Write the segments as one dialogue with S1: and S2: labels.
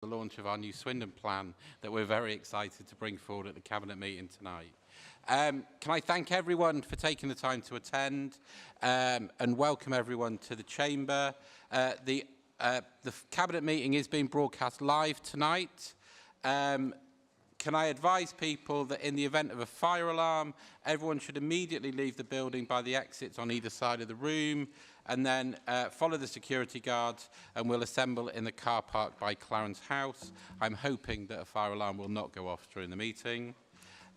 S1: the launch of our new Swindon plan that we're very excited to bring forward at the Cabinet meeting tonight. Can I thank everyone for taking the time to attend and welcome everyone to the Chamber. The Cabinet meeting is being broadcast live tonight. Can I advise people that in the event of a fire alarm, everyone should immediately leave the building by the exits on either side of the room and then follow the security guards and we'll assemble in the car park by Clarence House. I'm hoping that a fire alarm will not go off during the meeting.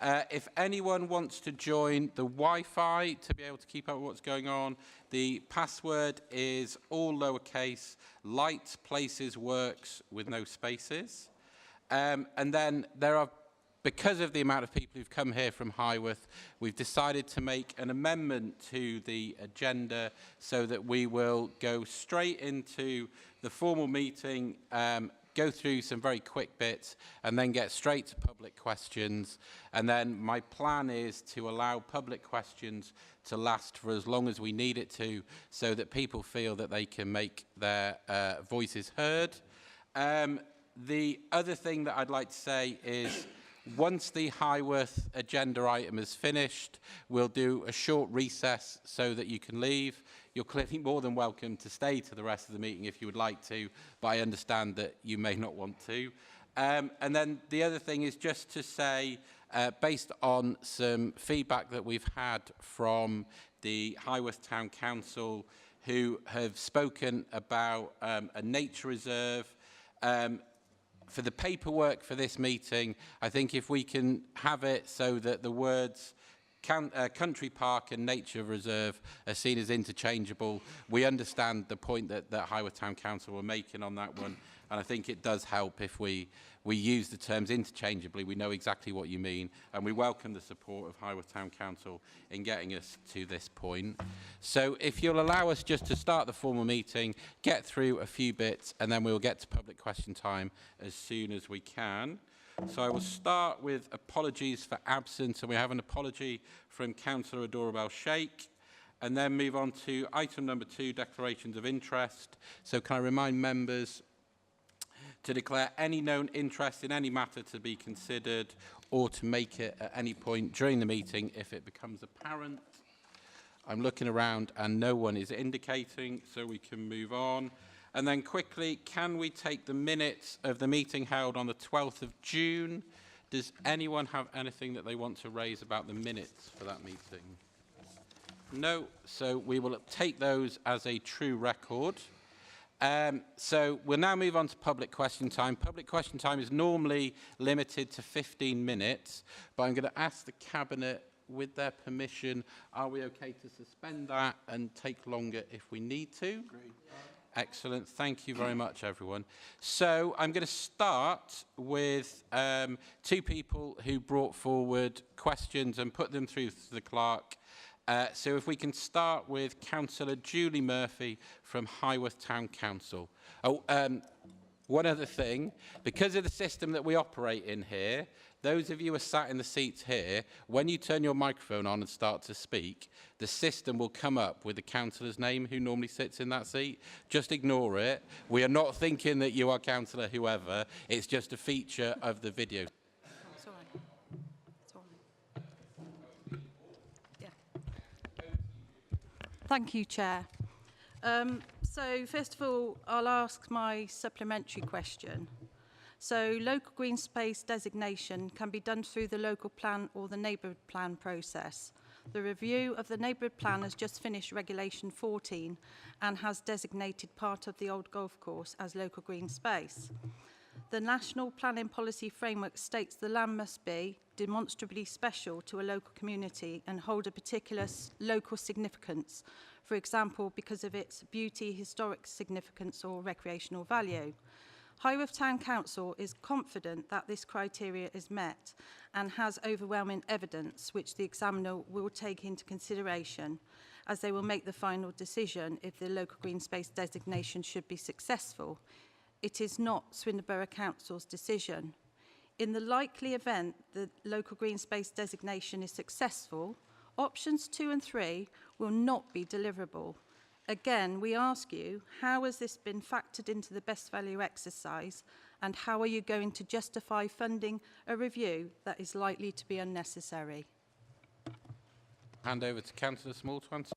S1: If anyone wants to join the Wi-Fi to be able to keep up with what's going on, the password is all lowercase, light places works with no spaces. And then there are, because of the amount of people who've come here from Highworth, we've decided to make an amendment to the agenda so that we will go straight into the formal meeting, go through some very quick bits and then get straight to public questions. And then my plan is to allow public questions to last for as long as we need it to so that people feel that they can make their voices heard. The other thing that I'd like to say is once the Highworth agenda item is finished, we'll do a short recess so that you can leave. You're clearly more than welcome to stay to the rest of the meeting if you would like to, but I understand that you may not want to. And then the other thing is just to say, based on some feedback that we've had from the Highworth Town Council, who have spoken about a nature reserve, for the paperwork for this meeting, I think if we can have it so that the words country park and nature reserve are seen as interchangeable, we understand the point that Highworth Town Council were making on that one, and I think it does help if we use the terms interchangeably. We know exactly what you mean, and we welcome the support of Highworth Town Council in getting us to this point. So if you'll allow us just to start the formal meeting, get through a few bits, and then we'll get to public question time as soon as we can. So I will start with apologies for absence, and we have an apology from Councillor Adorable Sheikh, and then move on to item number 2, declarations of interest. So can I remind members to declare any known interest in any matter to be considered or to make it at any point during the meeting if it becomes apparent. I'm looking around and no one is indicating, so we can move on. And then quickly, can we take the minutes of the meeting held on the 12th of June? Does anyone have anything that they want to raise about the minutes for that meeting? No, so we will take those as a true record. So we'll now move on to public question time. Public question time is normally limited to 15 minutes, but I'm going to ask the Cabinet, with their permission, are we okay to suspend that and take longer if we need to? Great. Excellent. Thank you very much, everyone. So I'm going to start with 2 people who brought forward questions and put them through to the clerk. So if we can start with Councillor Julie Murphy from Highworth Town Council. One other thing, because of the system that we operate in here, those of you who are sat in the seats here, when you turn your microphone on and start to speak, the system will come up with the councillor's name who normally sits in that seat. Just ignore it. We are not thinking that you are Councillor whoever. It's just a feature of the video.
S2: It's all right. It's all right. Yeah. Thank you, Chair. So first of all, I'll ask my supplementary question. So local green space designation can be done through the local plan or the neighbourhood plan process. The review of the neighbourhood plan has just finished Regulation 14 and has designated part of the old golf course as local green space. The National Planning Policy Framework states the land must be demonstrably special to a local community and hold a particular local significance, for example, because of its beauty, historic significance or recreational value. Highworth Town Council is confident that this criteria is met and has overwhelming evidence which the examiner will take into consideration as they will make the final decision if the local green space designation should be successful. It is not Swindon Borough Council's decision. In the likely event the local green space designation is successful, options 2 and 3 will not be deliverable. Again, we ask you, how has this been factored into the best value exercise And how are you going to justify funding a review that is likely to be unnecessary?
S1: Hand over to Councillor Small to answer.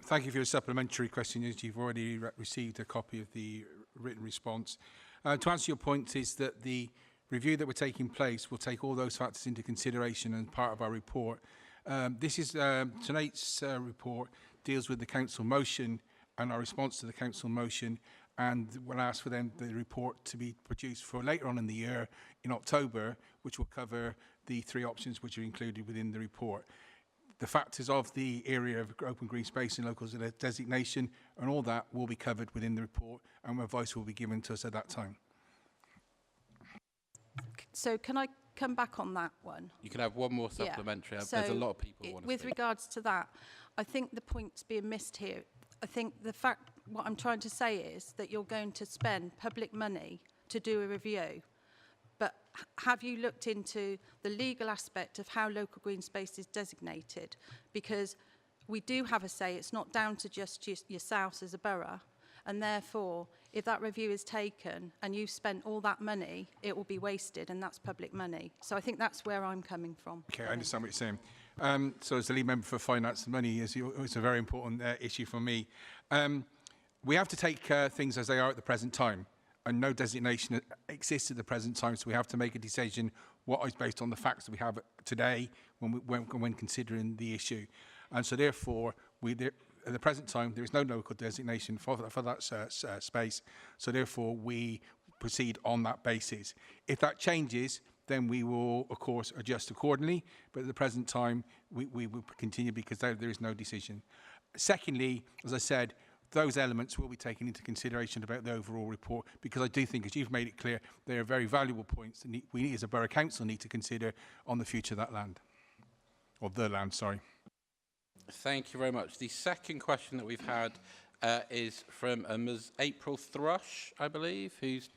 S3: Thank you for your supplementary question, as you've already received a copy of the written response. To answer your point is that the review that we're taking place will take all those factors into consideration and part of our report. Tonight's report deals with the council motion and our response to the council motion, and we'll ask for the report to be produced for later on in the year in October, which will cover the 3 options which are included within the report. The factors of the area of open green space and local designation and all that will be covered within the report, and advice will be given to us at that time.
S2: So can I come back on that one?
S1: You can have one more supplementary.
S2: Yeah.
S1: There's a lot of people who want to
S2: With
S1: speak.
S2: regards to that, I think the point's being missed here. I think what I'm trying to say is that you're going to spend public money to do a review. But have you looked into the legal aspect of how local green space is designated? Because we do have a say, it's not down to just yourselves as a borough. And therefore, if that review is taken and you've spent all that money, it will be wasted, and that's public money. So I think that's where I'm coming from.
S3: Okay, I understand what you're saying. So as the lead member for finance and money, it's a very important issue for me. We have to take things as they are at the present time. And no designation exists at the present time, so we have to make a decision what is based on the facts that we have today when considering the issue. And so therefore, at the present time, there is no local designation for that space, so therefore we proceed on that basis. If that changes, then we will, of course, adjust accordingly, but at the present time, we will continue because there is no decision. Secondly, as I said, those elements will be taken into consideration about the overall report, because I do think, as you've made it clear, they are very valuable points that we as a Borough Council need to consider on the future of that land. Or the land, sorry.
S1: Thank you very much. The second question that we've had is from Ms. April Thrush, I believe, who's...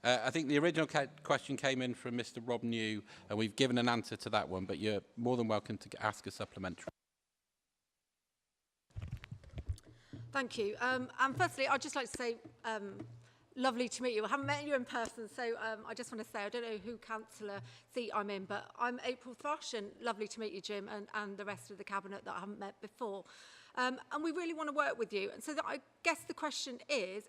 S1: I think the original question came in from Mr. Rob New, and we've given an answer to that one, but you're more than welcome to ask a supplementary.
S4: Thank you. And firstly, I'd just like to say, lovely to meet you. I haven't met you in person, so I just want to say, I don't know who councillor seat I'm in, but I'm April Thrush, and lovely to meet you, Jim, and the rest of the cabinet that I haven't met before. And we really want to work with you. And so I guess the question is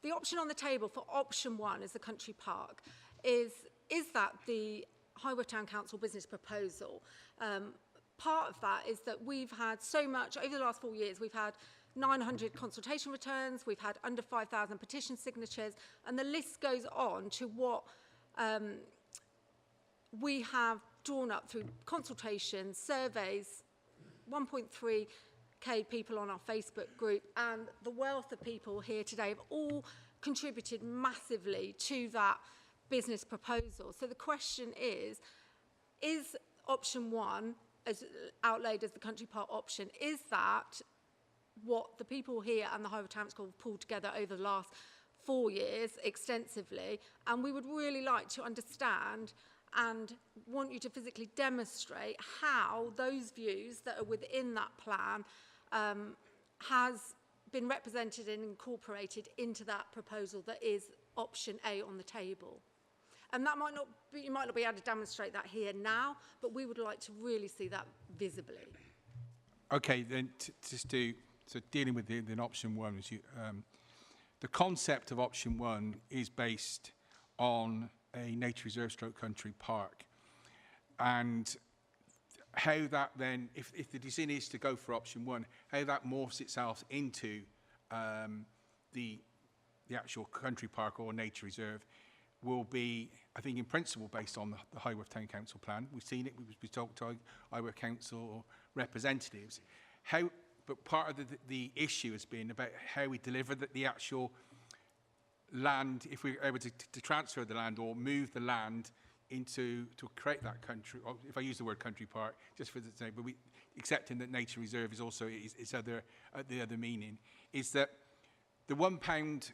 S4: the option on the table for option 1 is the country park. Is that the Highworth Town Council business proposal? Part of that is that we've had so much, over the last 4 years, we've had 900 consultation returns, we've had under 5,000 petition signatures, and the list goes on to what we have drawn up through consultations, surveys, 1.3k people on our Facebook group, and the wealth of people here today have all contributed massively to that business proposal. So the question is option 1, as outlaid as the country park option, is that what the people here and the Highworth Town Council have pulled together over the last 4 years extensively? And we would really like to understand and want you to physically demonstrate how those views that are within that plan has been represented and incorporated into that proposal that is option A on the table. And that might not be, you might not be able to demonstrate that here now, but we would like to really see that visibly.
S3: Okay, then so dealing with the option 1, is the concept of option 1 is based on a nature reserve stroke country park, and how that then, if the decision is to go for option 1, how that morphs itself into the actual country park or nature reserve will be, I think, in principle based on the Highworth Town Council plan. We've seen it, we've talked to Highworth Council representatives. But part of the issue has been about how we deliver the actual land, if we're able to transfer the land or move the land to create that country, or if I use the word country park, just for the sake, but accepting that nature reserve is also the other meaning, is that the £1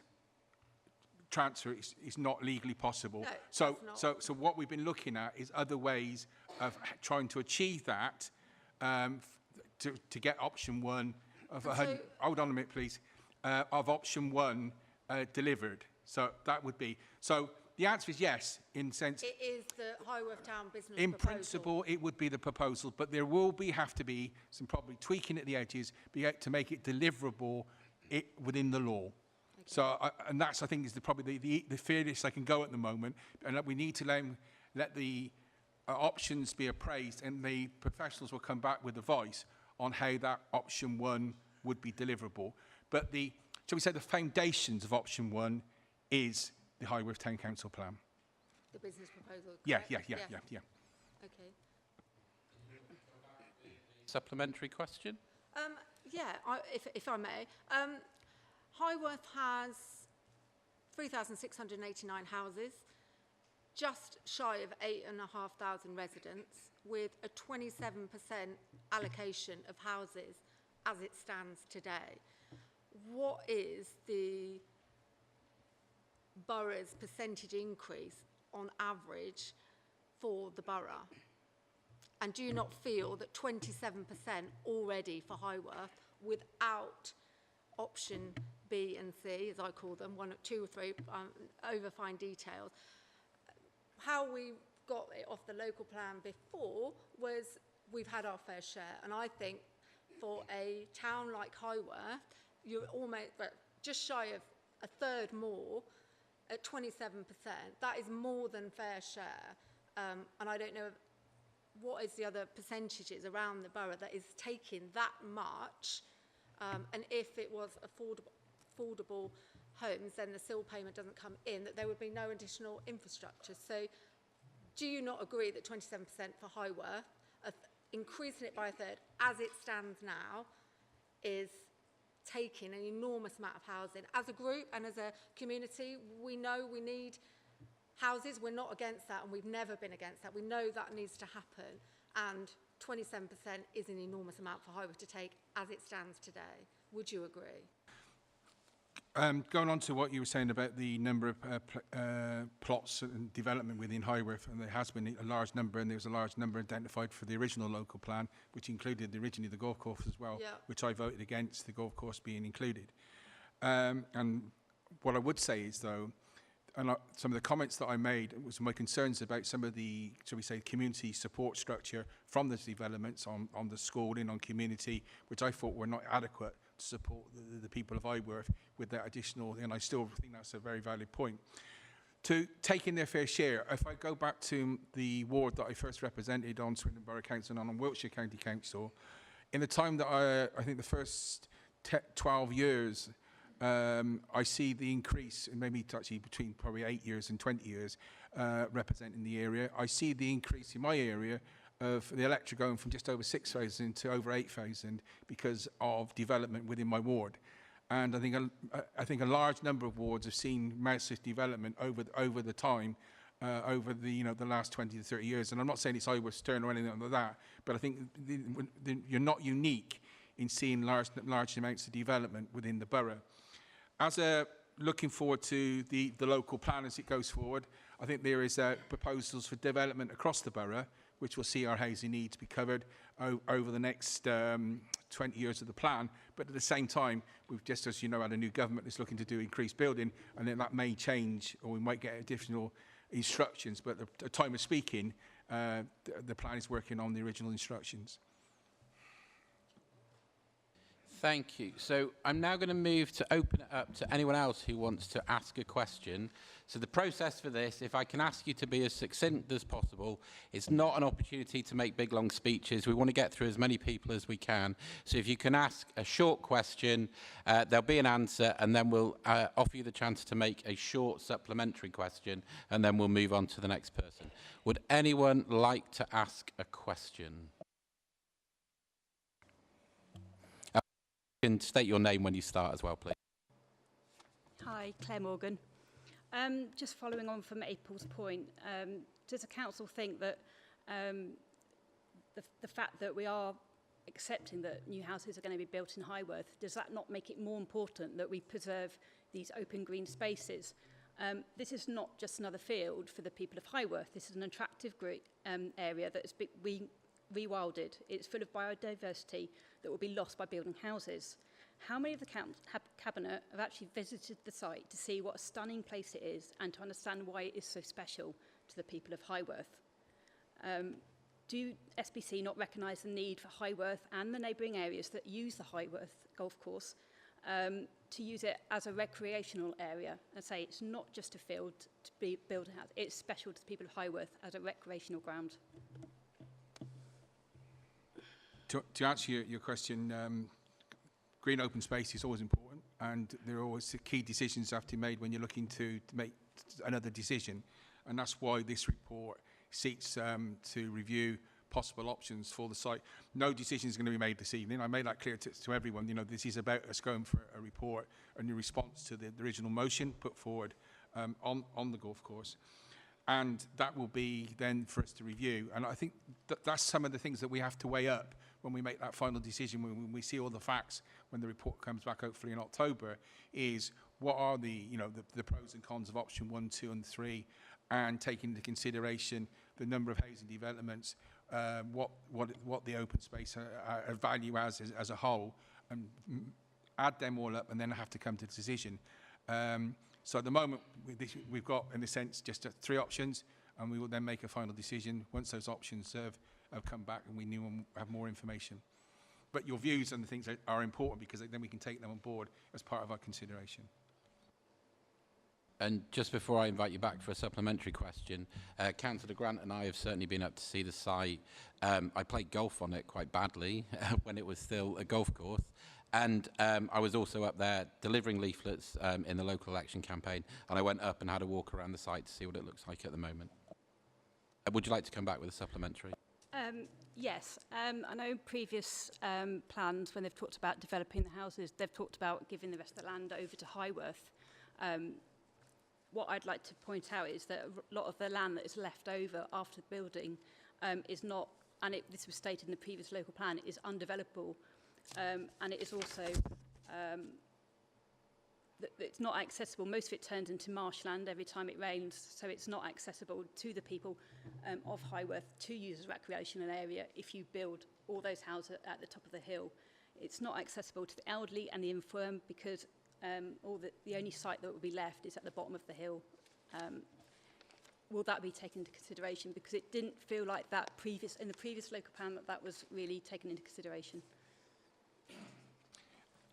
S3: transfer is not legally possible. No, so what we've been looking at is other ways of trying to achieve that, to get option 1 of hold on a minute, please, of option 1 delivered. So that would be, so the answer is yes, in the sense,
S4: It is the Highworth Town business
S3: in
S4: proposal.
S3: principle, it would be the proposal, but there will have to be some probably tweaking at the edges to make it deliverable within the law. Okay. So, and that's, I think, is probably the furthest I can go at the moment, and that we need to let the options be appraised, and the professionals will come back with advice on how that option 1 would be deliverable. But shall we say, the foundations of option 1 is the Highworth Town Council plan.
S4: The business proposal.
S3: Yeah.
S4: Okay.
S1: Supplementary question?
S4: If I may. Highworth has 3,689 houses, just shy of 8,500 residents, with a 27% allocation of houses as it stands today. What is the borough's percentage increase on average for the borough? And do you not feel that 27% already for Highworth, without option B and C, as I call them, 1, 2 or 3, over fine details, how we got it off the local plan before was we've had our fair share. And I think for a town like Highworth, you're almost just shy of a third more at 27%. That is more than fair share. And I don't know what is the other percentages around the borough that is taking that much. And if it was affordable homes, then the SIL payment doesn't come in, that there would be no additional infrastructure. So do you not agree that 27% for Highworth, increasing it by a third as it stands now, is taking an enormous amount of housing? As a group and as a community, we know we need houses. We're not against that, and we've never been against that. We know that needs to happen, and 27% is an enormous amount for Highworth to take as it stands today. Would you agree?
S3: Going on to what you were saying about the number of plots and development within Highworth, and there has been a large number, and there was a large number identified for the original local plan, which included originally the golf course as well, which I voted against the golf course being included. And what I would say is, though, and some of the comments that I made was my concerns about some of the, shall we say, community support structure from the developments on the schooling, on community, which I thought were not adequate to support the people of Highworth with that additional, and I still think that's a very valid point. To taking their fair share, if I go back to the ward that I first represented on Swindon Borough Council and on Wiltshire County Council, in the time that I think the first 12 years, I see the increase, and maybe actually between probably 8 years and 20 years, representing the area. I see the increase in my area of the electric going from just over 6,000 to over 8,000 because of development within my ward. And I think a large number of wards have seen massive development over the time, over the the last 20 to 30 years. And I'm not saying it's Highworth's turn or anything like that, but I think you're not unique in seeing large amounts of development within the borough. As looking forward to the local plan as it goes forward, I think there is proposals for development across the borough, which will see our housing needs be covered over the next 20 years of the plan. But at the same time, we've just, as you know, had a new government that's looking to do increased building, and then that may change, or we might get additional instructions. But at the time of speaking, the plan is working on the original instructions.
S1: Thank you. So I'm now going to move to open it up to anyone else who wants to ask a question. So the process for this, if I can ask you to be as succinct as possible, it's not an opportunity to make big, long speeches. We want to get through as many people as we can. So if you can ask a short question, there'll be an answer, and then we'll offer you the chance to make a short supplementary question, and then we'll move on to the next person. Would anyone like to ask a question? You can state your name when you start as well, please.
S5: Hi, Claire Morgan. Just following on from April's point, does the council think that the fact that we are accepting that new houses are going to be built in Highworth, does that not make it more important that we preserve these open green spaces? This is not just another field for the people of Highworth. This is an attractive area that has been rewilded. It's full of biodiversity that will be lost by building houses. How many of the Cabinet have actually visited the site to see what a stunning place it is and to understand why it is so special to the people of Highworth? Do SBC not recognise the need for Highworth and the neighbouring areas that use the Highworth golf course to use it as a recreational area? And say it's not just a field to be built out, it's special to the people of Highworth as a recreational ground.
S3: To answer your question, green open space is always important, and there are always key decisions have to be made when you're looking to make another decision, and that's why this report seeks to review possible options for the site. No decision is going to be made this evening. I made that clear to everyone. You know, this is about us going for a report and in response to the original motion put forward on the golf course. And that will be then for us to review. And I think that's some of the things that we have to weigh up when we make that final decision, when we see all the facts, when the report comes back hopefully in October, is what are the pros and cons of option 1, 2 and 3, and taking into consideration the number of housing developments, what the open space value as a whole, and add them all up and then have to come to a decision. So at the moment, we've got, in a sense, just 3 options, and we will then make a final decision once those options have come back and we have more information. But your views and the things are important because then we can take them on board as part of our consideration.
S1: And just before I invite you back for a supplementary question, Councillor Grant and I have certainly been up to see the site. I played golf on it quite badly when it was still a golf course. And I was also up there delivering leaflets in the local election campaign. And I went up and had a walk around the site to see what it looks like at the moment. Would you like to come back with a supplementary?
S5: Yes. I know previous plans, when they've talked about developing the houses, they've talked about giving the rest of the land over to Highworth. What I'd like to point out is that a lot of the land that is left over after the building is not, and this was stated in the previous local plan, is undevelopable. And it is also, it's not accessible. Most of it turns into marshland every time it rains, so it's not accessible to the people of Highworth to use as a recreational area if you build all those houses at the top of the hill. It's not accessible to the elderly and the infirm because the only site that will be left is at the bottom of the hill. Will that be taken into consideration? Because it didn't feel like that in the previous local plan that was really taken into consideration.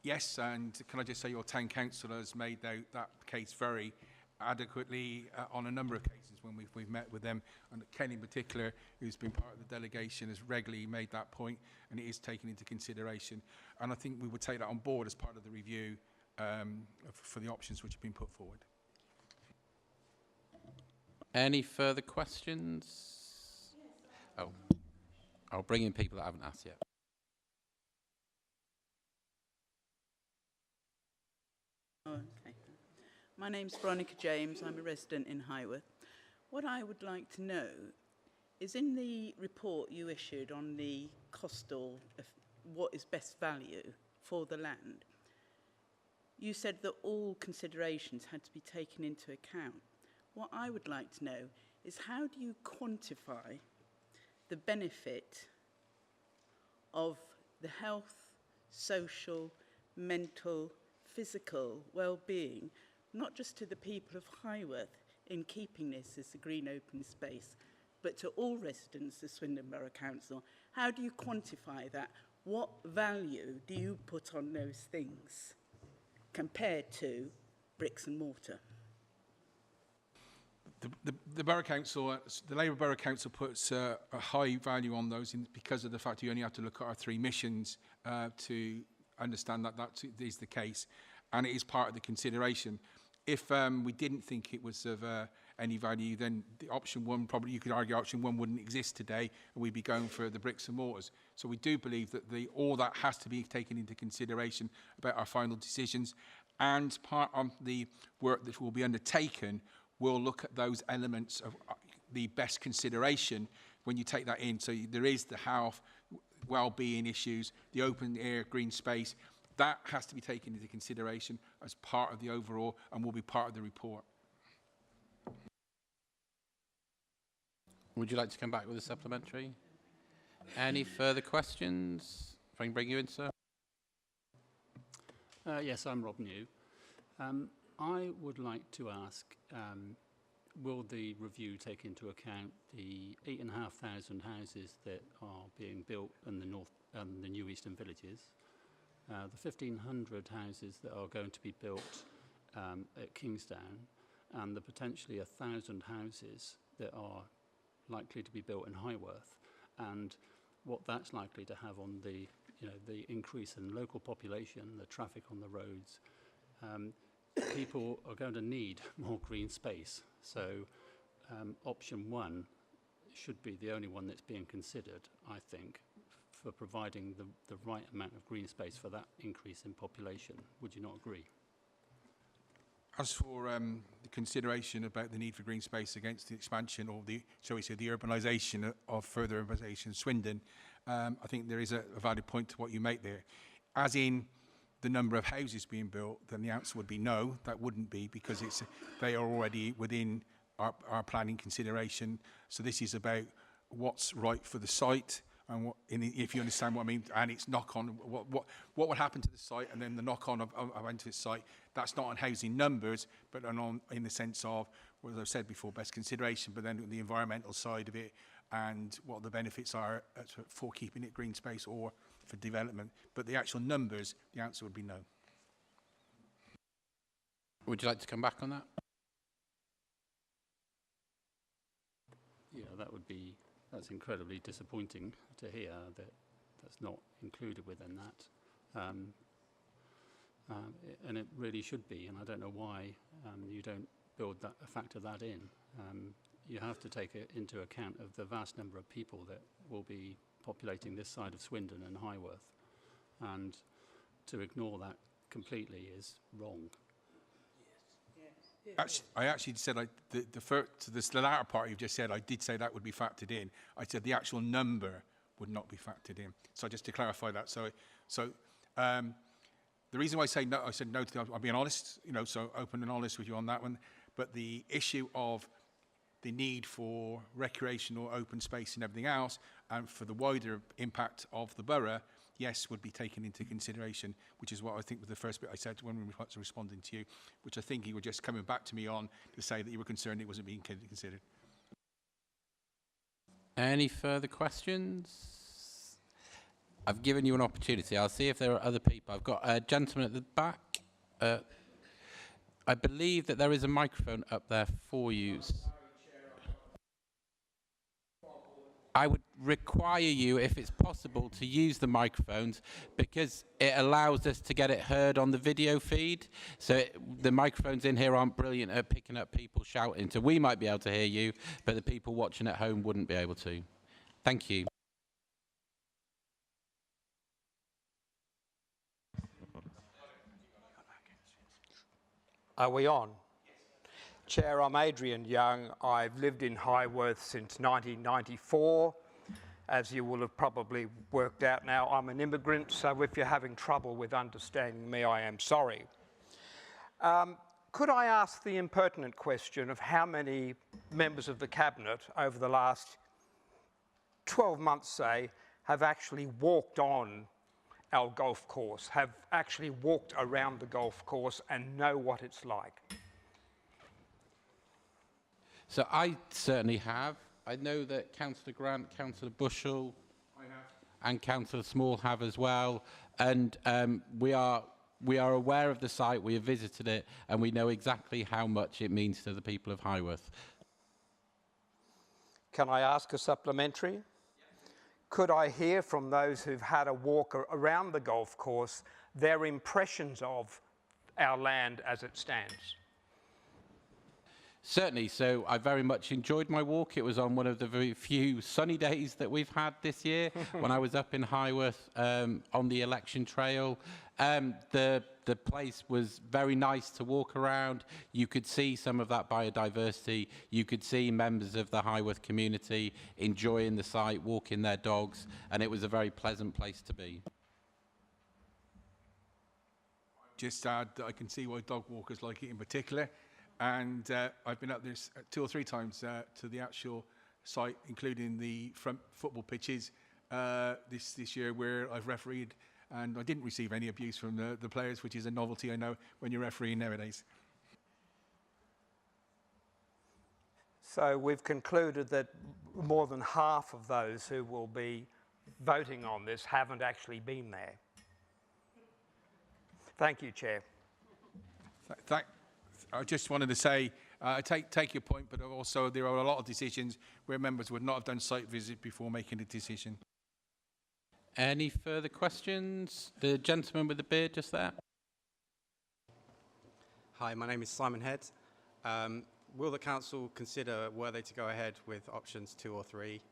S3: Yes, and can I just say your town councillor has made that case very adequately on a number of cases when we've met with them, and Ken in particular, who's been part of the delegation, has regularly made that point, and it is taken into consideration. And I think we would take that on board as part of the review for the options which have been put forward.
S1: Any further questions? Oh, I'll bring in people that haven't asked yet.
S6: Okay. My name's Veronica James. I'm a resident in Highworth. What I would like to know is in the report you issued on the costal of what is best value for the land, you said that all considerations had to be taken into account. What I would like to know is how do you quantify the benefit of the health, social, mental, physical well-being, not just to the people of Highworth in keeping this as a green open space, but to all residents of Swindon Borough Council? How do you quantify that? What value do you put on those things compared to bricks and mortar?
S3: The Borough Council, the Labour Borough Council puts a high value on those because of the fact you only have to look at our 3 missions to understand that is the case, and it is part of the consideration. If we didn't think it was of any value, then the option 1, probably you could argue option 1 wouldn't exist today, and we'd be going for the bricks and mortars. So we do believe that all that has to be taken into consideration about our final decisions, and part of the work that will be undertaken will look at those elements of the best consideration when you take that in. So there is the health, well-being issues, the open air, green space. That has to be taken into consideration as part of the overall and will be part of the report.
S1: Would you like to come back with a supplementary? Any further questions? If I can bring you in, sir.
S7: Yes, I'm Rob New. I would like to ask, will the review take into account the 8,500 houses that are being built in the north, the new eastern villages, the 1,500 houses that are going to be built at Kingsdown, and the potentially 1,000 houses that are likely to be built in Highworth, and what that's likely to have on the, the increase in local population, the traffic on the roads. People are going to need more green space. So option one should be the only one that's being considered, I think, for providing the right amount of green space for that increase in population. Would you not agree?
S3: As for the consideration about the need for green space against the expansion or the, shall we say, the urbanisation of further urbanisation in Swindon, I think there is a valid point to what you make there. As in the number of houses being built, then the answer would be no, that wouldn't be, because they are already within our planning consideration. So this is about what's right for the site, and if you understand what I mean, and its knock-on, what would happen to the site, and then the knock-on of into its site. That's not on housing numbers, but in the sense of, well, as I've said before, best consideration, but then the environmental side of it, and what the benefits are for keeping it green space or for development. But the actual numbers, the answer would be no.
S1: Would you like to come back on that?
S7: Yeah, that's incredibly disappointing to hear that that's not included within that. And it really should be, and I don't know why you don't factor that in. You have to take it into account of the vast number of people that will be populating this side of Swindon and Highworth, and to ignore that completely is wrong.
S3: I actually said the latter part you've just said, I did say that would be factored in. I said the actual number would not be factored in. So just to clarify that. So the reason why I said no to that, I'm being honest, so open and honest with you on that one. But the issue of the need for recreational open space and everything else, and for the wider impact of the borough, yes, would be taken into consideration, which is what I think was the first bit I said when we were responding to you, which I think you were just coming back to me on to say that you were concerned it wasn't being considered.
S1: Any further questions? I've given you an opportunity. I'll see if there are other people. I've got a gentleman at the back. I believe that there is a microphone up there for you. I would require you, if it's possible, to use the microphones, because it allows us to get it heard on the video feed. So the microphones in here aren't brilliant at picking up people shouting. So we might be able to hear you, but the people watching at home wouldn't be able to. Thank you.
S8: Are we on? Chair, I'm Adrian Young. I've lived in Highworth since 1994. As you will have probably worked out now, I'm an immigrant, so if you're having trouble with understanding me, I am sorry. Could I ask the impertinent question of how many members of the Cabinet over the last 12 months, say, have actually walked on our golf course, have actually walked around the golf course and know what it's like?
S1: So I certainly have. I know that Councillor Grant, Councillor Bushell, and Councillor Small have as well. And we are aware of the site. We have visited it, and we know exactly how much it means to the people of Highworth.
S8: Can I ask a supplementary? Could I hear from those who've had a walk around the golf course their impressions of our land as it stands?
S1: Certainly. So I very much enjoyed my walk. It was on one of the very few sunny days that we've had this year when I was up in Highworth on the election trail. The place was very nice to walk around. You could see some of that biodiversity. You could see members of the Highworth community enjoying the site, walking their dogs, and it was a very pleasant place to be.
S3: Just add that I can see why dog walkers like it in particular. And I've been up there 2 or 3 times to the actual site, including the front football pitches this year, where I've refereed and I didn't receive any abuse from the players, which is a novelty, I know, when you're refereeing nowadays.
S8: So we've concluded that more than half of those who will be voting on this haven't actually been there. Thank you, Chair.
S3: I just wanted to say, take your point, but also there are a lot of decisions where members would not have done site visit before making a decision.
S1: Any further questions? The gentleman with the beard just there.
S9: Hi, my name is Simon Head. Will the council consider were they to go ahead with options 2 or 3,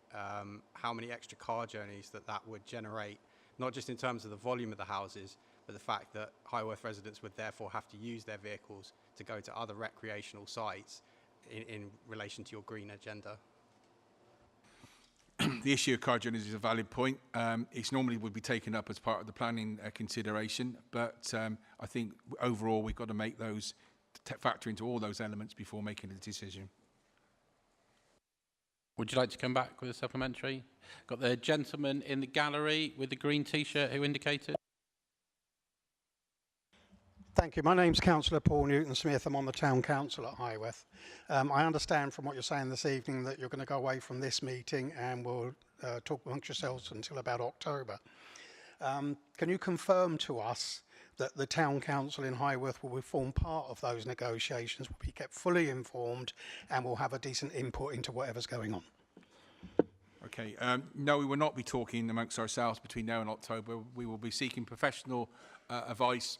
S9: how many extra car journeys that would generate, not just in terms of the volume of the houses, but the fact that Highworth residents would therefore have to use their vehicles to go to other recreational sites in relation to your green agenda?
S3: The issue of car journeys is a valid point. It's normally would be taken up as part of the planning consideration, but I think overall we've got to make those, factor into all those elements before making a decision.
S1: Would you like to come back with a supplementary? Got the gentleman in the gallery with the green T-shirt who indicated.
S10: Thank you. My name's Councillor Paul Newton-Smith. I'm on the Town Council at Highworth. I understand from what you're saying this evening that you're going to go away from this meeting and we'll talk amongst yourselves until about October. Can you confirm to us that the Town Council in Highworth will form part of those negotiations, will be kept fully informed and will have a decent input into whatever's going on?
S3: Okay, no, we will not be talking amongst ourselves between now and October. We will be seeking professional advice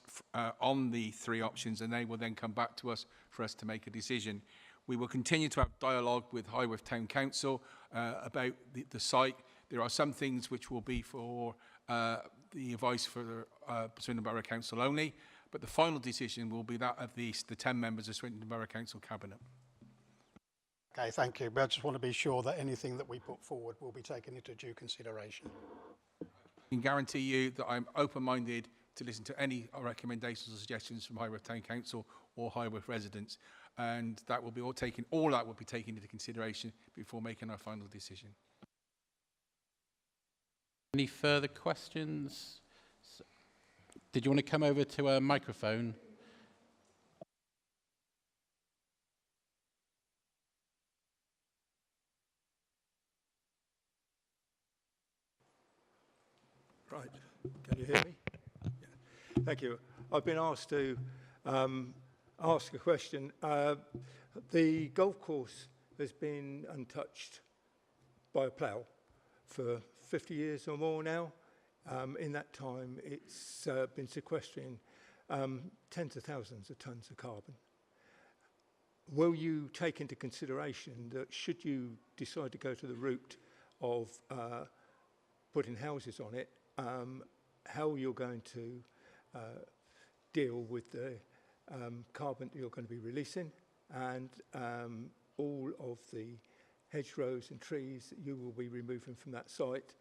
S3: on the 3 options, and they will then come back to us for us to make a decision. We will continue to have dialogue with Highworth Town Council about the site. There are some things which will be for the advice for Swindon Borough Council only, but the final decision will be that of the 10 members of Swindon Borough Council Cabinet.
S10: Okay, thank you. But I just want to be sure that anything that we put forward will be taken into due consideration.
S3: I can guarantee you that I'm open-minded to listen to any recommendations or suggestions from Highworth Town Council or Highworth residents, and that will be all that will be taken into consideration before making our final decision.
S1: Any further questions? Did you want to come over to a microphone?
S11: Right, can you hear me? Yeah. Thank you. I've been asked to ask a question. The golf course has been untouched by a plough for 50 years or more now. In that time, it's been sequestering tens of thousands of tonnes of carbon. Will you take into consideration that should you decide to go to the route of putting houses on it, how you're going to deal with the carbon that you're going to be releasing, and all of the hedgerows and trees that you will be removing from that site.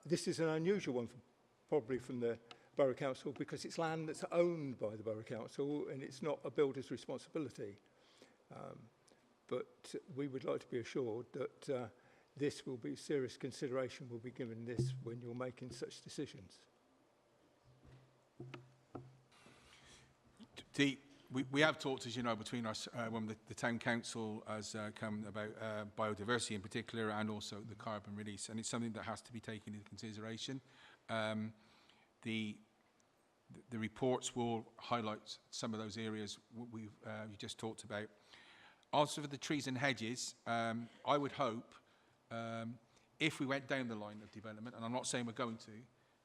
S11: This is an unusual one, probably from the Borough Council, because it's land that's owned by the Borough Council and it's not a builder's responsibility. But we would like to be assured that this will be serious consideration will be given this when you're making such decisions.
S3: We have talked, as you know, between us when the Town Council has come about biodiversity in particular, and also the carbon release, and it's something that has to be taken into consideration. The reports will highlight some of those areas you just talked about. Also for the trees and hedges, I would hope if we went down the line of development, and I'm not saying we're going to,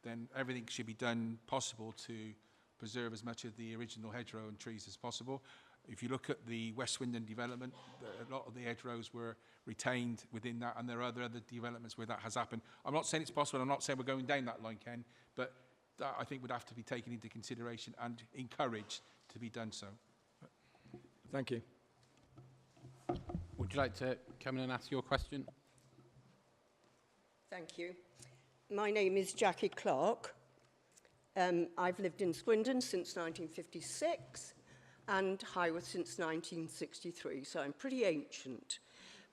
S3: then everything should be done possible to preserve as much of the original hedgerow and trees as possible. If you look at the West Swindon development, a lot of the hedgerows were retained within that, and there are other developments where that has happened. I'm not saying it's possible, I'm not saying we're going down that line, Ken, but that I think would have to be taken into consideration and encouraged to be done so.
S11: Thank you.
S1: Would you like to come in and ask your question?
S12: Thank you. My name is Jackie Clark. I've lived in Swindon since 1956 and Highworth since 1963, so I'm pretty ancient.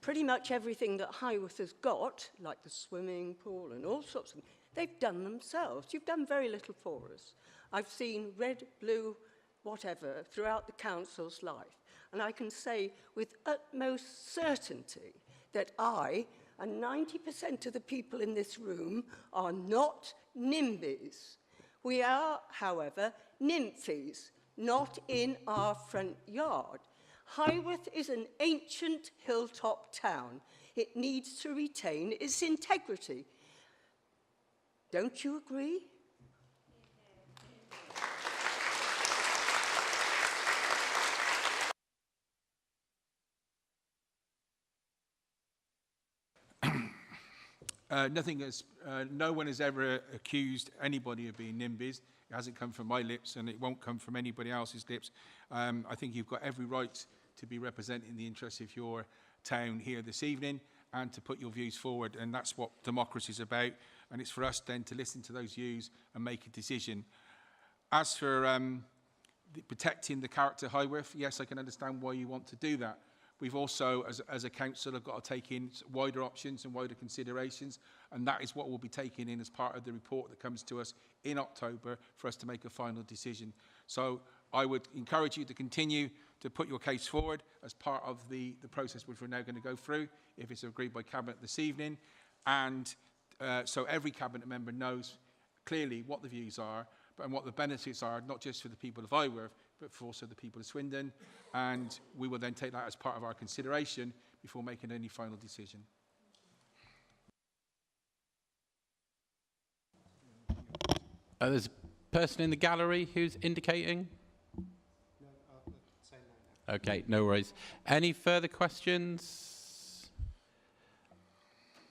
S12: Pretty much everything that Highworth has got, like the swimming pool and all sorts of They've done themselves. You've done very little for us. I've seen red, blue, whatever, throughout the council's life. And I can say with utmost certainty that I and 90% of the people in this room are not NIMBYs. We are, however, nymphies, not in our front yard. Highworth is an ancient hilltop town. It needs to retain its integrity. Don't you agree?
S3: No one has ever accused anybody of being NIMBYs. It hasn't come from my lips, and it won't come from anybody else's lips. I think you've got every right to be representing the interests of your town here this evening and to put your views forward, and that's what democracy is about, and it's for us then to listen to those views and make a decision. As for protecting the character of Highworth, yes, I can understand why you want to do that. We've also, as a council, have got to take in wider options and wider considerations, and that is what we'll be taking in as part of the report that comes to us in October for us to make a final decision. So I would encourage you to continue to put your case forward as part of the process which we're now going to go through, if it's agreed by Cabinet this evening. And so every Cabinet member knows clearly what the views are and what the benefits are, not just for the people of Highworth, but for also the people of Swindon. And we will then take that as part of our consideration before making any final decision.
S1: There's a person in the gallery who's indicating? Okay, no worries. Any further questions?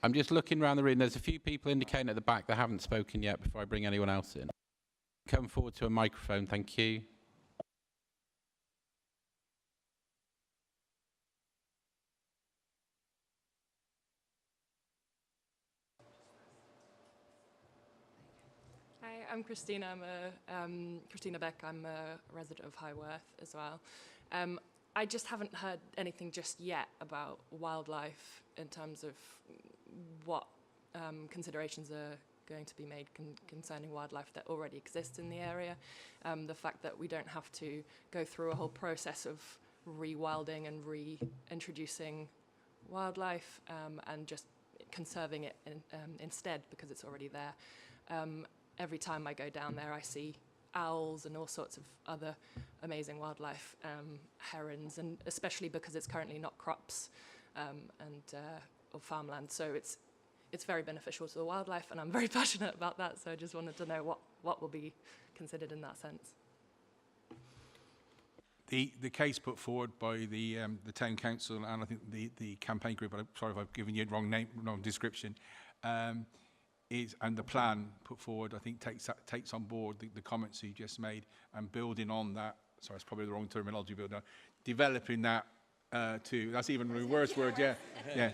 S1: I'm just looking around the room. There's a few people indicating at the back that haven't spoken yet before I bring anyone else in. Come forward to a microphone, thank you.
S13: Hi, I'm Christina. I'm Christina Beck. I'm a resident of Highworth as well. I just haven't heard anything just yet about wildlife in terms of what considerations are going to be made concerning wildlife that already exists in the area. The fact that we don't have to go through a whole process of rewilding and reintroducing wildlife and just conserving it instead because it's already there. Every time I go down there, I see owls and all sorts of other amazing wildlife, herons, and especially because it's currently not crops or farmland. So it's very beneficial to the wildlife, and I'm very passionate about that. So I just wanted to know what will be considered in that sense.
S3: The case put forward by the town council and I think the campaign group, I'm sorry if I've given you the wrong name, wrong description, and the plan put forward, I think takes on board the comments you just made and building on that. Sorry, it's probably the wrong terminology, building on, developing that that's even a worse word, yeah, yeah.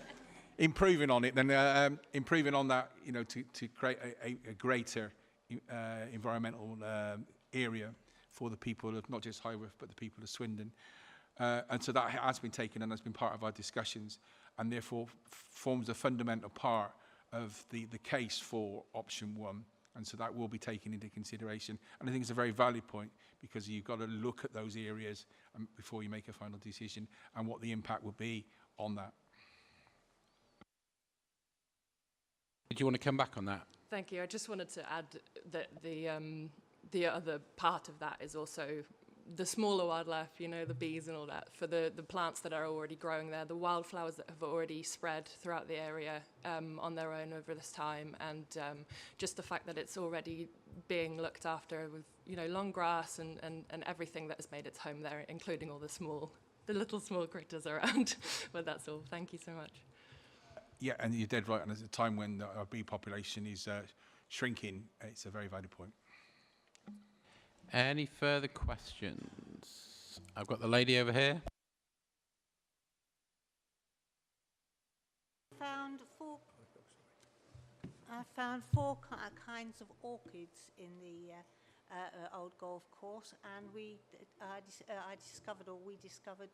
S3: Improving on it, then improving on that, you know, to create a greater environmental area for the people of not just Highworth but the people of Swindon, and so that has been taken and has been part of our discussions, and therefore forms a fundamental part of the case for option one, and so that will be taken into consideration. And I think it's a very valid point because you've got to look at those areas before you make a final decision and what the impact will be on that.
S1: Did you want to come back on that?
S13: Thank you. I just wanted to add that the other part of that is also the smaller wildlife, you know, the bees and all that, for the plants that are already growing there, the wildflowers that have already spread throughout the area on their own over this time, and just the fact that it's already being looked after with, you know, long grass and everything that has made its home there, including all the little small critters around. But that's all. Thank you so much.
S3: Yeah, and you're dead right. And at a time when our bee population is shrinking, it's a very valid point.
S1: Any further questions? I've got the lady over here.
S14: I found four kinds of orchids in the old golf course, and we discovered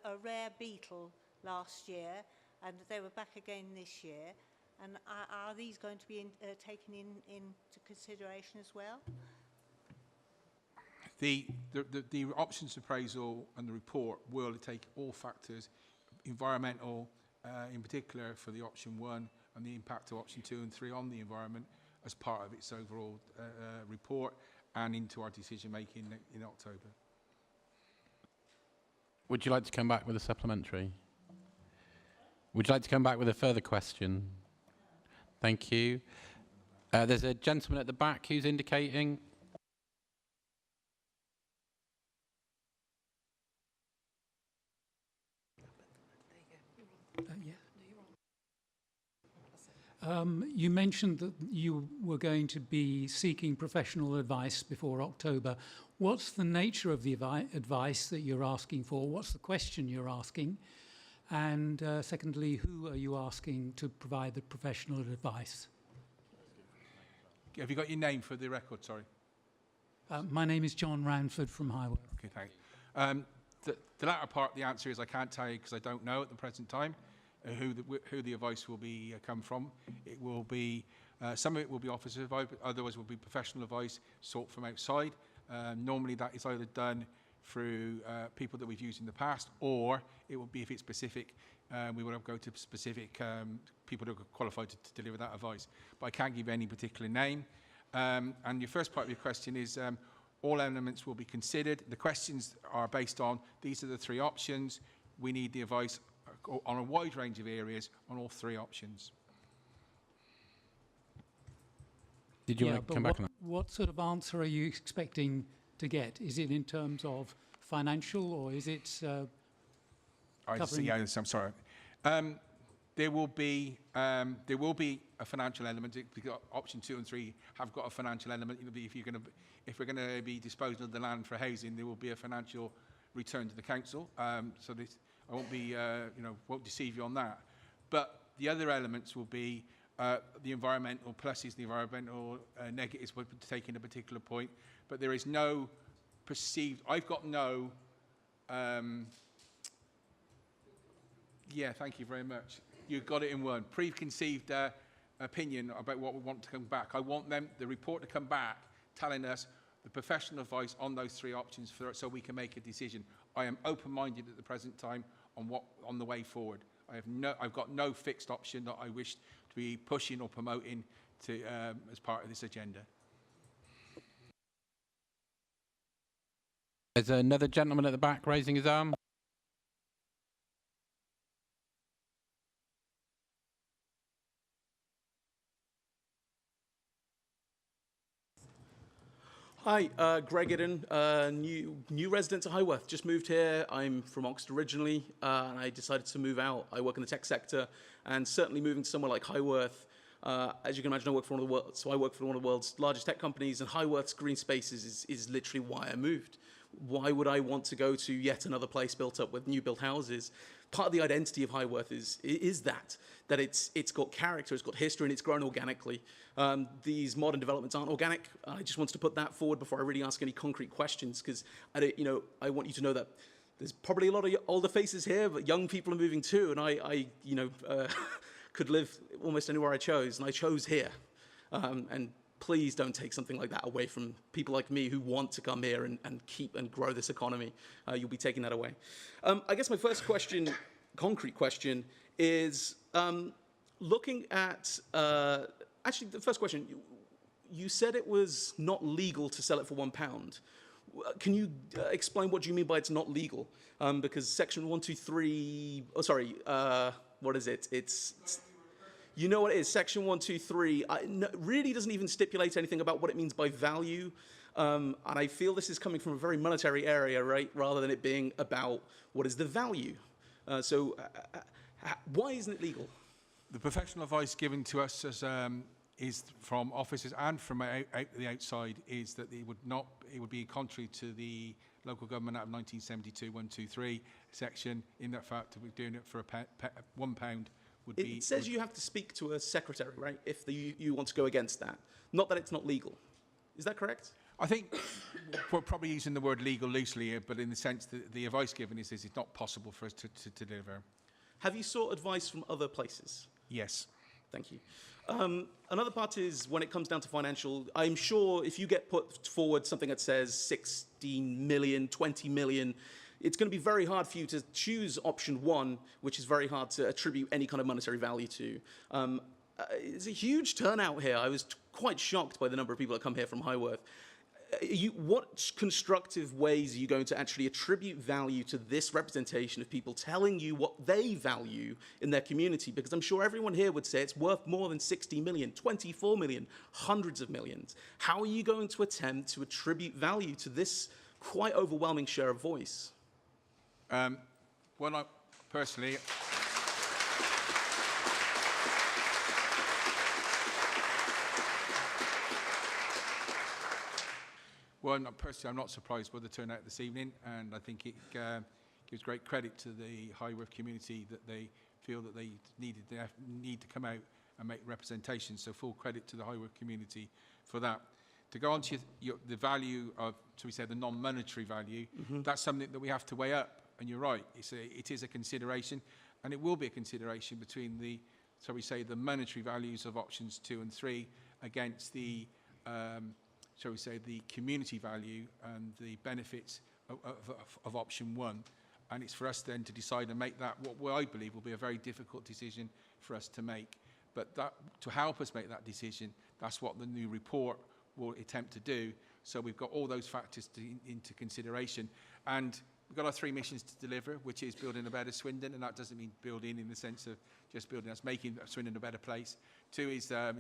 S14: a rare beetle last year, and they were back again this year. And are these going to be taken into consideration as well?
S3: The options appraisal and the report will take all factors, environmental in particular for the option 1 and the impact of option 2 and 3 on the environment as part of its overall report and into our decision making in October.
S1: Would you like to come back with a supplementary? Would you like to come back with a further question? Thank you. There's a gentleman at the back who's indicating.
S15: You mentioned that you were going to be seeking professional advice before October. What's the nature of the advice that you're asking for? What's the question you're asking? And secondly, who are you asking to provide the professional advice?
S3: Have you got your name for the record, sorry?
S15: My name is John Ranford from Highworth.
S3: Okay, thanks. The latter part, the answer is I can't tell you because I don't know at the present time who the advice will be come from. It will be, some of it will be officer advice, but others will be professional advice sought from outside. Normally that is either done through people that we've used in the past, or it will be, if it's specific, we will go to specific people who are qualified to deliver that advice. But I can't give any particular name. And your first part of your question is, all elements will be considered. The questions are based on, these are the 3 options. We need the advice on a wide range of areas on all 3 options.
S1: Did you want to come back on that?
S15: What sort of answer are you expecting to get? Is it in terms of financial, or is it covering?
S3: Yeah, I'm sorry. There will be a financial element. Because option 2 and 3 have got a financial element. If we're going to be disposing of the land for housing, there will be a financial return to the council. So this, I won't be, won't deceive you on that. But the other elements will be the environmental pluses, the environmental negatives we're taking a particular point. But there is no perceived, I've got no, yeah, thank you very much. You've got it in one. Preconceived opinion about what we want to come back. I want the report to come back telling us the professional advice on those 3 options so we can make a decision. I am open-minded at the present time on the way forward. I've got no fixed option that I wish to be pushing or promoting to as part of this agenda.
S1: There's another gentleman at the back raising his arm.
S16: Hi, Greg Idden, new resident of Highworth. Just moved here. I'm from Oxford originally, and I decided to move out. I work in the tech sector, and certainly moving to somewhere like Highworth, as you can imagine, I work for one of the world's largest tech companies, and Highworth's green spaces is literally why I moved. Why would I want to go to yet another place built up with new built houses? Part of the identity of Highworth is that it's got character, it's got history, and it's grown organically. These modern developments aren't organic. I just wanted to put that forward before I really ask any concrete questions, because I want you to know that there's probably a lot of older faces here, but young people are moving too, and I could live almost anywhere I chose, and I chose here. And please don't take something like that away from people like me who want to come here and keep and grow this economy. You'll be taking that away. I guess my first question, concrete question, is looking at, actually the first question, you said it was not legal to sell it for £1. Can you explain what you mean by it's not legal? Because section 123, oh sorry, what is it? It's you know what it is, section 123 really doesn't even stipulate anything about what it means by value. And I feel this is coming from a very monetary area, right, rather than it being about what is the value. So why isn't it legal?
S3: The professional advice given to us is from officers and from the outside is that it would be contrary to the Local Government Act of 1972, 123 section, in that fact that we're doing it for £1 would be...
S16: It says you have to speak to a secretary, right, if you want to go against that. Not that it's not legal. Is that correct?
S3: I think we're probably using the word legal loosely here, but in the sense that the advice given is it's not possible for us to deliver.
S16: Have you sought advice from other places?
S3: Yes.
S16: Thank you. Another part is when it comes down to financial, I'm sure if you get put forward something that says 16 million, 20 million, it's going to be very hard for you to choose option one, which is very hard to attribute any kind of monetary value to. It's a huge turnout here. I was quite shocked by the number of people that come here from Highworth. What constructive ways are you going to actually attribute value to this representation of people telling you what they value in their community? Because I'm sure everyone here would say it's worth more than 60 million, 24 million, hundreds of millions. How are you going to attempt to attribute value to this quite overwhelming share of voice?
S3: Well, I personally... Well, personally, I'm not surprised by the turnout this evening, and I think it gives great credit to the Highworth community that they feel that they need to come out and make representation. So full credit to the Highworth community for that. To go on to the value of, so we say, the non-monetary value, that's something that we have to weigh up. And you're right, it is a consideration, and it will be a consideration between the, so we say, the monetary values of options 2 and 3 against the shall we say, the community value and the benefits of option 1. And it's for us then to decide and make that what I believe will be a very difficult decision for us to make. But that, to help us make that decision, that's what the new report will attempt to do. So we've got all those factors into consideration. And we've got our 3 missions to deliver, which is building a better Swindon, and that doesn't mean building in the sense of just building us, making Swindon a better place. 2 is the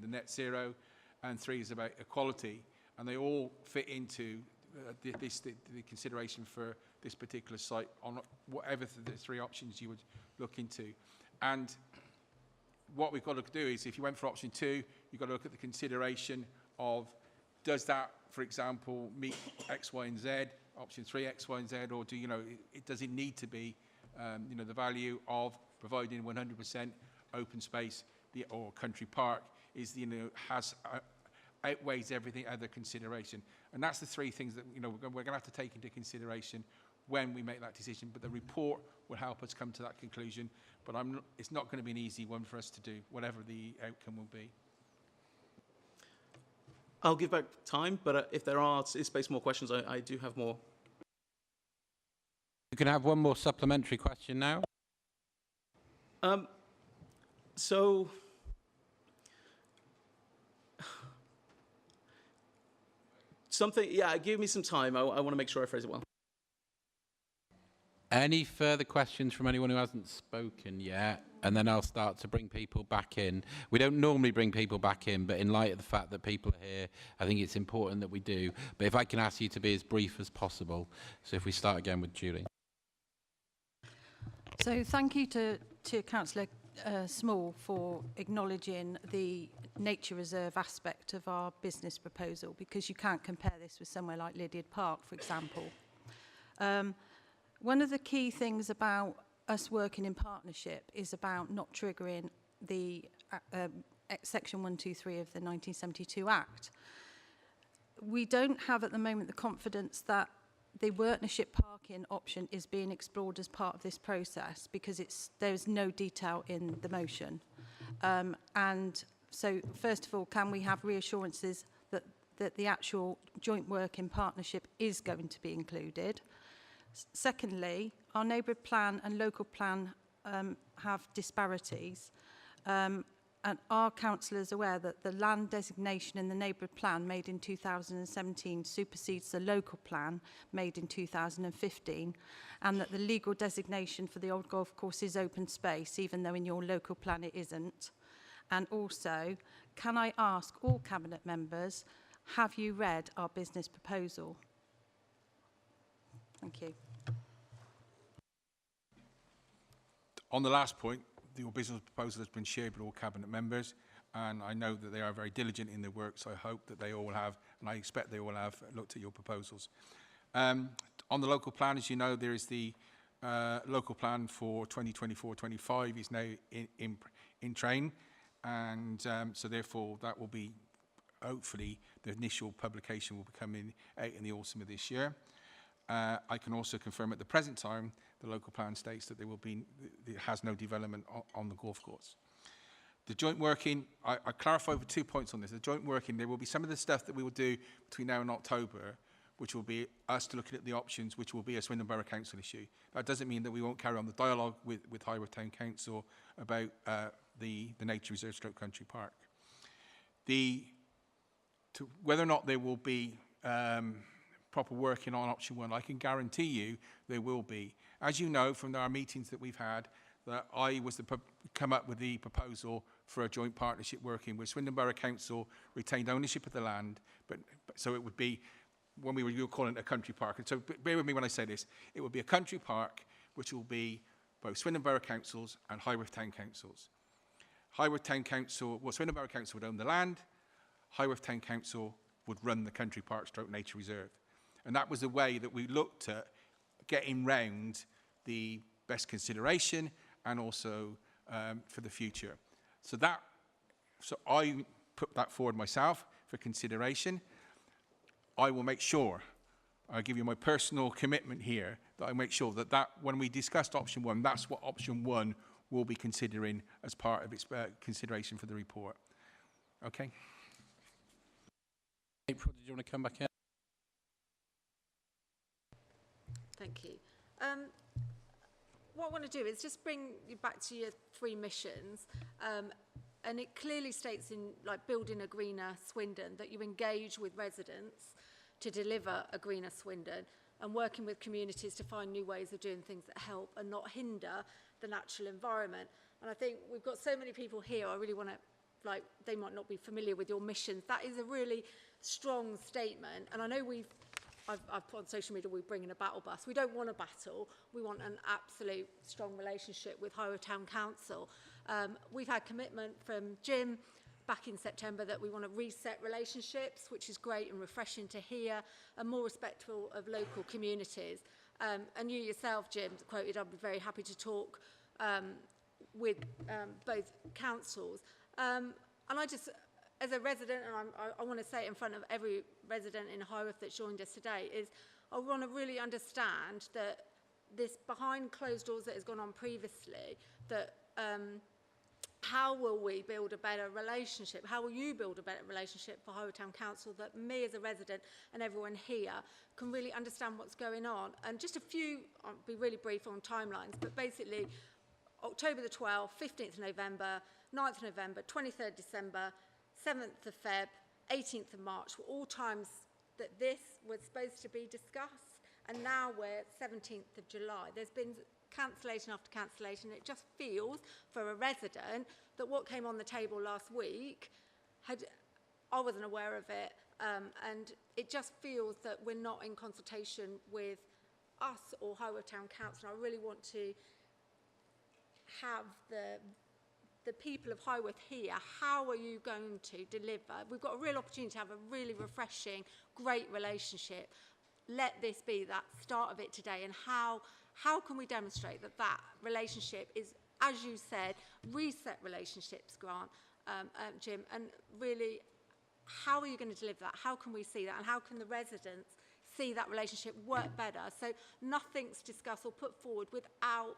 S3: net zero. And 3 is about equality, and they all fit into the consideration for this particular site on whatever the 3 options you would look into. And what we've got to do is, if you went for option 2, you've got to look at the consideration of, does that, for example, meet X, Y, and Z, option 3, X, Y, and Z, or does it need to be, the value of providing 100% open space or country park is, outweighs everything other consideration. And that's the 3 things that, we're going to have to take into consideration when we make that decision. But the report will help us come to that conclusion. But it's not going to be an easy one for us to do, whatever the outcome will be.
S16: I'll give back time, but if there are space for more questions, I do have more.
S1: You can have one more supplementary question now.
S16: So... give me some time. I want to make sure I phrase it well.
S1: Any further questions from anyone who hasn't spoken yet? And then I'll start to bring people back in. We don't normally bring people back in, but in light of the fact that people are here, I think it's important that we do. But if I can ask you to be as brief as possible. So if we start again with Julie.
S2: So thank you to Councillor Small for acknowledging the nature reserve aspect of our business proposal, because you can't compare this with somewhere like Lydiard Park, for example. One of the key things about us working in partnership is about not triggering the Section 123 of the 1972 Act. We don't have at the moment the confidence that the workmanship parking option is being explored as part of this process, because there's no detail in the motion. And so, first of all, can we have reassurances that the actual joint work in partnership is going to be included? Secondly, our neighbourhood plan and local plan have disparities. And are councillors aware that the land designation in the neighbourhood plan made in 2017 supersedes the local plan made in 2015, and that the legal designation for the old golf course is open space, even though in your local plan it isn't? And also, can I ask all Cabinet members, have you read our business proposal? Thank you.
S3: On the last point, your business proposal has been shared with all Cabinet members, and I know that they are very diligent in their work, so I hope that they all have, and I expect they all have, looked at your proposals. On the local plan, as you know, there is the local plan for 2024-25 is now in train, and so therefore that will be, hopefully, the initial publication will be coming out in the autumn of this year. I can also confirm at the present time the local plan states that there has no development on the golf course. The joint working, I clarify over 2 points on this. The joint working, there will be some of the stuff that we will do between now and October, which will be us to looking at the options, which will be a Swindon Borough Council issue. That doesn't mean that we won't carry on the dialogue with Highworth Town Council about the nature reserve stroke country park. Whether or not there will be proper working on option 1, I can guarantee you there will be. As you know from our meetings that we've had, that I was come up with the proposal for a joint partnership working where Swindon Borough Council retained ownership of the land, but so it would be, when you were calling it a country park, and so bear with me when I say this, it would be a country park which will be both Swindon Borough Councils and Highworth Town Councils. Highworth Town Council, well, Swindon Borough Council would own the land, Highworth Town Council would run the country park stroke nature reserve. And that was the way that we looked at getting round the best consideration and also for the future. So I put that forward myself for consideration. I will make sure, I'll give you my personal commitment here, that I make sure that when we discussed option 1, that's what option 1 will be considering as part of its consideration for the report. Okay?
S1: April, did you want to come back in?
S4: Thank you. What I want to do is just bring you back to your 3 missions. And it clearly states in building a greener Swindon that you engage with residents to deliver a greener Swindon and working with communities to find new ways of doing things that help and not hinder the natural environment. And I think we've got so many people here, I really want to, they might not be familiar with your missions. That is a really strong statement. And I know I've put on social media, we bring in a battle bus. We don't want a battle. We want an absolute strong relationship with Highworth Town Council. We've had commitment from Jim back in September that we want to reset relationships, which is great and refreshing to hear, and more respectful of local communities. And you yourself, Jim, quoted, I'd be very happy to talk with both councils. And I just, as a resident, and I want to say it in front of every resident in Highworth that's joined us today, is I want to really understand that this behind closed doors that has gone on previously, that how will we build a better relationship? How will you build a better relationship for Highworth Town Council that me as a resident and everyone here can really understand what's going on? And just a few, I'll be really brief on timelines, but basically October the 12th, 15th of November, 9th of November, 23rd December, 7th of Feb, 18th of March were all times that this was supposed to be discussed. And now we're 17th of July. There's been cancellation after cancellation. It just feels, for a resident, that what came on the table last week, I wasn't aware of it. And it just feels that we're not in consultation with us or Highworth Town Council. I really want to have the people of Highworth here. How are you going to deliver? We've got a real opportunity to have a really refreshing, great relationship. Let this be that start of it today. And how can we demonstrate that relationship is, as you said, reset relationships, Grant, Jim, and really, how are you going to deliver that? How can we see that? And how can the residents see that relationship work better? So nothing's discussed or put forward without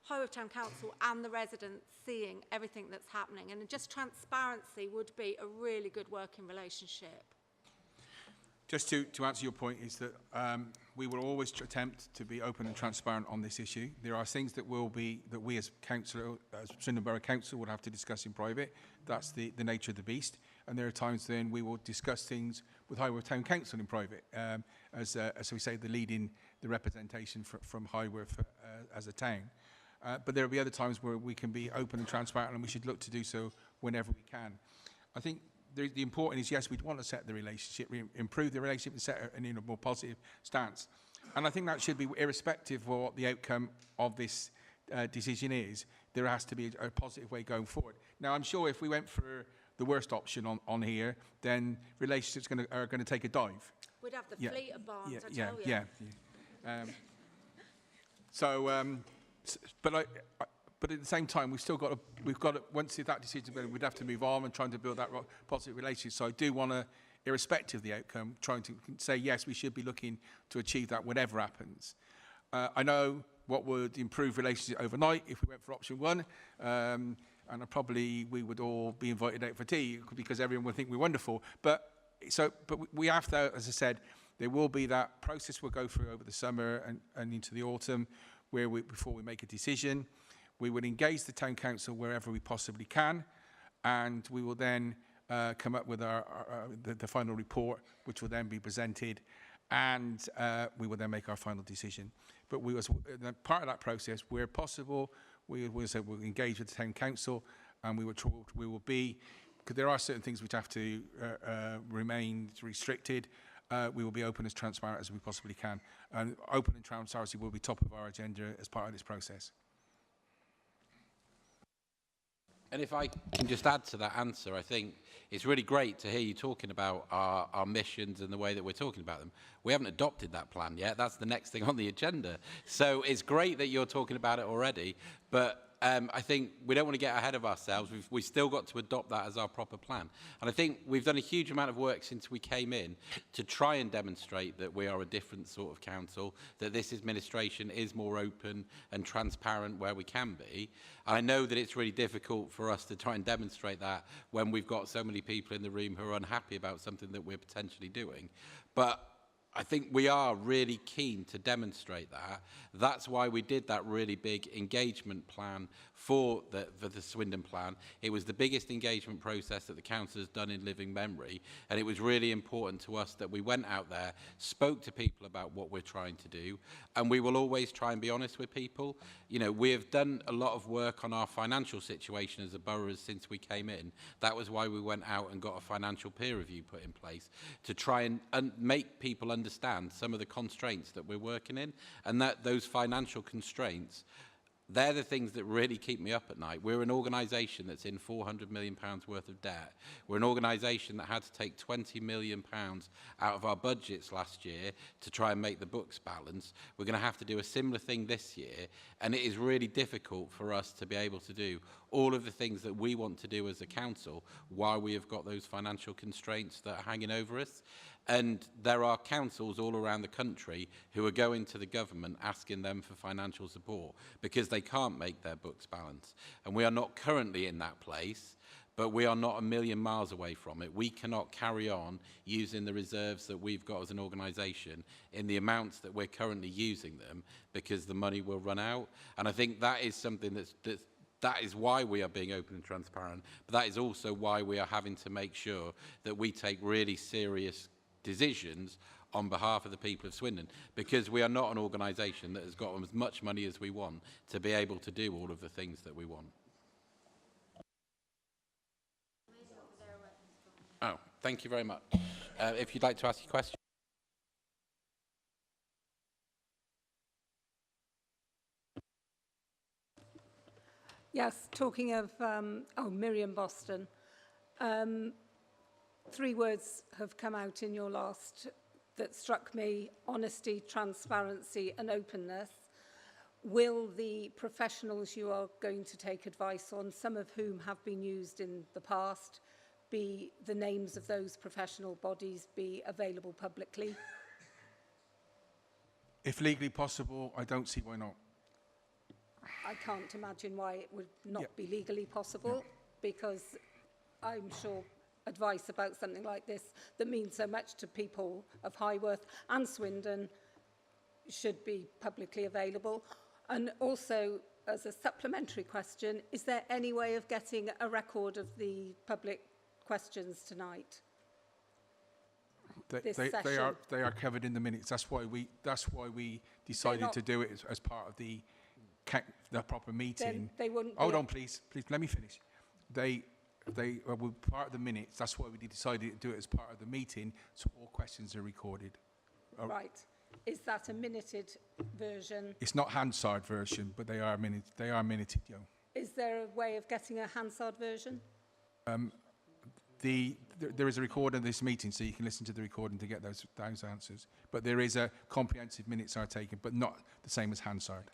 S4: Highworth Town Council and the residents seeing everything that's happening. And just transparency would be a really good working relationship.
S3: Just to answer your point is that we will always attempt to be open and transparent on this issue. There are things that we as council, as Swindon Borough Council, would have to discuss in private. That's the nature of the beast. And there are times then we will discuss things with Highworth Town Council in private, as we say, the representation from Highworth as a town. But there will be other times where we can be open and transparent, and we should look to do so whenever we can. I think the important is, yes, we'd want to set the relationship, improve the relationship and set it in a more positive stance. And I think that should be irrespective of what the outcome of this decision is. There has to be a positive way going forward. Now, I'm sure if we went for the worst option on here, then relationships are going to take a dive.
S4: We'd have the fleet of barns, I tell you.
S3: But at the same time, we've got to, once that decision is made, we'd have to move on and trying to build that positive relationship. So I do want to, irrespective of the outcome, trying to say, yes, we should be looking to achieve that whatever happens. I know what would improve relationship overnight if we went for option 1. and probably we would all be invited out for tea because everyone would think we're wonderful. But we have to, as I said, there will be that process we'll go through over the summer and into the autumn, where before we make a decision, we will engage the town council wherever we possibly can, and we will then come up with the final report, which will then be presented, and we will then make our final decision. But as part of that process, where possible, we'll engage with the town council, and we will be, because there are certain things which have to remain restricted. We will be open as transparent as we possibly can, and open and transparency will be top of our agenda as part of this process.
S1: And if I can just add to that answer, I think it's really great to hear you talking about our missions and the way that we're talking about them. We haven't adopted that plan yet. That's the next thing on the agenda. So it's great that you're talking about it already, but I think we don't want to get ahead of ourselves. We've still got to adopt that as our proper plan. And I think we've done a huge amount of work since we came in to try and demonstrate that we are a different sort of council, that this administration is more open and transparent where we can be. And I know that it's really difficult for us to try and demonstrate that when we've got so many people in the room who are unhappy about something that we're potentially doing. But I think we are really keen to demonstrate that. That's why we did that really big engagement plan for the Swindon plan. It was the biggest engagement process that the council has done in living memory, and it was really important to us that we went out there, spoke to people about what we're trying to do, and we will always try and be honest with people. You know, we have done a lot of work on our financial situation as a borough since we came in. That was why we went out and got a financial peer review put in place to try and make people understand some of the constraints that we're working in, and that those financial constraints, they're the things that really keep me up at night. We're an organisation that's in £400 million worth of debt. We're an organisation that had to take £20 million out of our budgets last year to try and make the books balance. We're going to have to do a similar thing this year, and it is really difficult for us to be able to do all of the things that we want to do as a council while we have got those financial constraints that are hanging over us. And there are councils all around the country who are going to the government asking them for financial support because they can't make their books balance. And we are not currently in that place, but we are not a million miles away from it. We cannot carry on using the reserves that we've got as an organisation in the amounts that we're currently using them, because the money will run out. And I think that is something that is why we are being open and transparent, but that is also why we are having to make sure that we take really serious decisions on behalf of the people of Swindon, because we are not an organisation that has got as much money as we want to be able to do all of the things that we want. Oh, thank you very much. If you'd like to ask your question.
S17: Yes, talking of, Miriam Boston. 3 words have come out in your last that struck me: honesty, transparency and openness. Will the professionals you are going to take advice on, some of whom have been used in the past, be the names of those professional bodies be available publicly?
S3: If legally possible, I don't see why not.
S17: I can't imagine why it would not be legally possible, because I'm sure advice about something like this that means so much to people of Highworth and Swindon should be publicly available. And also, as a supplementary question, is there any way of getting a record of the public questions tonight?
S3: They are covered in the minutes. That's why we decided to do it as part of the proper meeting.
S17: Then they wouldn't.
S3: Hold on, please. Let me finish. They were part of the minutes. That's why we decided to do it as part of the meeting, so all questions are recorded.
S17: Right. Is that a minuted version?
S3: It's not Hansard version, but they are minuted.
S17: Is there a way of getting a Hansard version?
S3: There is a recording of this meeting, so you can listen to the recording to get those answers. But there is a comprehensive minutes are taken, but not the same as Hansard.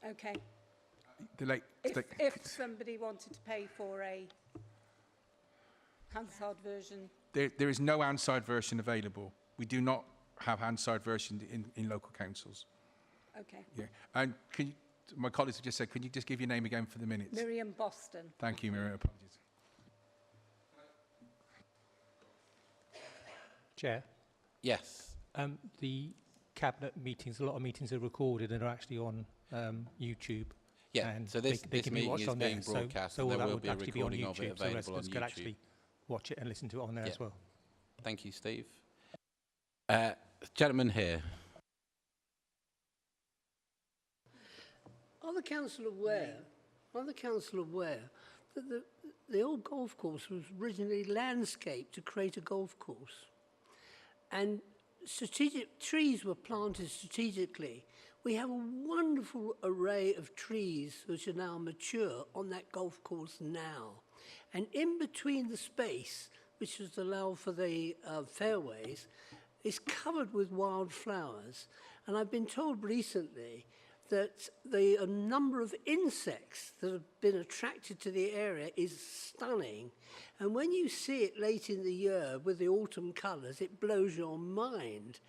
S17: Okay.
S3: If
S17: somebody wanted to pay for a Hansard version,
S3: there is no Hansard version available. We do not have Hansard version in local councils.
S17: Okay.
S3: Yeah. And my colleagues have just said, could you just give your name again for the minutes?
S17: Miriam Boston.
S3: Thank you, Miriam. Apologies.
S18: Chair?
S1: Yes.
S18: The cabinet meetings, a lot of meetings are recorded and are actually on YouTube.
S1: Yeah,
S18: and
S1: so this
S18: they can be
S1: meeting
S18: watched
S1: is
S18: on
S1: being
S18: there.
S1: broadcast,
S18: so
S1: and
S18: all
S1: there
S18: that
S1: will
S18: would
S1: be a
S18: actually be on
S1: recording of it
S18: YouTube, so
S1: available on
S18: residents could
S1: YouTube.
S18: actually watch it and listen to it on there
S1: Yeah.
S18: as well.
S1: Thank you, Steve. Gentleman here.
S19: Are the council aware that the old golf course was originally landscaped to create a golf course, and strategic trees were planted strategically? We have a wonderful array of trees which are now mature on that golf course now, and in between the space which was allowed for the fairways is covered with wildflowers. And I've been told recently that the number of insects that have been attracted to the area is stunning. And when you see it late in the year with the autumn colours, it blows your mind.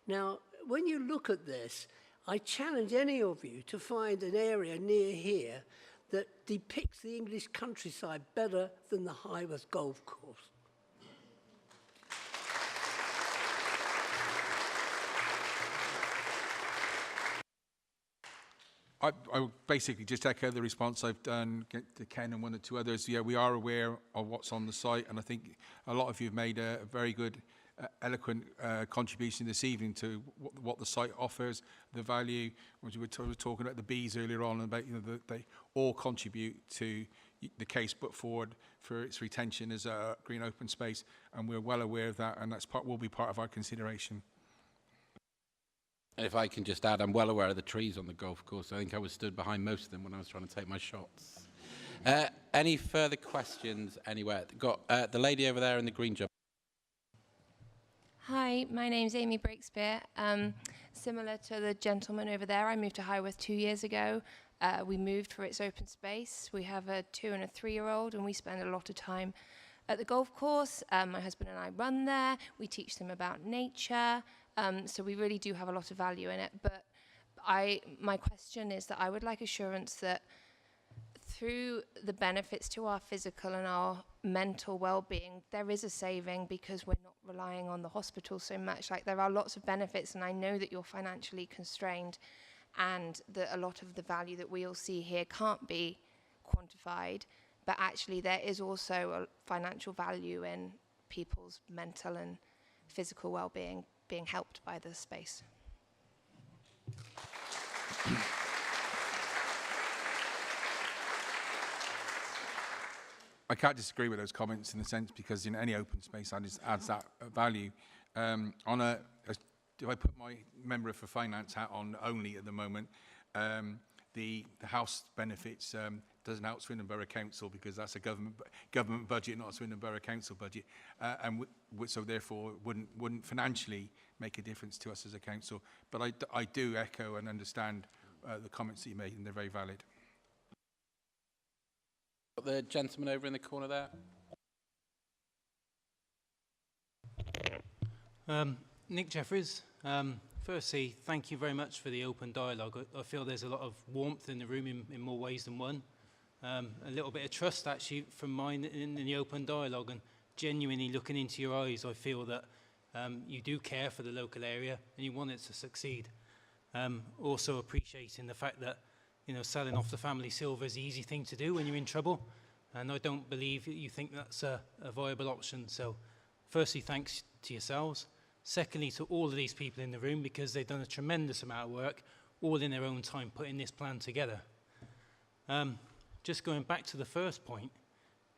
S19: Now, when you look at this, I challenge any of you to find an area near here that depicts the English countryside better than the Highworth Golf Course.
S3: I would basically just echo the response I've done to Ken and one or two others. Yeah, we are aware of what's on the site, and I think a lot of you have made a very good, eloquent contribution this evening to what the site offers, the value. We were talking about the bees earlier on, about that they all contribute to the case put forward for its retention as a green open space, and we're well aware of that, and will be part of our consideration.
S1: If I can just add, I'm well aware of the trees on the golf course. I think I was stood behind most of them when I was trying to take my shots. Any further questions anywhere? Got the lady over there in the green jumper.
S20: Hi, my name's Amy Breakspear. Similar to the gentleman over there, I moved to Highworth 2 years ago. We moved for its open space. We have a 2- and a 3-year-old, and we spend a lot of time at the golf course. My husband and I run there. We teach them about nature. So we really do have a lot of value in it. But my question is that I would like assurance that through the benefits to our physical and our mental well-being, there is a saving because we're not relying on the hospital so much. Like, there are lots of benefits, and I know that you're financially constrained and that a lot of the value that we all see here can't be quantified. But actually, there is also a financial value in people's mental and physical well-being being helped by the space.
S3: I can't disagree with those comments in the sense because in any open space adds that value. Do I put my member for finance hat on only at the moment? The house benefits doesn't help Swindon Borough Council because that's a government budget, not a Swindon Borough Council budget, so therefore wouldn't financially make a difference to us as a council. But I do echo and understand the comments that you made, and they're very valid.
S1: The gentleman over in the corner there.
S21: Nick Jeffries. Firstly, thank you very much for the open dialogue. I feel there's a lot of warmth in the room in more ways than one. A little bit of trust, actually, from mine in the open dialogue, and genuinely looking into your eyes, I feel that you do care for the local area and you want it to succeed. Also appreciating the fact that, selling off the family silver is the easy thing to do when you're in trouble, and I don't believe that you think that's a viable option. So, firstly, thanks to yourselves. Secondly, to all of these people in the room, because they've done a tremendous amount of work, all in their own time, putting this plan together. Just going back to the first point,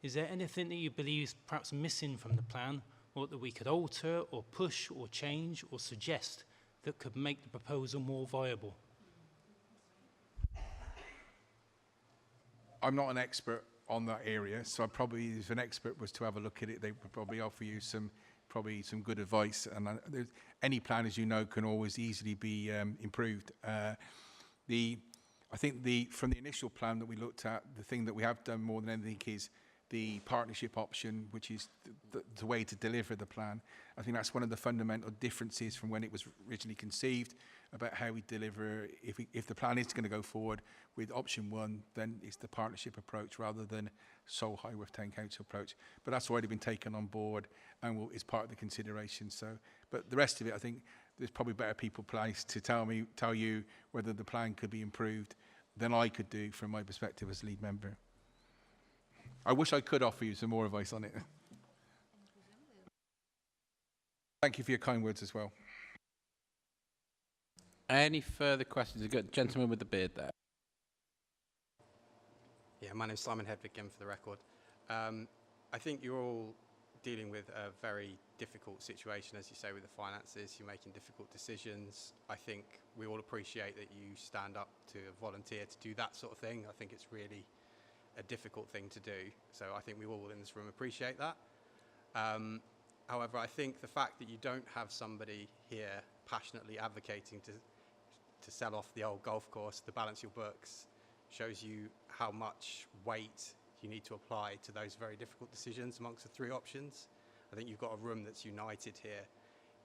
S21: is there anything that you believe is perhaps missing from the plan, or that we could alter, or push, or change, or suggest that could make the proposal more viable?
S3: I'm not an expert on that area, so probably if an expert was to have a look at it, they would probably offer you some good advice. And any plan, as you know, can always easily be improved. I think from the initial plan that we looked at, the thing that we have done more than anything is the partnership option, which is the way to deliver the plan. I think that's one of the fundamental differences from when it was originally conceived about how we deliver. If the plan is going to go forward with option 1, then it's the partnership approach rather than sole Highworth Town Council approach. But that's already been taken on board and is part of the consideration. So, but the rest of it, I think there's probably better people placed to tell you whether the plan could be improved than I could do from my perspective as lead member. I wish I could offer you some more advice on it. Thank you for your kind words as well.
S1: Any further questions? We've got a gentleman with the beard there.
S9: Yeah, my name's Simon Hedvig, again for the record. I think you're all dealing with a very difficult situation, as you say, with the finances. You're making difficult decisions. I think we all appreciate that you stand up to volunteer to do that sort of thing. I think it's really a difficult thing to do. So I think we all in this room appreciate that. However, I think the fact that you don't have somebody here passionately advocating to sell off the old golf course, to balance your books, shows you how much weight you need to apply to those very difficult decisions amongst the 3 options. I think you've got a room that's united here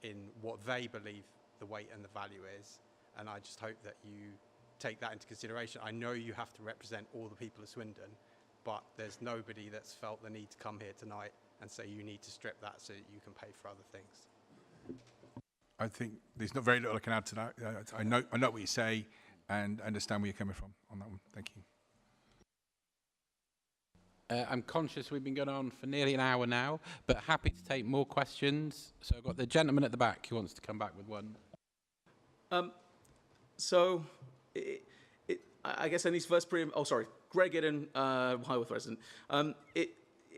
S9: in what they believe the weight and the value is, and I just hope that you take that into consideration. I know you have to represent all the people of Swindon, but there's nobody that's felt the need to come here tonight and say you need to strip that so that you can pay for other things.
S3: I think there's not very little I can add to that. I know what you say and understand where you're coming from on that one. Thank you.
S1: I'm conscious we've been going on for nearly an hour now, but happy to take more questions. So I've got the gentleman at the back who wants to come back with one.
S16: I guess I need to first Greg Idden, Highworth resident.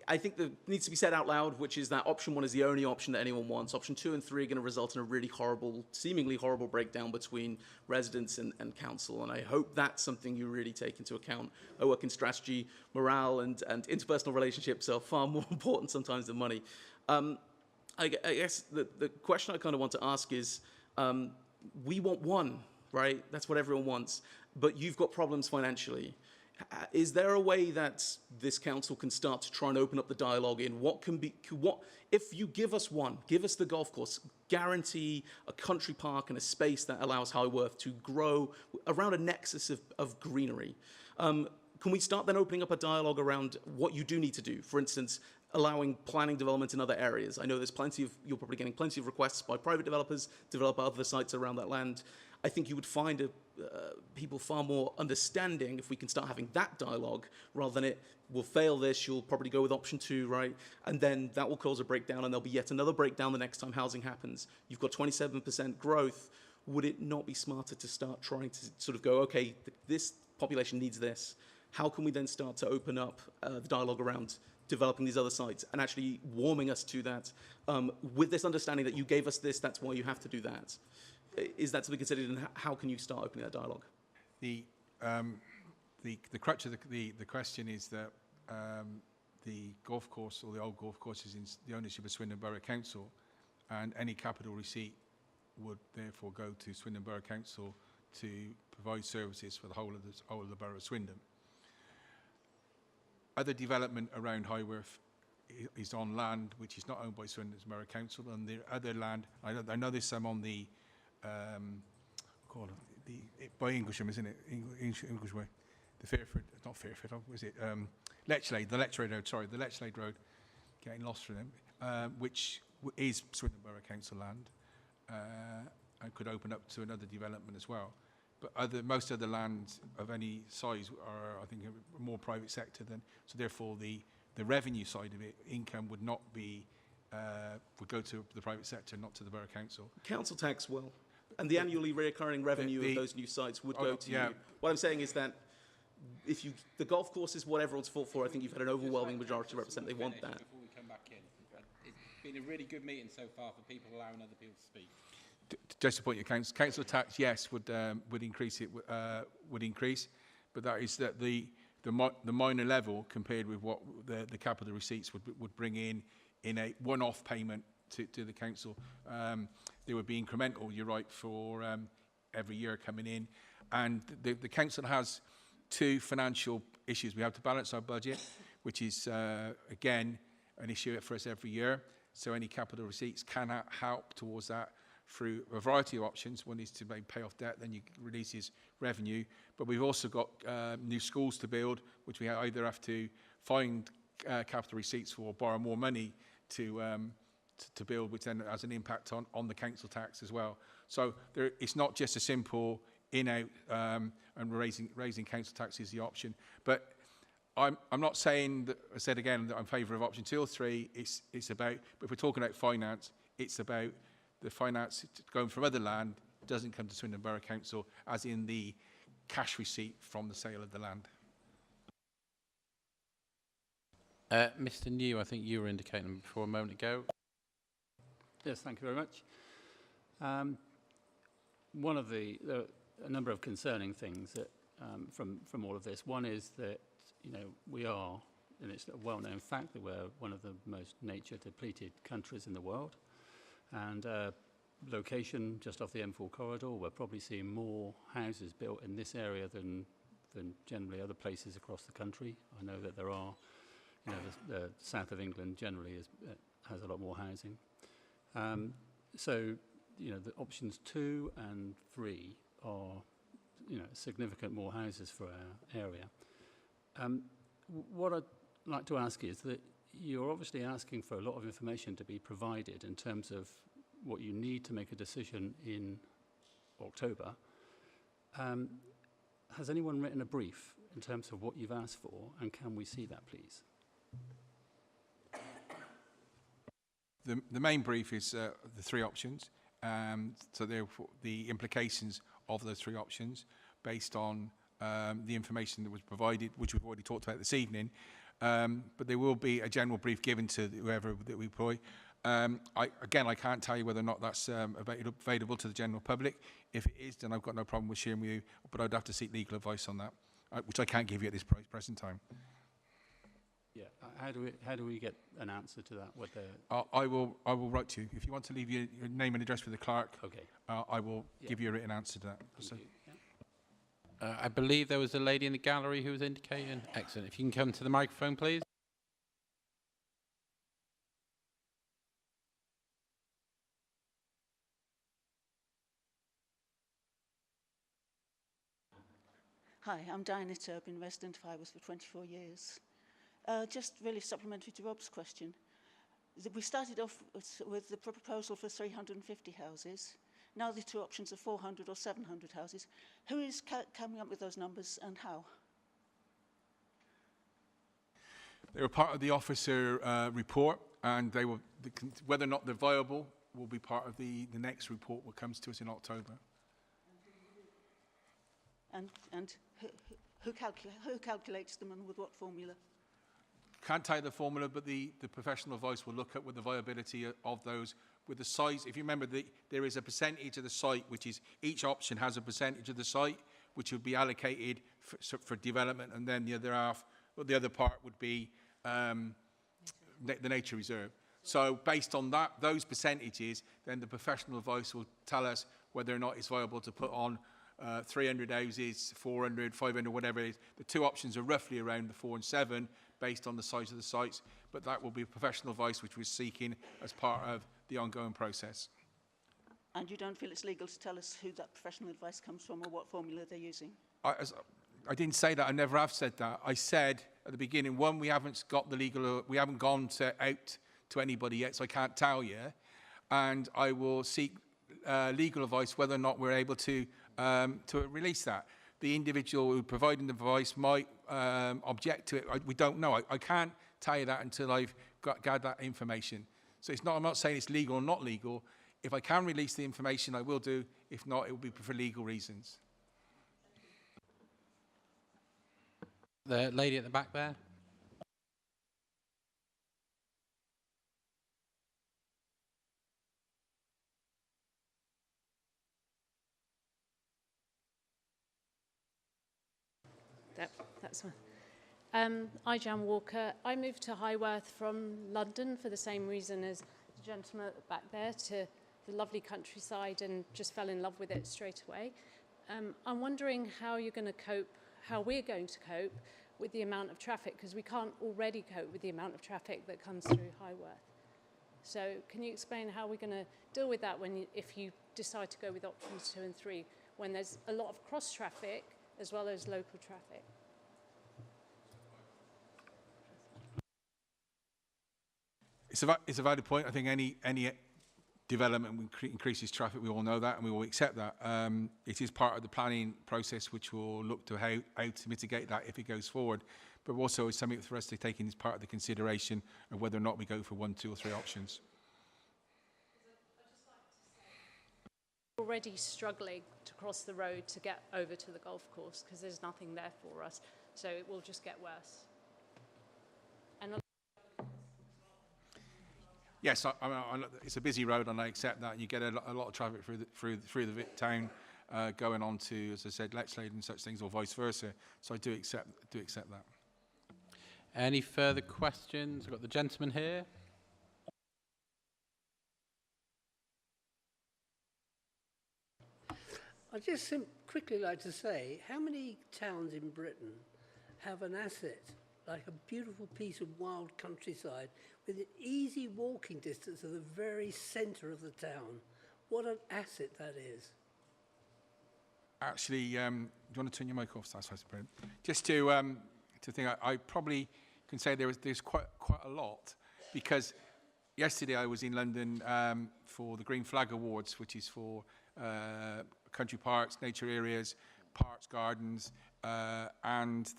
S16: I think that needs to be said out loud, which is that option 1 is the only option that anyone wants. Option 2 and 3 are going to result in a really horrible, seemingly horrible breakdown between residents and council. And I hope that's something you really take into account. I work in strategy, morale, and interpersonal relationships are far more important sometimes than money. I guess the question I kind of want to ask is, we want 1, right? That's what everyone wants. But you've got problems financially. Is there a way that this council can start to try and open up the dialogue in what if you give us 1, give us the golf course, guarantee a country park and a space that allows Highworth to grow around a nexus of greenery? Can we start then opening up a dialogue around what you do need to do? For instance, allowing planning development in other areas. I know you're probably getting plenty of requests by private developers to develop other sites around that land. I think you would find people far more understanding if we can start having that dialogue rather than we'll fail this, you'll probably go with option 2, right? And then that will cause a breakdown and there'll be yet another breakdown the next time housing happens. You've got 27% growth. Would it not be smarter to start trying to sort of go, okay, this population needs this. How can we then start to open up the dialogue around developing these other sites and actually warming us to that with this understanding that you gave us this, that's why you have to do that. Is that to be considered, and how can you start opening that dialogue?
S3: The crutch of the question is that the golf course or the old golf course is in the ownership of Swindon Borough Council, and any capital receipt would therefore go to Swindon Borough Council to provide services for the whole of the Borough of Swindon. Other development around Highworth is on land which is not owned by Swindon Borough Council, and the other land, I know there's some on the by Englisham, isn't it? English way. The Fairford, not Fairford, was it? Lechlade, the Lechlade Road, sorry, the Lechlade Road, getting lost for them, which is Swindon Borough Council land, and could open up to another development as well. But most other lands of any size are, I think, more private sector than, so therefore the revenue side of it, income would not be, would go to the private sector, not to the Borough Council.
S16: Council tax will. And the annually recurring revenue of those new sites would go to you. What I'm saying is that if the golf course is what everyone's fought for, I think you've had an overwhelming majority represent they want that.
S1: Before we come back in, it's been a really good meeting so far for people allowing other people to speak.
S3: Just to point your council tax, yes, would increase. It would increase, but that is that the minor level compared with what the capital receipts would bring in a one-off payment to the council. They would be incremental, you're right, for every year coming in. And the council has 2 financial issues. We have to balance our budget, which is, again, an issue for us every year. So any capital receipts can help towards that through a variety of options. One is to maybe pay off debt, then you releases revenue. But we've also got new schools to build, which we either have to find capital receipts for or borrow more money to build, which then has an impact on the council tax as well. So it's not just a simple in-out and raising council tax is the option. But I'm not saying that, I said again, that I'm in favour of option 2 or 3. It's about, but if we're talking about finance, it's about the finance going from other land doesn't come to Swindon Borough Council, as in the cash receipt from the sale of the land.
S1: Mr. New, I think you were indicating before a moment ago.
S7: Yes, thank you very much. One of a number of concerning things that, from all of this. One is that, you know, we are, and it's a well-known fact that we're one of the most nature-depleted countries in the world. And location just off the M4 corridor, we're probably seeing more houses built in this area than generally other places across the country. I know that there are, you know, the south of England generally has a lot more housing. So, you know, the options 2 and 3 are, you know, significant more houses for our area. What I'd like to ask is that you're obviously asking for a lot of information to be provided in terms of what you need to make a decision in October. Has anyone written a brief in terms of what you've asked for, and can we see that, please?
S3: The main brief is the 3 options. So therefore, the implications of those 3 options based on the information that was provided, which we've already talked about this evening. But there will be a general brief given to whoever that we employ. I can't tell you whether or not that's available to the general public. If it is, then I've got no problem with sharing with you, but I'd have to seek legal advice on that, which I can't give you at this present time.
S7: Yeah, how do we get an answer to that? What
S3: I will write to you. If you want to leave your name and address with the clerk,
S7: okay.
S3: I will give you a written answer to that. So.
S1: I believe there was a lady in the gallery who was indicating. Excellent. If you can come to the microphone, please.
S5: Hi, I'm Diana Turbin, resident of Highworth for 24 years. Just really supplementary to Rob's question. We started off with the proposal for 350 houses. Now the 2 options are 400 or 700 houses. Who is coming up with those numbers and how?
S3: They were part of the officer report, and they will, whether or not they're viable will be part of the next report that comes to us in October.
S5: And who calculates them and with what formula?
S3: Can't tell you the formula, but the professional advice will look at with the viability of those, with the size. If you remember, there is a percentage of the site, which is each option has a percentage of the site, which would be allocated for development, and then the other half, or the other part would be the nature reserve. So based on that, those percentages, then the professional advice will tell us whether or not it's viable to put on 300 houses, 400, 500, whatever it is. The 2 options are roughly around the 4 and 7 based on the size of the sites, but that will be professional advice which we're seeking as part of the ongoing process.
S5: And you don't feel it's legal to tell us who that professional advice comes from or what formula they're using?
S3: I didn't say that. I never have said that. I said at the beginning, one, we haven't got the legal, we haven't gone out to anybody yet, so I can't tell you. And I will seek legal advice whether or not we're able to release that. The individual who providing the advice might object to it. We don't know. I can't tell you that until I've gathered that information. So it's not, I'm not saying it's legal or not legal. If I can release the information, I will do. If not, it will be for legal reasons.
S1: The lady at the back there.
S22: That's one. I'm Jan Walker. I moved to Highworth from London for the same reason as the gentleman at the back there, to the lovely countryside, and just fell in love with it straight away. I'm wondering how you're going to cope, how we're going to cope with the amount of traffic, because we can't already cope with the amount of traffic that comes through Highworth. So can you explain how we're going to deal with that if you decide to go with options 2 and 3, when there's a lot of cross traffic as well as local traffic?
S3: It's a valid point. I think any development increases traffic. We all know that, and we all accept that. It is part of the planning process, which will look to how to mitigate that if it goes forward. But also, it's something for us to take in as part of the consideration of whether or not we go for 1, 2, or 3 options.
S22: Already struggling to cross the road to get over to the golf course because there's nothing there for us, so it will just get worse. And
S3: yes, it's a busy road, and I accept that. You get a lot of traffic through the town, going on to, as I said, Letchlade and such things, or vice versa. So I do accept that.
S1: Any further questions? We've got the gentleman here.
S19: I'd just quickly like to say, how many towns in Britain have an asset like a beautiful piece of wild countryside with an easy walking distance of the very centre of the town? What an asset that is.
S3: Actually, do you want to turn your mic off? That's brilliant. Just to think, I probably can say there's quite a lot, because yesterday I was in London for the Green Flag Awards, which is for country parks, nature areas, parks, gardens, and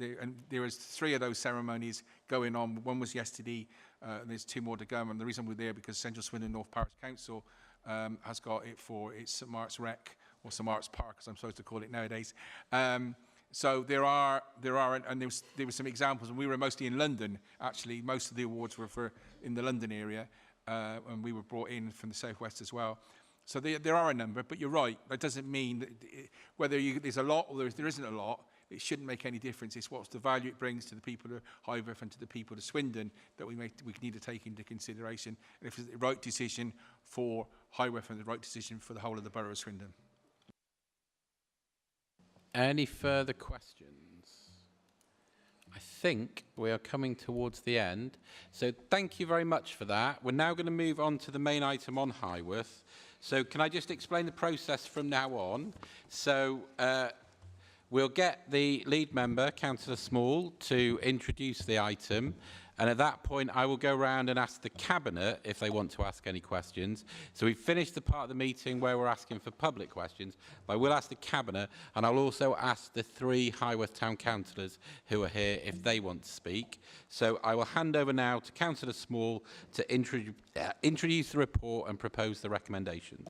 S3: there was 3 of those ceremonies going on. One was yesterday, and there's 2 more to come. And the reason we're there because Central Swindon North Parish Council has got it for its St Mark's Rec, or St Mark's Park, as I'm supposed to call it nowadays. So there are, and there were some examples, and we were mostly in London. Actually, most of the awards were in the London area, and we were brought in from the southwest as well. So there are a number, but you're right. That doesn't mean that whether there's a lot or there isn't a lot, it shouldn't make any difference. It's what's the value it brings to the people of Highworth and to the people of Swindon that we need to take into consideration. And if it's the right decision for Highworth and the right decision for the whole of the borough of Swindon.
S1: Any further questions? I think we are coming towards the end. So thank you very much for that. We're now going to move on to the main item on Highworth. So can I just explain the process from now on? So we'll get the lead member, Councillor Small, to introduce the item. And at that point, I will go round and ask the Cabinet if they want to ask any questions. So we've finished the part of the meeting where we're asking for public questions. But I will ask the Cabinet, and I'll also ask the 3 Highworth Town Councillors who are here if they want to speak. So I will hand over now to Councillor Small to introduce the report and propose the recommendations.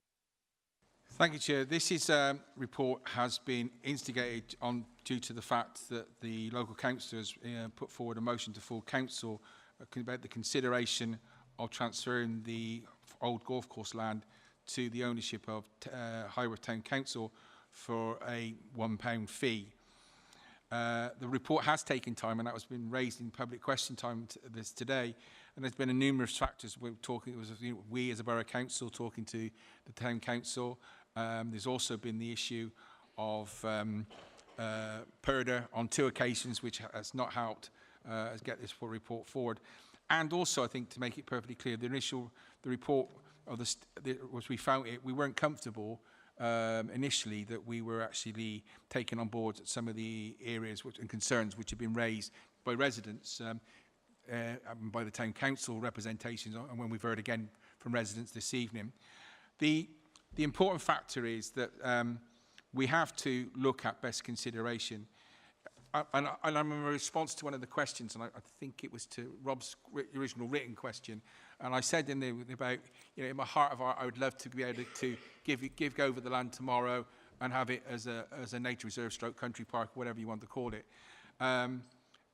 S3: Thank you, Chair. This report has been instigated due to the fact that the local councillors put forward a motion to full council about the consideration of transferring the old golf course land to the ownership of Highworth Town Council for a £1 fee. The report has taken time, and that has been raised in public question time today. And there's been numerous factors. We as a borough council talking to the town council. There's also been the issue of PERDA on 2 occasions, which has not helped get this full report forward. And also, I think, to make it perfectly clear, the report of we found it, we weren't comfortable initially that we were actually taking on board some of the areas and concerns which have been raised by residents, by the town council representations, and when we've heard again from residents this evening. The important factor is that we have to look at best consideration. And I'm in response to one of the questions, and I think it was to Rob's original written question, and I said in there about, in my heart of heart, I would love to be able to give over the land tomorrow and have it as a nature reserve stroke country park, whatever you want to call it.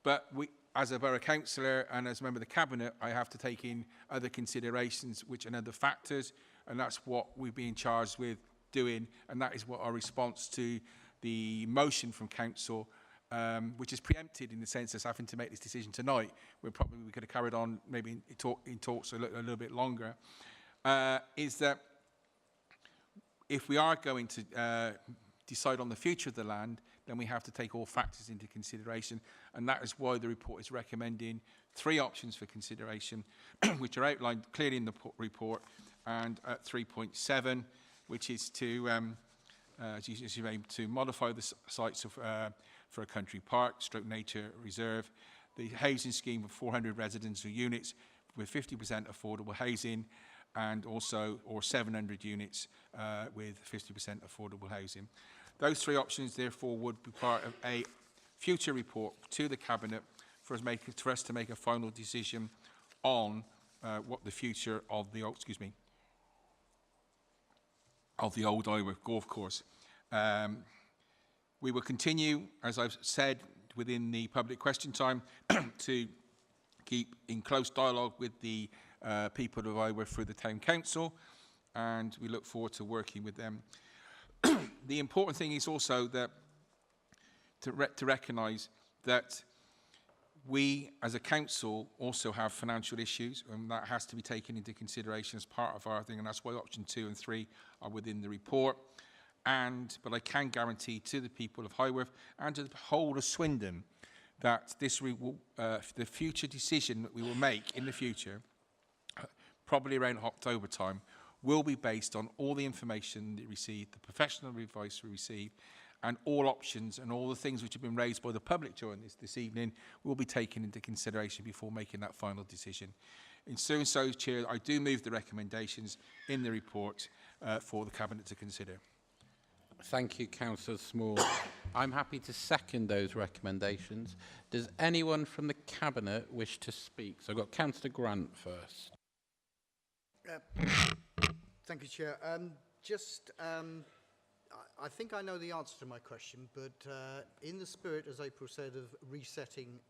S3: But as a borough councillor and as a member of the Cabinet, I have to take in other considerations and other factors, and that's what we've been charged with doing, and that is what our response to the motion from council, which is preempted in the sense of having to make this decision tonight, where probably we could have carried on maybe in talks a little bit longer, is that if we are going to decide on the future of the land, then we have to take all factors into consideration, and that is why the report is recommending 3 options for consideration, which are outlined clearly in the report, and at 3.7, which is to, as you aim to modify the sites of, for a country park, stroke nature reserve, the housing scheme of 400 residential units with 50% affordable housing, and also, or 700 units with 50% affordable housing. Those 3 options, therefore, would be part of a future report to the Cabinet for us to make a final decision on what the future of the old, of the old Iworth golf course. We will continue, as I've said, within the public question time, to keep in close dialogue with the people of Iworth through the Town Council, and we look forward to working with them. The important thing is also that to recognise that we, as a council, also have financial issues, and that has to be taken into consideration as part of our thing, and that's why option 2 and 3 are within the report. But I can guarantee to the people of Highworth and to the whole of Swindon that this the future decision that we will make in the future, probably around October time, will be based on all the information that we receive, the professional advice we receive, and all options and all the things which have been raised by the public during this evening will be taken into consideration before making that final decision. In doing so, Chair, I do move the recommendations in the report for the Cabinet to consider.
S1: Thank you, Councillor Small. I'm happy to second those recommendations. Does anyone from the Cabinet wish to speak? So I've got Councillor Grant first.
S6: Thank you, Chair. I think I know the answer to my question, but in the spirit, as April said, of resetting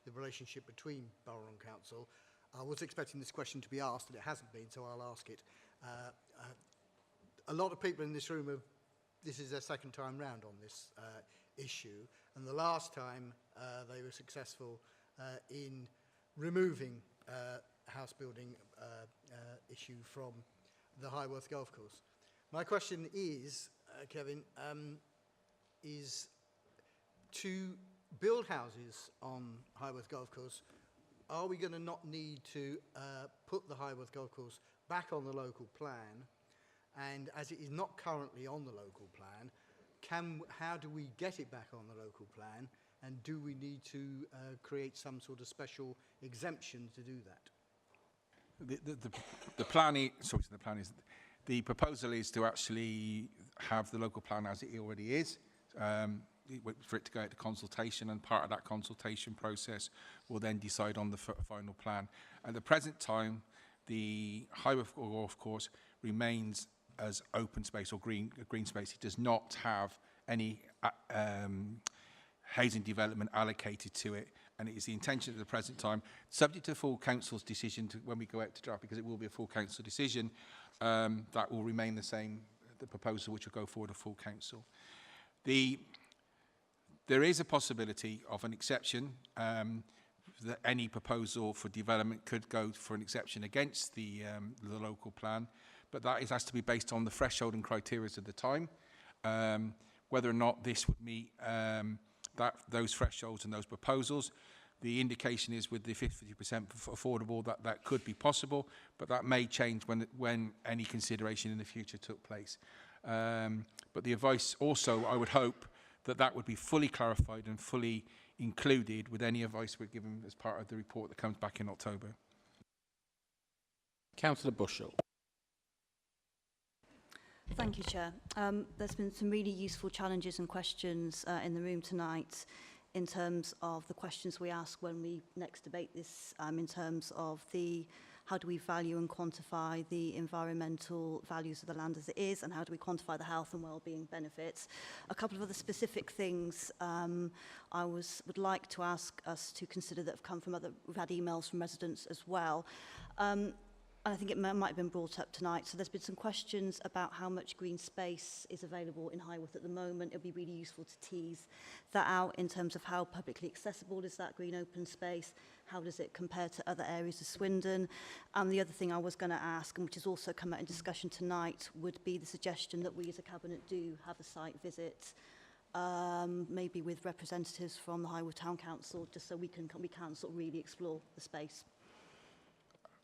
S6: the relationship between Borough and Council, I was expecting this question to be asked, and it hasn't been, so I'll ask it. A lot of people in this room have, this is their second time round on this issue, and the last time they were successful in removing house building issue from the Highworth Golf Course. My question is, Kevin, is to build houses on Highworth Golf Course, are we going to not need to put the Highworth Golf Course back on the local plan? And as it is not currently on the local plan, how do we get it back on the local plan? And do we need to create some sort of special exemption to do that?
S3: The plan is, the proposal is to actually have the local plan as it already is, for it to go out to consultation, and part of that consultation process will then decide on the final plan. At the present time, the Highworth Golf Course remains as open space or green space. It does not have any housing development allocated to it, and it is the intention at the present time, subject to full council's decision when we go out to draft, because it will be a full council decision, that will remain the same, the proposal which will go forward to full council. There is a possibility of an exception, that any proposal for development could go for an exception against the local plan, but that has to be based on the threshold and criteria at the time. Whether or not this would meet those thresholds and those proposals, the indication is with the 50% affordable that could be possible, but that may change when any consideration in the future took place. But the advice also, I would hope, that would be fully clarified and fully included with any advice we're given as part of the report that comes back in October.
S1: Councillor Bushell.
S8: Thank you, Chair. There's been some really useful challenges and questions in the room tonight in terms of the questions we ask when we next debate this, in terms of how do we value and quantify the environmental values of the land as it is, and how do we quantify the health and well-being benefits. A couple of other specific things I would like to ask us to consider that have come from we've had emails from residents as well. And I think it might have been brought up tonight. So there's been some questions about how much green space is available in Highworth at the moment. It would be really useful to tease that out in terms of how publicly accessible is that green open space, how does it compare to other areas of Swindon. And the other thing I was going to ask, and which has also come out in discussion tonight, would be the suggestion that we as a Cabinet do have a site visit maybe with representatives from the Highworth Town Council, just so we can sort of really explore the space.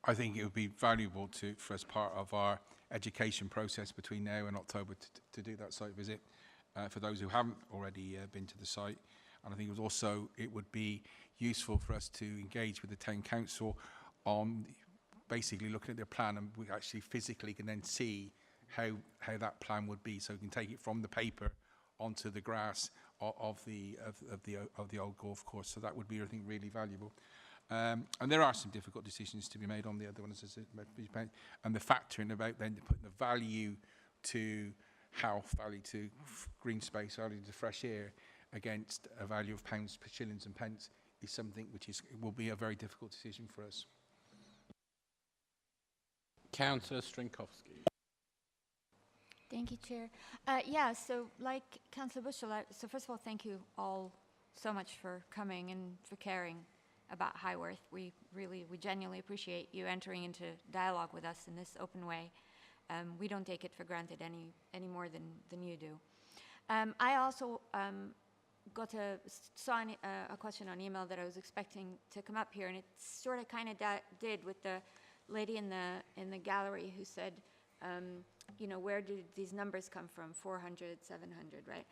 S3: I think it would be valuable for as part of our education process between now and October to do that site visit for those who haven't already been to the site. And I think it would be useful for us to engage with the Town Council on basically looking at their plan, and we actually physically can then see how that plan would be, so we can take it from the paper onto the grass of the old golf course. So that would be, I think, really valuable. And there are some difficult decisions to be made on the other ones, and the factoring about then putting the value to health, value to green space, value to fresh air against a value of pounds, shillings and pence is something which will be a very difficult decision for us.
S1: Councillor Strinkowski.
S10: Thank you, Chair. So like Councillor Bushell, so first of all, thank you all so much for coming and for caring about Highworth. We genuinely appreciate you entering into dialogue with us in this open way. We don't take it for granted any more than you do. I also saw a question on email that I was expecting to come up here, and it sort of kind of did with the lady in the gallery who said, where did these numbers come from? 400, 700, right?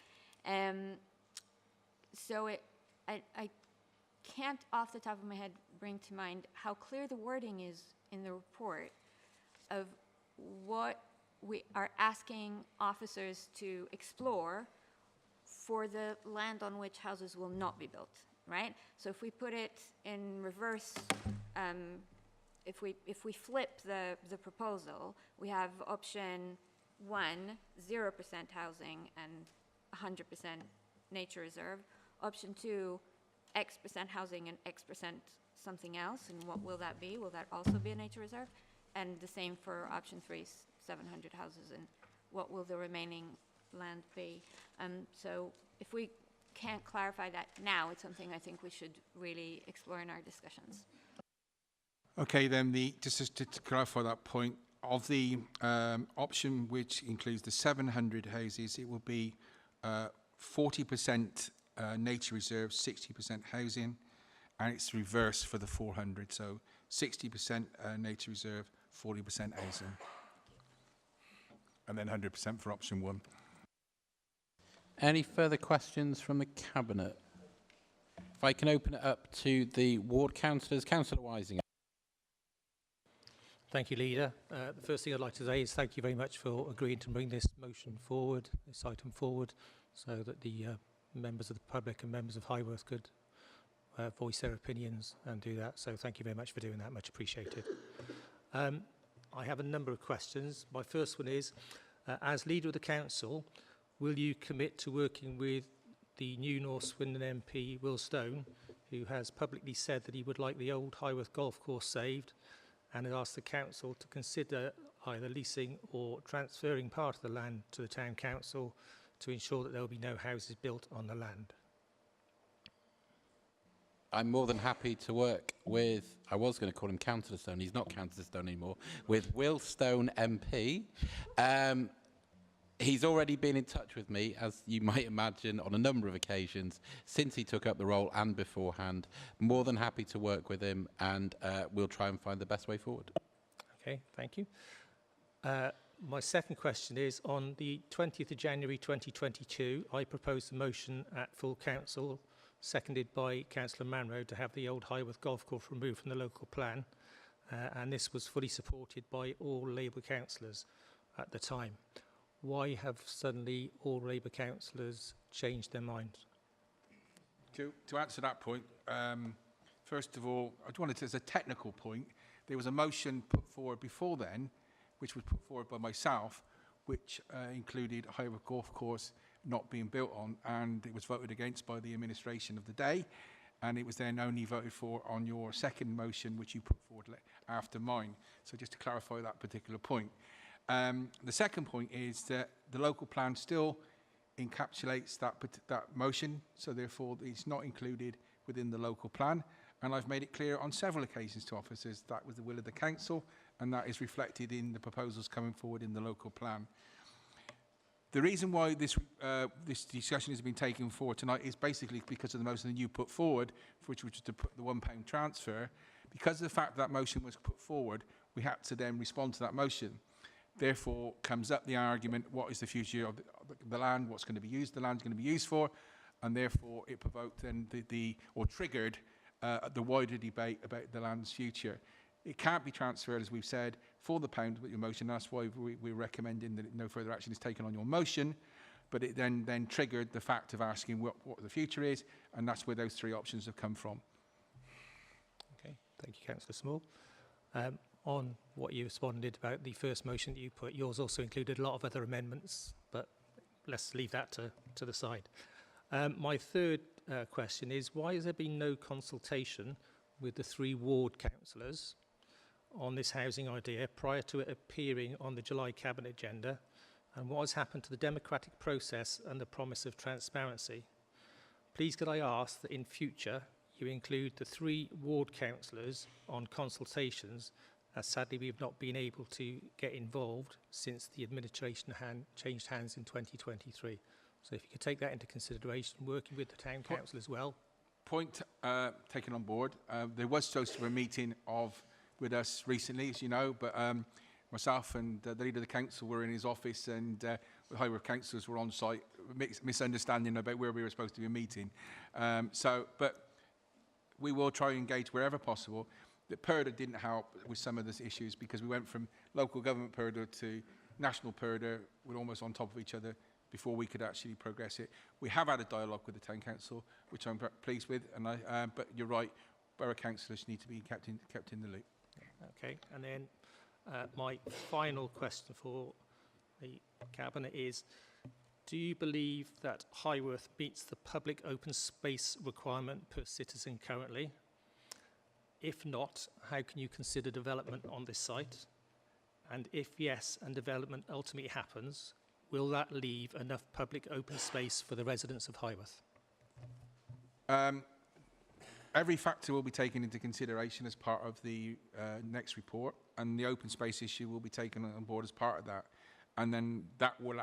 S10: So I can't off the top of my head bring to mind how clear the wording is in the report of what we are asking officers to explore for the land on which houses will not be built, right? So if we put it in reverse, if we flip the proposal, we have option 1, 0% housing and 100% nature reserve. Option 2, X% housing and X% something else, and what will that be? Will that also be a nature reserve? And the same for option 3, 700 houses, and what will the remaining land be? So if we can't clarify that now, it's something I think we should really explore in our discussions.
S3: Okay, then just to clarify that point, of the option which includes the 700 houses, it will be 40% nature reserve, 60% housing, and it's reverse for the 400, so 60% nature reserve, 40% housing, and then 100% for option 1.
S1: Any further questions from the Cabinet? If I can open it up to the ward councillors. Councillor Wising.
S18: Thank you, Leader. The first thing I'd like to say is thank you very much for agreeing to bring this motion forward, this item forward, so that the members of the public and members of Highworth could voice their opinions and do that. So thank you very much for doing that. Much appreciated. I have a number of questions. My first one is, as Leader of the Council, will you commit to working with the new North Swindon MP, Will Stone, who has publicly said that he would like the old Highworth golf course saved, and has asked the Council to consider either leasing or transferring part of the land to the Town Council to ensure that there will be no houses built on the land?
S1: I'm more than happy to work with, I was going to call him Councillor Stone, he's not Councillor Stone anymore, with Will Stone MP. He's already been in touch with me, as you might imagine, on a number of occasions since he took up the role and beforehand. More than happy to work with him, and we'll try and find the best way forward.
S18: Okay, thank you. My second question is, on the 20th of January 2022, I proposed a motion at full council, seconded by Councillor Manro, to have the old Highworth golf course removed from the local plan, and this was fully supported by all Labour councillors at the time. Why have suddenly all Labour councillors changed their minds?
S3: To answer that point, first of all, I wanted to, as a technical point, there was a motion put forward before then, which was put forward by myself, which included a Highworth golf course not being built on, and it was voted against by the administration of the day, and it was then only voted for on your second motion, which you put forward after mine. So just to clarify that particular point. The second point is that the local plan still encapsulates that motion, so therefore it's not included within the local plan, and I've made it clear on several occasions to officers that was the will of the council, and that is reflected in the proposals coming forward in the local plan. The reason why this discussion has been taken forward tonight is basically because of the motion that you put forward, which was to put the £1 transfer. Because of the fact that motion was put forward, we had to then respond to that motion. Therefore, comes up the argument, what is the future of the land, what's going to be used, the land's going to be used for, and therefore it provoked then or triggered the wider debate about the land's future. It can't be transferred, as we've said, for the pound with your motion. That's why we're recommending that no further action is taken on your motion. But it then triggered the fact of asking what the future is, and that's where those three options have come from.
S18: Okay, thank you, Councillor Small. On what you responded about the first motion that you put, yours also included a lot of other amendments, but let's leave that to the side. My third question is, why has there been no consultation with the 3 ward councillors on this housing idea prior to it appearing on the July Cabinet agenda, and what has happened to the democratic process and the promise of transparency? Please could I ask that in future you include the 3 ward councillors on consultations, as sadly we've not been able to get involved since the administration changed hands in 2023. So if you could take that into consideration, working with the town council as well.
S3: Point taken on board. There was supposed to be a meeting with us recently, as you know, but myself and the leader of the council were in his office, and the Highworth councillors were on site, misunderstanding about where we were supposed to be meeting. But we will try and engage wherever possible. The PERDA didn't help with some of these issues because we went from local government PERDA to national PERDA. We're almost on top of each other before we could actually progress it. We have had a dialogue with the town council, which I'm very pleased with, and but you're right, borough councillors need to be kept in the loop.
S18: Okay, and then my final question for the Cabinet is, do you believe that Highworth meets the public open space requirement per citizen currently? If not, how can you consider development on this site? And if yes, and development ultimately happens, will that leave enough public open space for the residents of Highworth?
S3: Every factor will be taken into consideration as part of the next report, and the open space issue will be taken on board as part of that. And then that will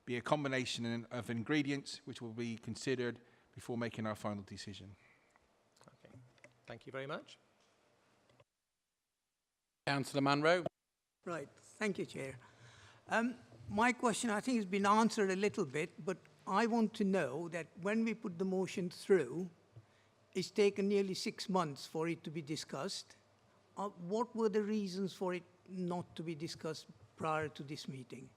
S3: be a combination of ingredients which will be considered before making our final decision.
S18: Okay, thank you very much.
S1: Councillor Munro.
S11: Right, thank you, Chair. My question, I think, has been answered a little bit, but I want to know that when we put the motion through, it's taken nearly 6 months for it to be discussed. What were the reasons for it not to be discussed prior to this meeting?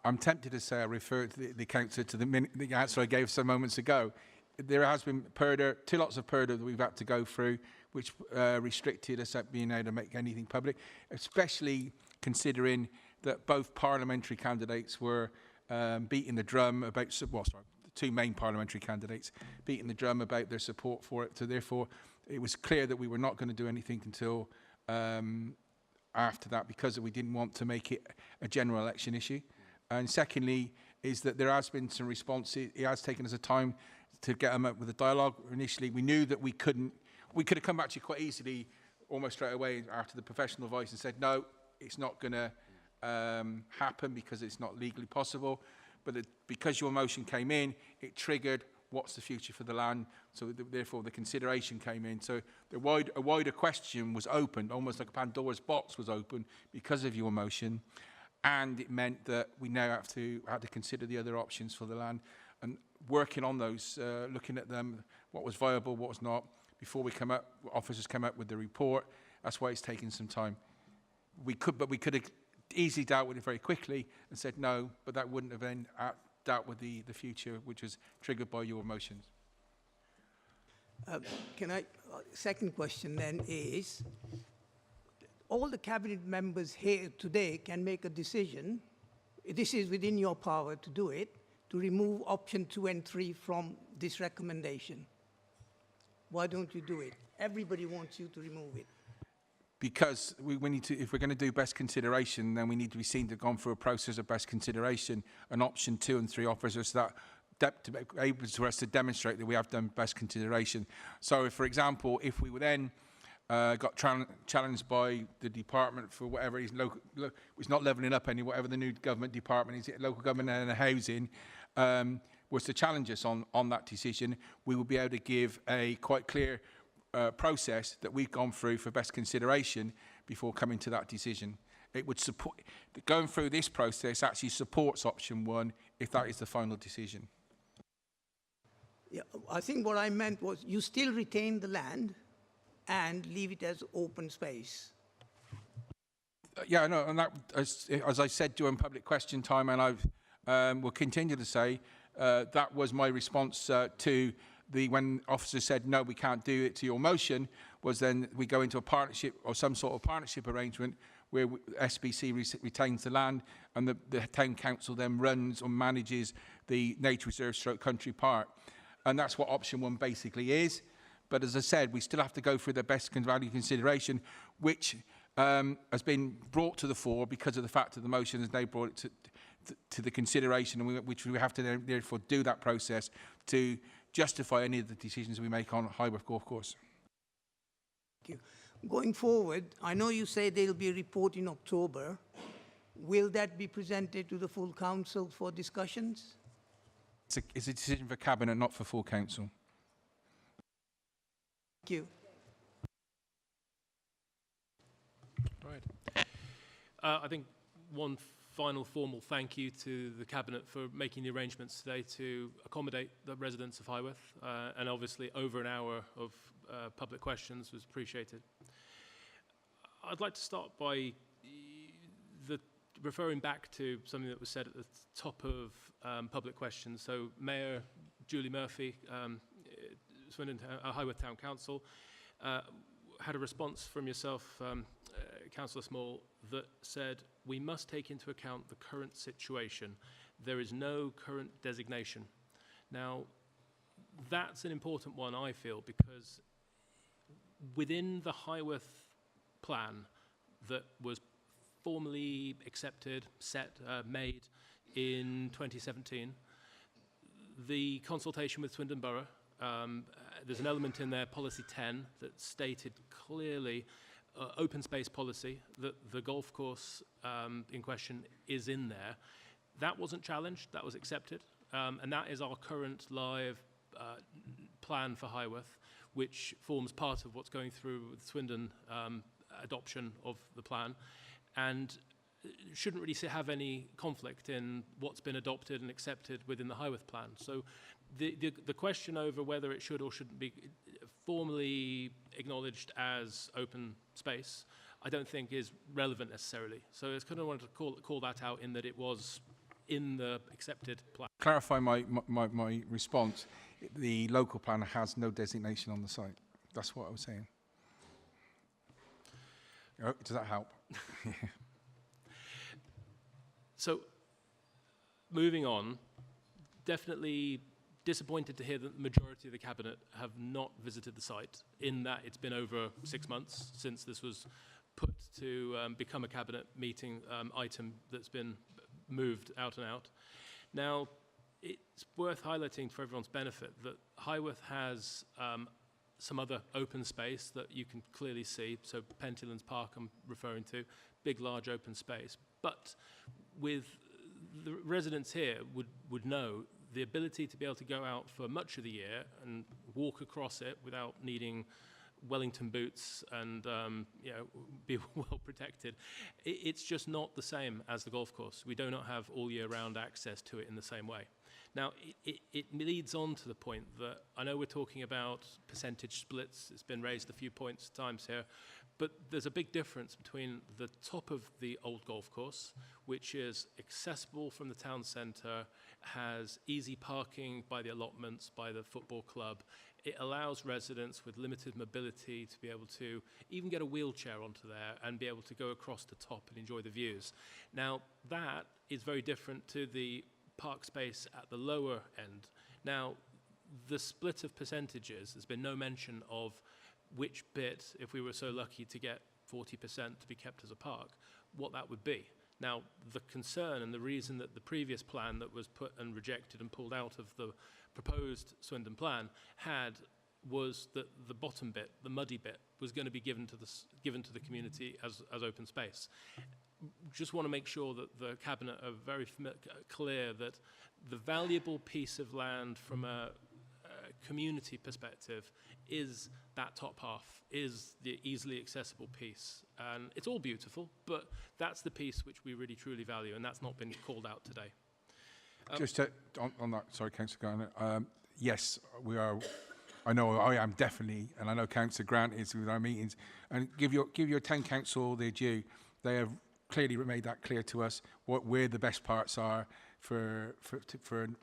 S3: I'm tempted to say I referred to the councillor to the answer I gave some moments ago. There has been PERDA, 2 lots of PERDA that we've had to go through, which restricted us at being able to make anything public, especially considering that both parliamentary candidates were beating the drum about, the 2 main parliamentary candidates beating the drum about their support for it. So therefore, it was clear that we were not going to do anything until after that, because we didn't want to make it a general election issue. And secondly, is that there has been some response. It has taken us a time to get them up with a dialogue. Initially, we knew that we could have come back to you quite easily, almost straight away after the professional advice, and said, no, it's not going to happen because it's not legally possible. But because your motion came in, it triggered what's the future for the land. So therefore, the consideration came in. So a wider question was opened, almost like a Pandora's box was opened because of your motion. And it meant that we now had to consider the other options for the land and working on those, looking at them, what was viable, what was not, before officers come up with the report. That's why it's taken some time. We could have easily dealt with it very quickly and said no, but that wouldn't have then dealt with the future, which was triggered by your motions.
S11: Second question then is, all the cabinet members here today can make a decision, this is within your power to do it, to remove option 2 and 3 from this recommendation. Why don't you do it? Everybody wants you to remove it.
S3: Because we need to, if we're going to do best consideration, then we need to be seen to have gone through a process of best consideration, and option 2 and 3 offers us that able for us to demonstrate that we have done best consideration. So, if, for example, if we were then got challenged by the department for whatever it is, it's not levelling up any, whatever the new government department is, local government and housing, was to challenge us on that decision. We will be able to give a quite clear process that we've gone through for best consideration before coming to that decision. It would support, going through this process actually supports option 1 if that is the final decision.
S11: Yeah, I think what I meant was you still retain the land and leave it as open space.
S3: Yeah, no, and that, as I said during public question time, and I will continue to say, that was my response to when officers said, no, we can't do it to your motion, was then we go into a partnership or some sort of partnership arrangement where SBC retains the land and the town council then runs or manages the nature reserve stroke country park. And that's what option 1 basically is. But as I said, we still have to go through the best value consideration, which has been brought to the fore because of the fact that the motion has now brought it to the consideration, and which we have to therefore do that process to justify any of the decisions we make on Highworth Golf Course.
S11: Thank you. Going forward, I know you say there will be a report in October. Will that be presented to the full council for discussions?
S3: It's a decision for Cabinet, not for full council.
S11: Thank you.
S12: Right. I think one final formal thank you to the Cabinet for making the arrangements today to accommodate the residents of Highworth, and obviously over an hour of public questions was appreciated. I'd like to start by referring back to something that was said at the top of public questions. So Mayor Julie Murphy, Swindon Highworth Town Council, had a response from yourself, Councillor Small, that said, we must take into account the current situation. There is no current designation. Now, that's an important one, I feel, because within the Highworth plan that was formally accepted, made in 2017, the consultation with Swindon Borough, there's an element in there, policy 10, that stated clearly open space policy, that the golf course in question is in there. That wasn't challenged, that was accepted, and that is our current live plan for Highworth, which forms part of what's going through with Swindon adoption of the plan, and shouldn't really have any conflict in what's been adopted and accepted within the Highworth plan. So the question over whether it should or shouldn't be formally acknowledged as open space, I don't think is relevant necessarily. So I kind of wanted to call that out in that it was in the accepted plan.
S3: Clarify my response. The local plan has no designation on the site. That's what I was saying. Oh, does that help?
S12: So, moving on, definitely disappointed to hear that the majority of the Cabinet have not visited the site, in that it's been over 6 months since this was put to become a Cabinet meeting item that's been moved out and out. Now, it's worth highlighting for everyone's benefit that Highworth has some other open space that you can clearly see. So Pentylands Park I'm referring to, big, large open space. But with the residents here would know the ability to be able to go out for much of the year and walk across it without needing Wellington boots and be well protected. It's just not the same as the golf course. We do not have all year round access to it in the same way. Now, it leads on to the point that I know we're talking about percentage splits. It's been raised a few times here, but there's a big difference between the top of the old golf course, which is accessible from the town centre, has easy parking by the allotments, by the football club. It allows residents with limited mobility to be able to even get a wheelchair onto there and be able to go across the top and enjoy the views. Now, that is very different to the park space at the lower end. Now, the split of percentages, there's been no mention of which bit, if we were so lucky to get 40% to be kept as a park, what that would be. Now, the concern and the reason that the previous plan that was put and rejected and pulled out of the proposed Swindon plan had was that the bottom bit, the muddy bit, was going to be given to the community as open space. Just want to make sure that the Cabinet are very clear that the valuable piece of land from a community perspective is that top half, is the easily accessible piece. And it's all beautiful, but that's the piece which we really truly value, and that's not been called out today.
S3: Just on that, sorry, Councillor Garner. Yes, we are. I know I am definitely, and I know Councillor Grant is with our meetings. And give your town council their due. They have clearly made that clear to us where the best parts are for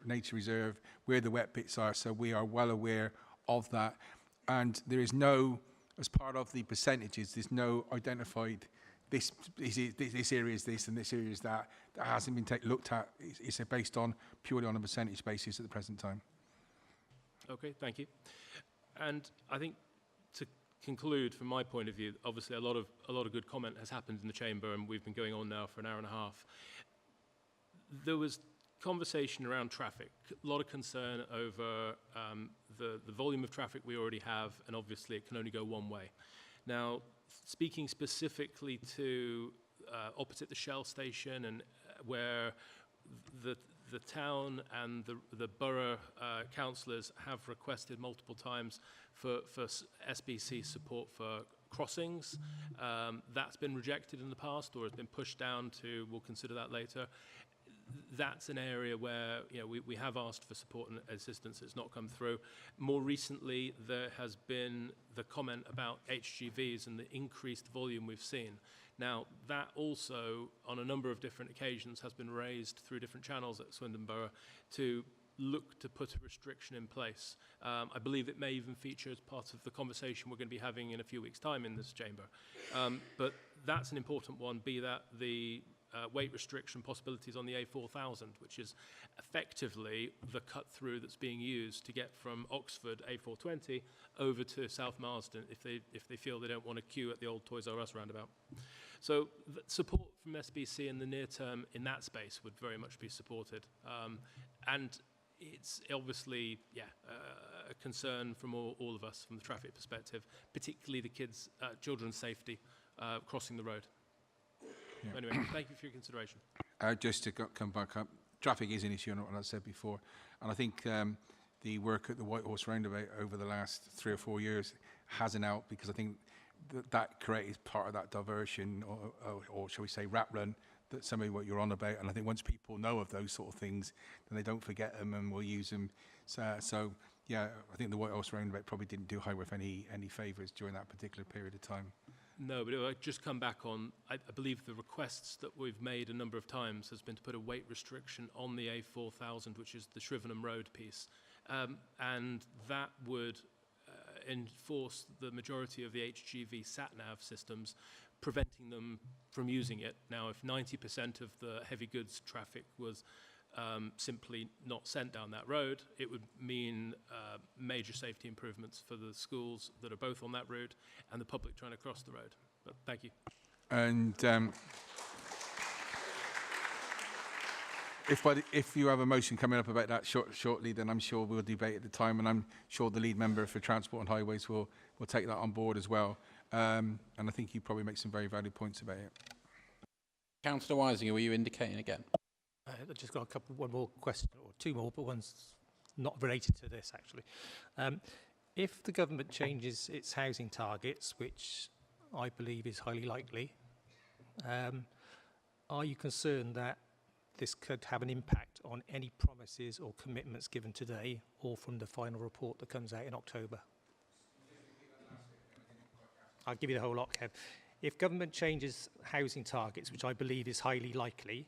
S3: nature reserve, where the wet bits are. So we are well aware of that. And there is no, as part of the percentages, there's no identified. This area is this and this area is that. That hasn't been looked at. It's based on purely on a percentage basis at the present time.
S12: Okay, thank you. And I think to conclude, from my point of view, obviously a lot of good comment has happened in the chamber, and we've been going on now for an hour and a half. There was conversation around traffic, a lot of concern over the volume of traffic we already have, and obviously it can only go one way. Now, speaking specifically to opposite the Shell station, and where the town and the borough councillors have requested multiple times for SBC support for crossings. That's been rejected in the past, or has been pushed down to, we'll consider that later. That's an area where we have asked for support and assistance. It's not come through. More recently, there has been the comment about HGVs and the increased volume we've seen. Now, that also, on a number of different occasions, has been raised through different channels at Swindon Borough to look to put a restriction in place. I believe it may even feature as part of the conversation we're going to be having in a few weeks' time in this chamber. But that's an important one, be that the weight restriction possibilities on the A4000, which is effectively the cut-through that's being used to get from Oxford A420 over to South Marsden if they feel they don't want to queue at the old Toys R Us roundabout. So support from SBC in the near term in that space would very much be supported. And it's obviously, a concern from all of us from the traffic perspective, particularly the kids, children's safety crossing the road. Yeah. Anyway, thank you for your consideration.
S3: Just to come back up, traffic is an issue, and what I said before. And I think the work at the White Horse Roundabout over the last 3 or 4 years hasn't helped, because I think that created part of that diversion, or shall we say rat run, that some of what you're on about. And I think once people know of those sort of things, then they don't forget them and will use them. So yeah, I think the White Horse Roundabout probably didn't do Highworth any favours during that particular period of time.
S12: No, but if I just come back on, I believe the requests that we've made a number of times has been to put a weight restriction on the A4000, which is the Shrivenham Road piece. And that would enforce the majority of the HGV sat-nav systems, preventing them from using it. Now, if 90% of the heavy goods traffic was simply not sent down that road, it would mean major safety improvements for the schools that are both on that route and the public trying to cross the road. But thank you.
S3: And if you have a motion coming up about that shortly, then I'm sure we'll debate at the time, and I'm sure the lead member for Transport and Highways will take that on board as well. And I think you probably make some very valid points about it.
S1: Councillor Wisinger, were you indicating again?
S18: I've just got one more question, or two more, but one's not related to this, actually. If the government changes its housing targets, which I believe is highly likely, are you concerned that this could have an impact on any promises or commitments given today or from the final report that comes out in October? I'll give you the whole lot, Kev. If government changes housing targets, which I believe is highly likely,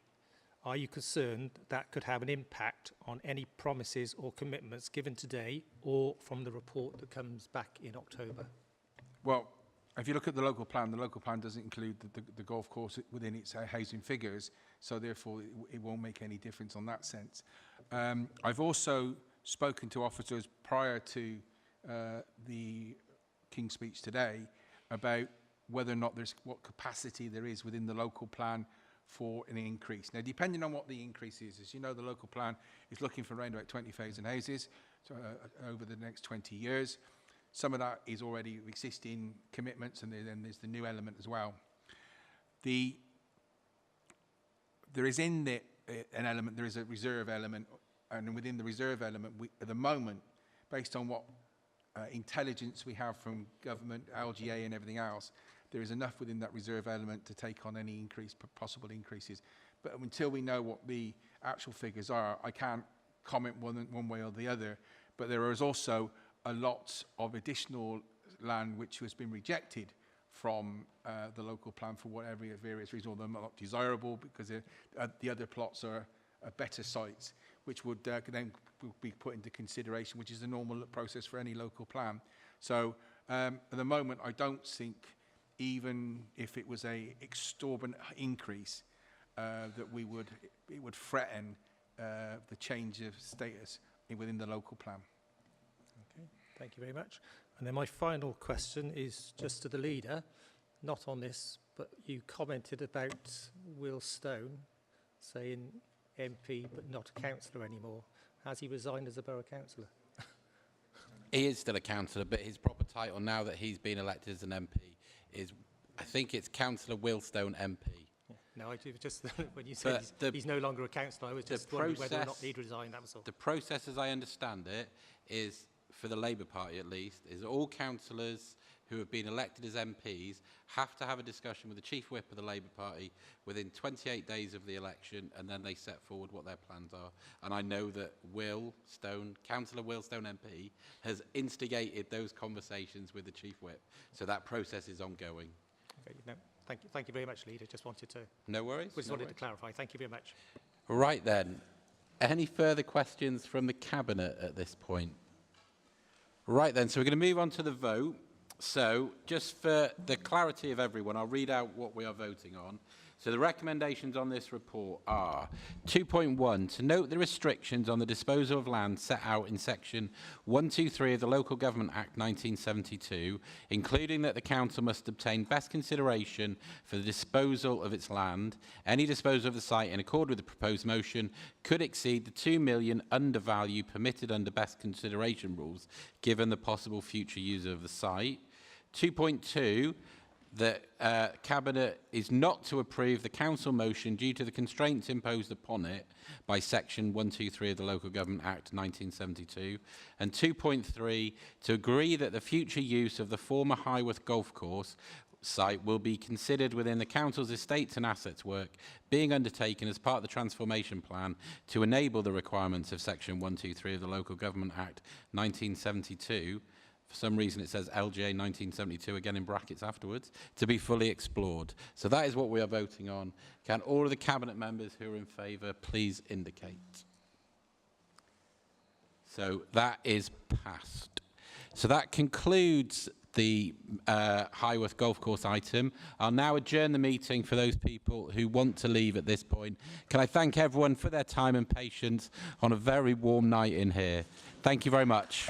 S18: are you concerned that could have an impact on any promises or commitments given today or from the report that comes back in October?
S3: Well, if you look at the local plan doesn't include the golf course within its housing figures, so therefore it won't make any difference on that sense. I've also spoken to officers prior to the King's speech today about whether or not what capacity there is within the local plan for an increase. Now, depending on what the increase is, as you know, the local plan is looking for around about 20,000 houses over the next 20 years. some of that is already existing commitments, and then there's the new element as well. There is in there an element, there is a reserve element, and within the reserve element, at the moment, based on what intelligence we have from government, LGA and everything else, there is enough within that reserve element to take on any possible increases. But until we know what the actual figures are, I can't comment one way or the other. But there is also a lot of additional land which has been rejected from the local plan for whatever various reasons, or they're not desirable because the other plots are better sites, which would then be put into consideration, which is the normal process for any local plan. So at the moment, I don't think, even if it was a exorbitant increase, that it would threaten the change of status within the local plan.
S18: Okay, thank you very much. And then my final question is just to the leader, not on this, but you commented about Will Stone saying MP but not a councillor anymore. Has he resigned as a borough councillor?
S1: He is still a councillor, but his proper title now that he's been elected as an MP is, I think it's Councillor Will Stone MP.
S18: Yeah. No, I do just when you said he's no longer a councillor, I was just wondering whether or not he'd resigned, that was all.
S1: The process, as I understand it, is, for the Labour Party at least, is all councillors who have been elected as MPs have to have a discussion with the Chief Whip of the Labour Party within 28 days of the election, and then they set forward what their plans are. And I know that Will Stone, Councillor Will Stone MP, has instigated those conversations with the Chief Whip. So that process is ongoing.
S18: Okay, no, thank you very much, Leader. Just wanted to...
S1: No worries.
S18: Just wanted to clarify. Thank you very much.
S1: Right then. Any further questions from the Cabinet at this point? Right then, so we're going to move on to the vote. So, just for the clarity of everyone, I'll read out what we are voting on. So the recommendations on this report are 2.1, to note the restrictions on the disposal of land set out in section 123 of the Local Government Act 1972, including that the council must obtain best consideration for the disposal of its land. Any disposal of the site in accord with the proposed motion could exceed the 2 million undervalue permitted under best consideration rules, given the possible future use of the site. 2.2, that Cabinet is not to approve the council motion due to the constraints imposed upon it by section 123 of the Local Government Act 1972. And 2.3, to agree that the future use of the former Highworth Golf Course site will be considered within the council's estates and assets work being undertaken as part of the transformation plan to enable the requirements of section 123 of the Local Government Act 1972. For some reason it says LGA 1972 again in brackets afterwards, to be fully explored. So that is what we are voting on. Can all of the Cabinet members who are in favour please indicate? So that is passed. So that concludes the Highworth Golf Course item. I'll now adjourn the meeting for those people who want to leave at this point. Can I thank everyone for their time and patience on a very warm night in here. Thank you very much.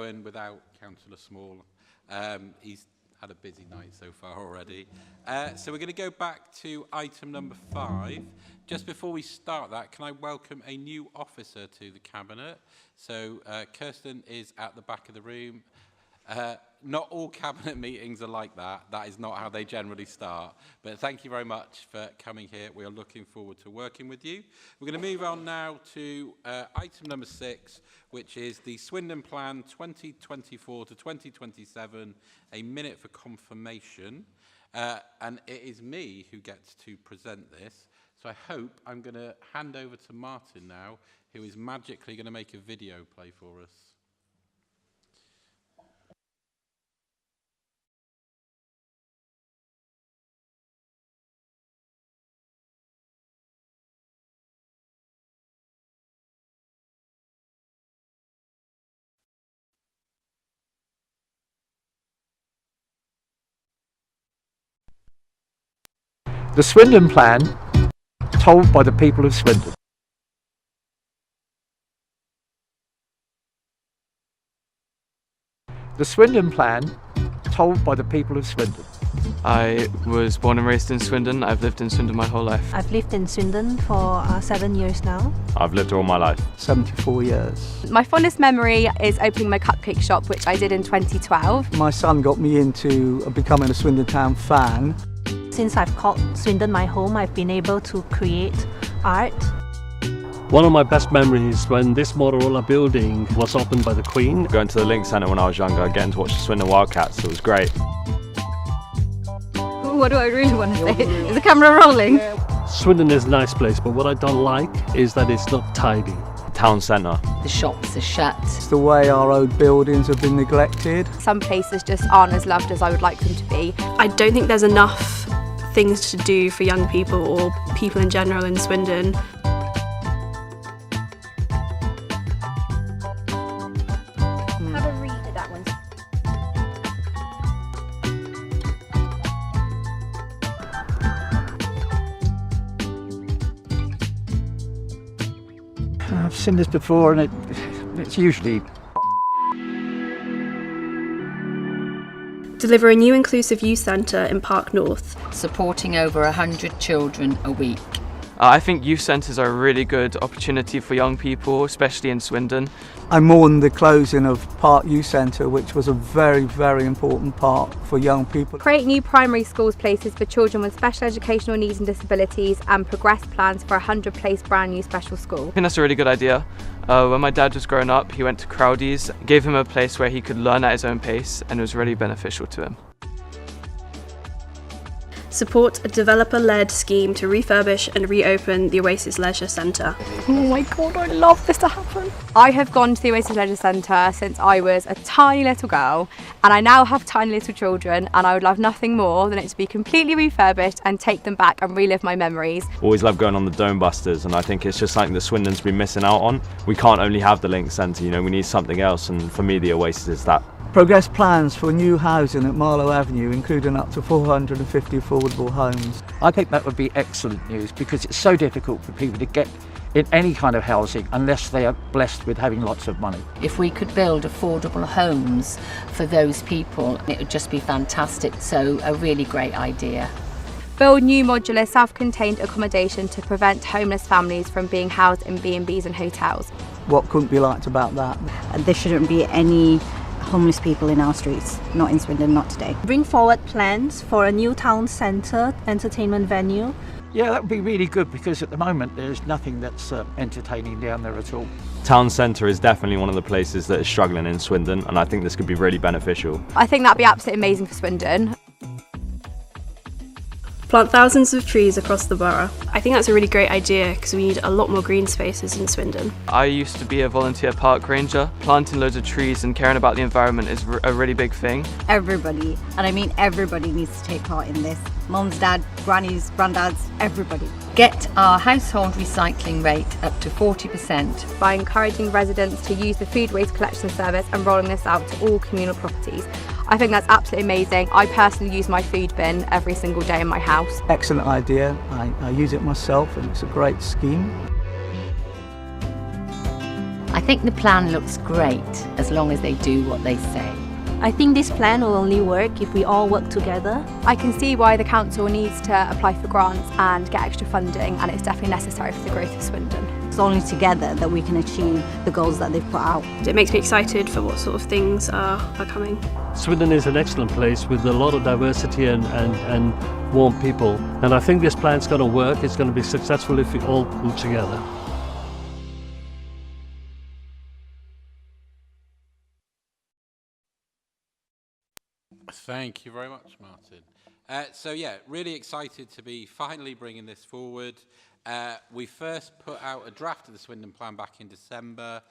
S1: Going without Councillor Small. He's had a busy night so far already. So we're going to go back to item number 5. Just before we start that, can I welcome a new officer to the Cabinet? So Kirsten is at the back of the room. Not all Cabinet meetings are like that. That is not how they generally start. But thank you very much for coming here. We are looking forward to working with you. We're going to move on now to item number 6, which is the Swindon Plan 2024 to 2027, a minute for confirmation. And it is me who gets to present this. So I hope I'm going to hand over to Martin now, who is magically going to make a video play for us.
S13: The Swindon Plan, told by the people of Swindon. The Swindon Plan, told by the people of Swindon.
S14: I was born and raised in Swindon. I've lived in Swindon my whole life.
S23: I've lived in Swindon for 7 years now.
S13: I've lived all my life. 74 years.
S24: My fondest memory is opening my cupcake shop, which I did in 2012.
S13: My son got me into becoming a Swindon Town fan.
S23: Since I've called Swindon my home, I've been able to create art.
S25: One of my best memories when this Motorola building was opened by the Queen.
S26: Going to the Link Centre when I was younger, getting to watch the Swindon Wildcats, it was great.
S24: What do I really want to say? Is the camera rolling?
S25: Swindon is a nice place, but what I don't like is that it's not tidy.
S26: Town centre.
S27: The shops are shut.
S13: It's the way our old buildings have been neglected.
S24: Some places just aren't as loved as I would like them to be.
S28: I don't think there's enough things to do for young people or people in general in Swindon.
S24: Have a read of that one.
S13: I've seen this before and it's usually...
S28: Deliver a new inclusive youth centre in Park North.
S27: Supporting over 100 children a week.
S14: I think youth centres are a really good opportunity for young people, especially in Swindon.
S13: I mourn the closing of Park Youth Centre, which was a very, very important part for young people.
S24: Create new primary schools places for children with special educational needs and disabilities and progress plans for a 100-place brand new special school.
S14: I think that's a really good idea. When my dad was growing up, he went to Crowdies, gave him a place where he could learn at his own pace, and it was really beneficial to him.
S28: Support a developer-led scheme to refurbish and reopen the Oasis Leisure Centre.
S24: Oh my God, I love this to happen. I have gone to the Oasis Leisure Centre since I was a tiny little girl, and I now have tiny little children, and I would love nothing more than it to be completely refurbished and take them back and relive my memories.
S26: Always love going on the Dome Busters, and I think it's just something that Swindon's been missing out on. We can't only have the Link Centre, you know, we need something else, and for me the Oasis is that.
S13: Progress plans for new housing at Marlow Avenue, including up to 450 affordable homes.
S29: I think that would be excellent news because it's so difficult for people to get in any kind of housing unless they are blessed with having lots of money.
S27: If we could build affordable homes for those people, it would just be fantastic. So a really great idea.
S24: Build new modular self-contained accommodation to prevent homeless families from being housed in B&Bs and hotels.
S13: What couldn't be liked about that?
S23: There shouldn't be any homeless people in our streets, not in Swindon, not today. Bring forward plans for a new town centre, entertainment venue.
S29: Yeah, that would be really good because at the moment there's nothing that's entertaining down there at all.
S26: Town centre is definitely one of the places that is struggling in Swindon, and I think this could be really beneficial.
S24: I think that'd be absolutely amazing for Swindon.
S28: Plant thousands of trees across the borough. I think that's a really great idea because we need a lot more green spaces in Swindon.
S14: I used to be a volunteer park ranger. Planting loads of trees and caring about the environment is a really big thing.
S23: Everybody, and I mean everybody, needs to take part in this. Mums, dad, grannies, granddads, everybody.
S27: Get our household recycling rate up to 40%.
S24: By encouraging residents to use the food waste collection service and rolling this out to all communal properties. I think that's absolutely amazing. I personally use my food bin every single day in my house.
S13: Excellent idea. I use it myself and it's a great scheme.
S27: I I think the plan looks great as long as they do what they say.
S23: I think this plan will only work if we all work together.
S24: I can see why the council needs to apply for grants and get extra funding, and it's definitely necessary for the growth of Swindon.
S23: It's only together that we can achieve the goals that they've put out.
S28: It makes me excited for what sort of things are coming.
S25: Swindon is an excellent place with a lot of diversity and warm people. And I think this plan's going to work. It's going to be successful if we all pull together.
S1: Thank you very much, Martin. So yeah, really excited to be finally bringing this forward. We first put out a draft of the Swindon plan back in December,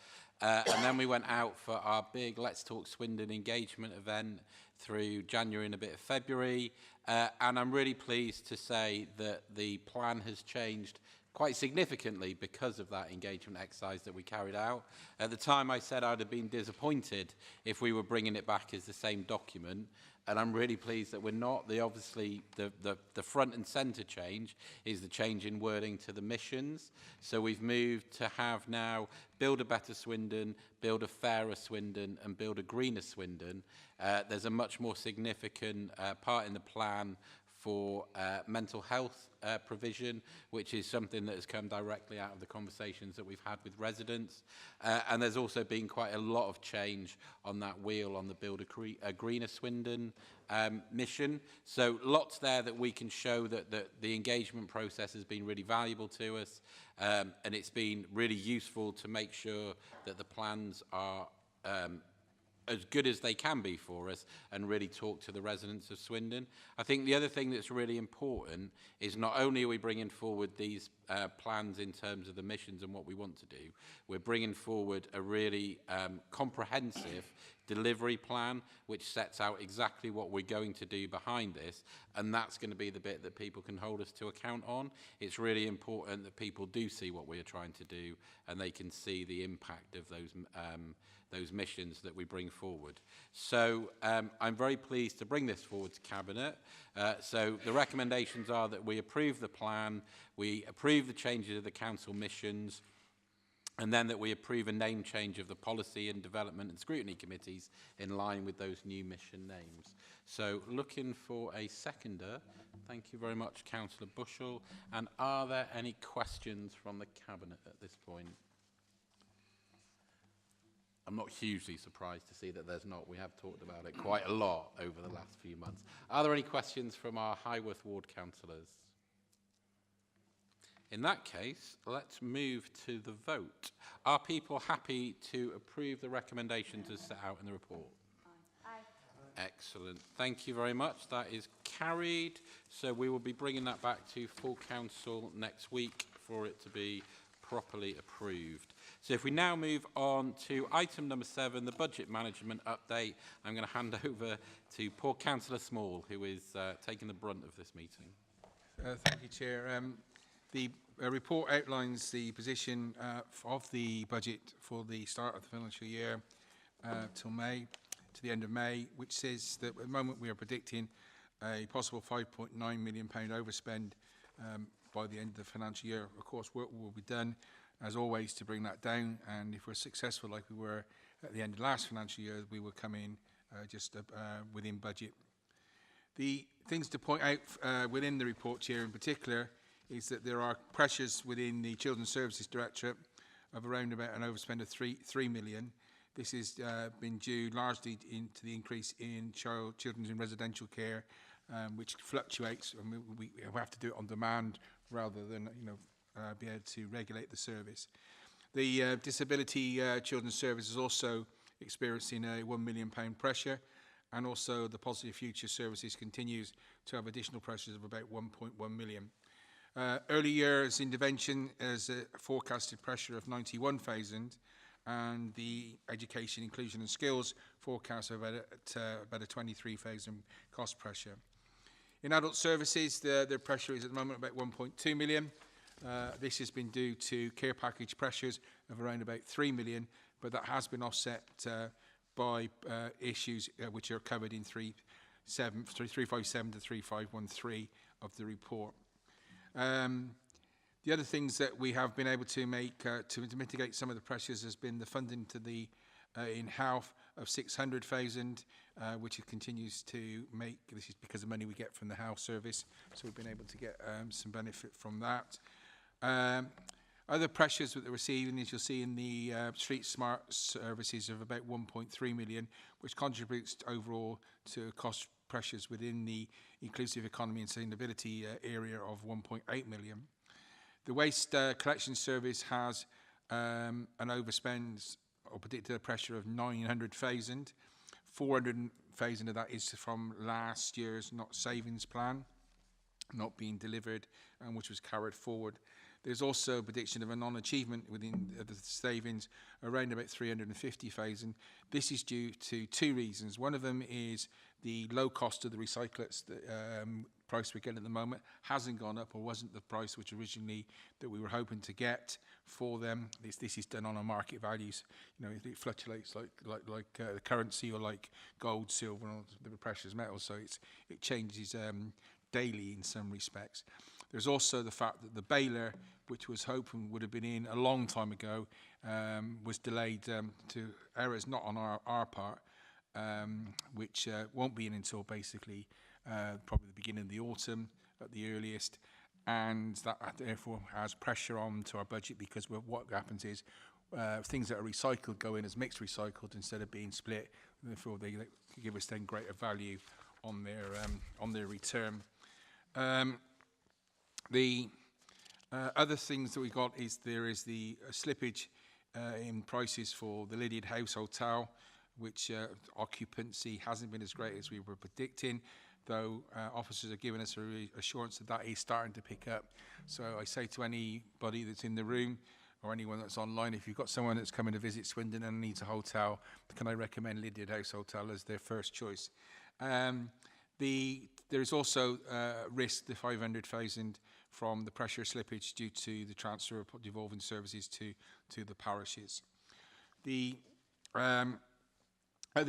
S1: and then we went out for our big Let's Talk Swindon engagement event through January and a bit of February. And I'm really pleased to say that the plan has changed quite significantly because of that engagement exercise that we carried out. At the time, I said I'd have been disappointed if we were bringing it back as the same document, and I'm really pleased that we're not. Obviously, the front and centre change is the change in wording to the missions. So we've moved to have now build a better Swindon, build a fairer Swindon, and build a greener Swindon. There's a much more significant part in the plan for mental health provision, which is something that has come directly out of the conversations that we've had with residents. And there's also been quite a lot of change on that wheel on the Build a Greener Swindon mission. So lots there that we can show that the engagement process has been really valuable to us, and it's been really useful to make sure that the plans are as good as they can be for us and really talk to the residents of Swindon. I think the other thing that's really important is not only are we bringing forward these plans in terms of the missions and what we want to do, we're bringing forward a really comprehensive delivery plan which sets out exactly what we're going to do behind this, and that's going to be the bit that people can hold us to account on. It's really important that people do see what we're trying to do and they can see the impact of those missions that we bring forward. So I'm very pleased to bring this forward to Cabinet. So the recommendations are that we approve the plan, we approve the changes of the council missions, and then that we approve a name change of the policy and development and scrutiny committees in line with those new mission names. So looking for a seconder. Thank you very much, Councillor Bushell. And are there any questions from the Cabinet at this point? I'm not hugely surprised to see that there's not. We have talked about it quite a lot over the last few months. Are there any questions from our Highworth Ward councillors? In that case, let's move to the vote. Are people happy to approve the recommendations as set out in the report? Aye. Excellent. Thank you very much. That is carried. So we will be bringing that back to full council next week for it to be properly approved. So if we now move on to item number 7, the budget management update, I'm going to hand over to poor Councillor Small, who is taking the brunt of this meeting.
S3: Thank you, Chair. The report outlines the position of the budget for the start of the financial year till May, to the end of May, which says that at the moment we are predicting a possible £5.9 million overspend by the end of the financial year. Of course, work will be done, as always, to bring that down, and if we're successful like we were at the end of last financial year, we will come in just within budget. The things to point out within the report, Chair, in particular, is that there are pressures within the Children's Services Directorate of around about an overspend of 3 million. This has been due largely to the increase in children in residential care, which fluctuates, and we have to do it on demand rather than be able to regulate the service. The Disability Children's Service is also experiencing a £1 million pressure, and also the Positive Future Services continues to have additional pressures of about 1.1 million. Early years intervention has a forecasted pressure of 91,000, and the Education, Inclusion and Skills forecast of about a 23,000 cost pressure. In adult services, the pressure is at the moment about 1.2 million. This has been due to care package pressures of around about 3 million, but that has been offset by issues which are covered in 357 to 3513 of the report. The other things that we have been able to make to mitigate some of the pressures has been the funding to the in health of 600,000, which it continues to make. This is because of money we get from the health service, so we've been able to get some benefit from that. Other pressures that they're receiving, as you'll see in the street smart services, of about 1.3 million, which contributes overall to cost pressures within the inclusive economy and sustainability area of 1.8 million. The waste collection service has an overspend or predicted pressure of 900,000. 400,000 of that is from last year's not savings plan, not being delivered, and which was carried forward. There's also a prediction of a non-achievement within the savings around about 350,000. This is due to two reasons. One of them is the low cost of the recyclates. The price we're getting at the moment hasn't gone up, or wasn't the price which originally that we were hoping to get for them. This is done on a market values. You know, it fluctuates like the currency, or like gold, silver, or the precious metals. So it changes daily in some respects. There's also the fact that the baler, which was hoping would have been in a long time ago, was delayed to errors not on our part, which won't be in until basically probably the beginning of the autumn at the earliest, and that therefore has pressure on to our budget, because what happens is things that are recycled go in as mixed recycled instead of being split, and therefore they give us then greater value on their return. The other things that we got is there is the slippage in prices for the Lydiard House Hotel, which occupancy hasn't been as great as we were predicting, though officers are giving us a assurance that that is starting to pick up. So I say to anybody that's in the room or anyone that's online, if you've got someone that's coming to visit Swindon and needs a hotel, can I recommend Lydiard House Hotel as their first choice? There is also risk, the 500,000 from the pressure slippage due to the transfer of devolving services to the parishes. The other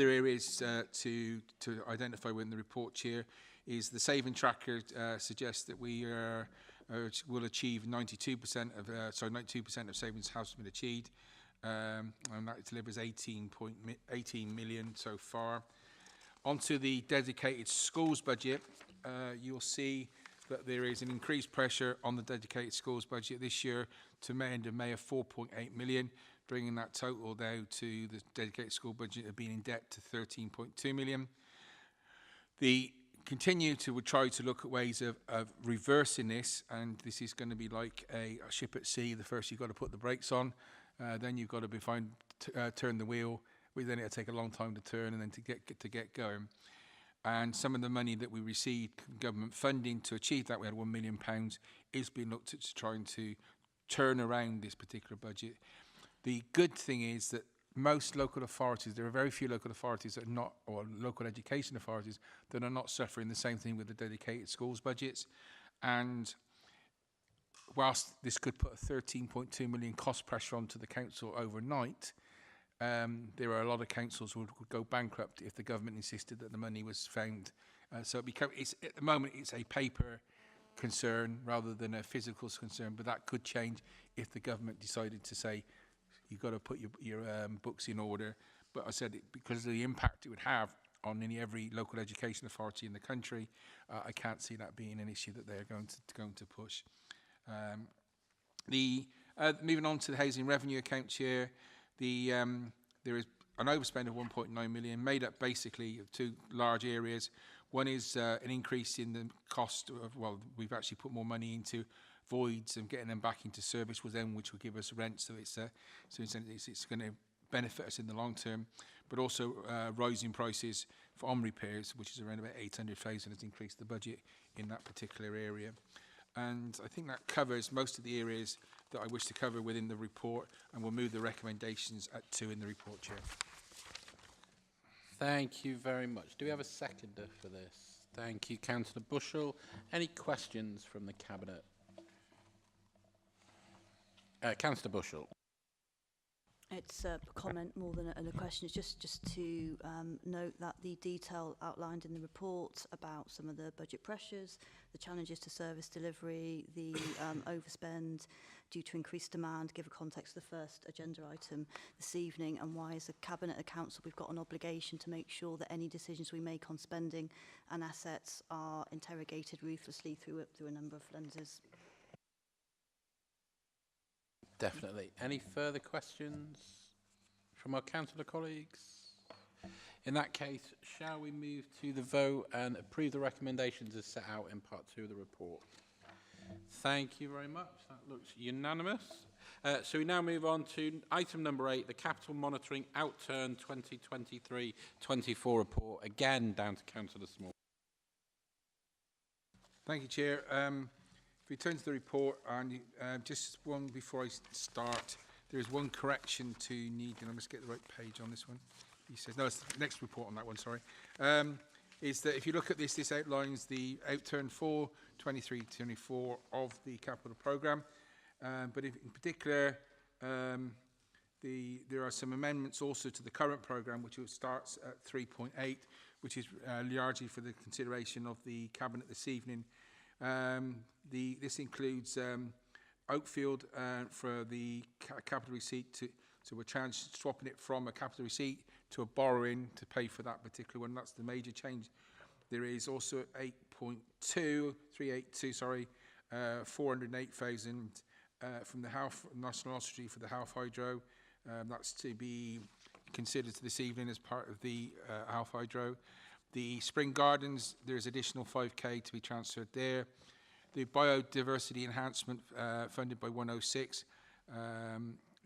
S3: areas to identify within the report, Chair, is the saving tracker suggests that we will achieve 92% of savings has been achieved, and that delivers 18 million so far. Onto the dedicated schools budget, you'll see that there is an increased pressure on the dedicated schools budget this year to end of May of 4.8 million, bringing that total down to the dedicated school budget of being in debt to 13.2 million. The continue to try to look at ways of reversing this, and this is going to be like a ship at sea. The first you've got to put the brakes on, then you've got to turn the wheel. Then it'll take a long time to turn, and then to get going. And some of the money that we received, government funding to achieve that, we had £1 million, is being looked at trying to turn around this particular budget. The good thing is that most local authorities, there are very few local authorities that are not, or local education authorities that are not suffering the same thing with the dedicated schools budgets. And whilst this could put a 13.2 million cost pressure onto the council overnight, there are a lot of councils who would go bankrupt if the government insisted that the money was found. So at the moment it's a paper concern rather than a physical concern, but that could change if the government decided to say you've got to put your books in order. But I said because of the impact it would have on every local education authority in the country, I can't see that being an issue that they're going to push. Moving on to the housing revenue account here. There is an overspend of 1.9 million, made up basically of two large areas. One is an increase in the cost of, we've actually put more money into voids and getting them back into service with them, which will give us rent. So it's going to benefit us in the long term. But also rising prices for repairs, which is around about 800,000, has increased the budget in that particular area. And I think that covers most of the areas that I wish to cover within the report, and we'll move the recommendations at 2 in the report, Chair.
S1: Thank you very much. Do we have a seconder for this? Thank you, Councillor Bushell. Any questions from the Cabinet? Councillor Bushell.
S8: It's a comment more than a question. It's just to note that the detail outlined in the report about some of the budget pressures, the challenges to service delivery, the overspend due to increased demand, give a context to the first agenda item this evening, and why as a Cabinet and Council we've got an obligation to make sure that any decisions we make on spending and assets are interrogated ruthlessly through a number of lenses.
S1: Definitely. Any further questions from our councillor colleagues? In that case, shall we move to the vote and approve the recommendations as set out in part 2 of the report? Thank you very much. That looks unanimous. So we now move on to item number 8, the Capital Monitoring Outturn 2023-24 report. Again, down to Councillor Small.
S3: Thank you, Chair. If we turn to the report, and just one before I start, there is one correction to need, and I must get the right page on this one. He says, no, it's the next report on that one, sorry. Is that if you look at this, this outlines the outturn for 23-24 of the capital programme. But if, in particular, there are some amendments also to the current programme, which starts at 3.8, which is largely for the consideration of the Cabinet this evening. This includes Oakfield for the capital receipt so we're swapping it from a capital receipt to a borrowing to pay for that particular one. That's the major change. There is also 382, sorry, 408,000 from the National Ostrich for the Half Hydro. That's to be considered this evening as part of the Half Hydro. The Spring Gardens, there's additional 5k to be transferred there. The biodiversity enhancement funded by 106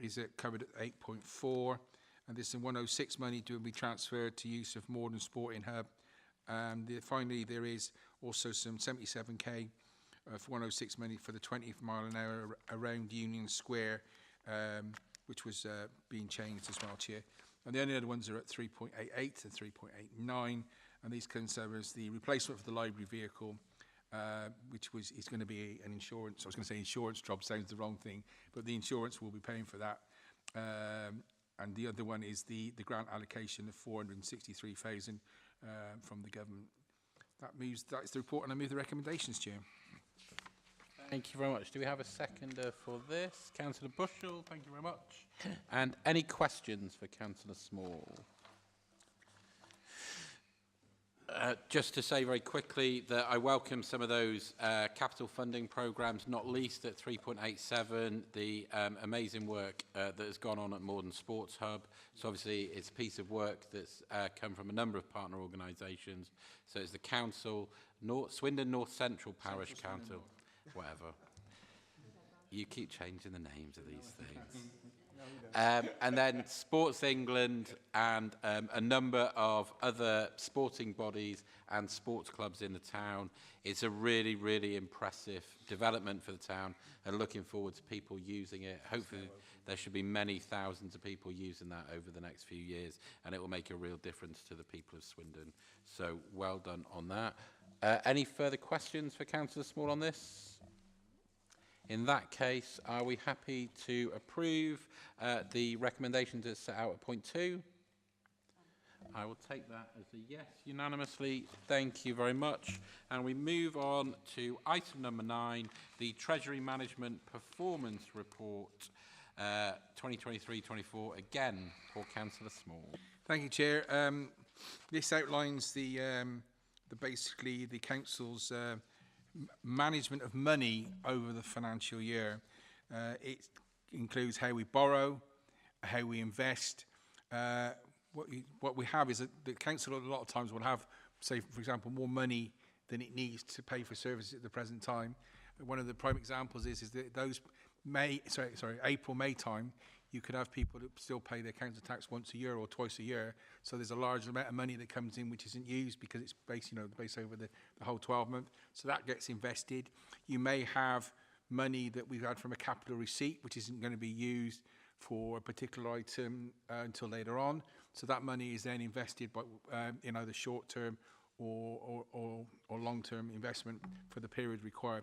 S3: is covered at 8.4, and there's some 106 money to be transferred to use of Morden Sporting Hub. Finally, there is also some 77k for 106 money for the 20 mile an hour around Union Square, which was being changed as well, Chair. And the only other ones are at 3.88 and 3.89, and these consider the replacement for the library vehicle, which is going to be an insurance. I was going to say insurance job, sounds the wrong thing, but the insurance will be paying for that. And the other one is the grant allocation of 463,000 from the government. That's the report, and I move the recommendations, Chair.
S1: Thank you very much. Do we have a seconder for this? Councillor Bushell, thank you very much. And any questions for Councillor Small? Just to say very quickly that I welcome some of those capital funding programmes, not least at 3.87, the amazing work that has gone on at Morden Sports Hub. So obviously it's a piece of work that's come from a number of partner organisations. So it's the council, Swindon North Central Parish Council, whatever. You keep changing the names of these things. And then Sports England and a number of other sporting bodies and sports clubs in the town. It's a really, really impressive development for the town, and looking forward to people using it. Hopefully there should be many thousands of people using that over the next few years, and it will make a real difference to the people of Swindon. So well done on that. Any further questions for Councillor Small on this? In that case, are we happy to approve the recommendations as set out at point 2? I will take that as a yes unanimously. Thank you very much. And we move on to item number 9, the Treasury Management Performance Report 2023-24. Again, for Councillor Small.
S3: Thank you, Chair. This outlines the basically the council's management of money over the financial year. It includes how we borrow, how we invest. What we have is that the council a lot of times will have, say, for example, more money than it needs to pay for services at the present time. One of the prime examples is that those April, May time, you could have people that still pay their council tax once a year or twice a year. So there's a large amount of money that comes in which isn't used because it's based, based over the whole 12 months. So that gets invested. You may have money that we've had from a capital receipt, which isn't going to be used for a particular item until later on. So that money is then invested by, in either short-term or long-term investment for the period required.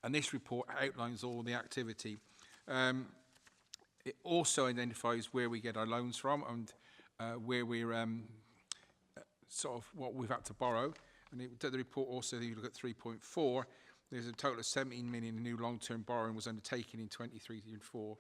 S3: And this report outlines all the activity. It also identifies where we get our loans from and where we're sort of what we've had to borrow. And the report also, if you look at 3.4, there's a total of 17 million in new long-term borrowing was undertaken in 23 and 4.